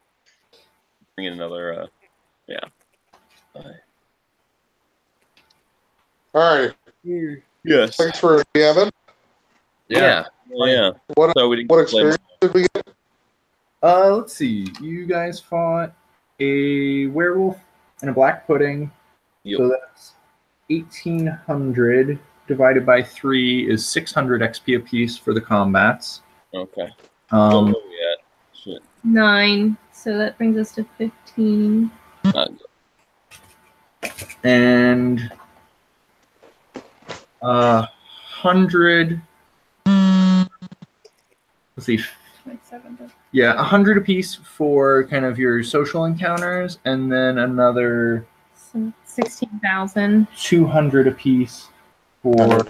Bring in another, yeah. All right. Yes. Thanks for Gavin. Yeah. Yeah. What So we didn't what play experience did we get? Let's see. You guys fought a werewolf and a black pudding. Yep. So that's 1,800 divided by 3 is 600 XP apiece for the combats. Okay. Um, Where are we at? Shit. 9. So that brings us to 15. Not good. and 100. Let's see. 27. Yeah, 100 apiece for kind of your social encounters, and then another So 16,000. 200 apiece for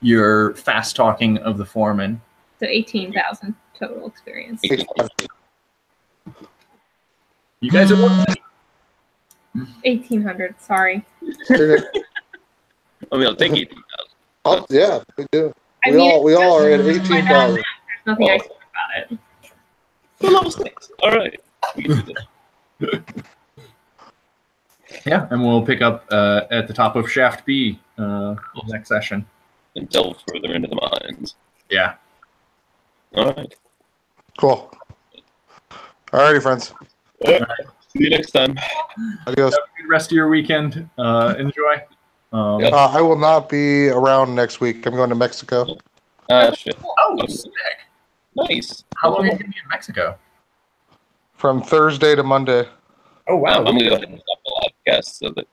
your fast talking of the foreman. So 18,000 total experience. You guys are 1,800. Sorry. I mean, I'll take 18,000. Oh, yeah, we do. I We mean, all are at it's just- 18,000. There's nothing I can do about it. Level 6. All right. We can do this. Yeah, and we'll pick up at the top of Shaft B next session. And delve further into the mines. Yeah. All right. Cool. Alrighty, friends. See you next time. Adios. Have a good rest of your weekend. Enjoy. Yep. I will not be around next week. I'm going to Mexico. Shit. Oh, sick. Nice. How long are you going to be in Mexico? From Thursday to Monday. Oh, wow. I'm going to go ahead and stop the live cast so that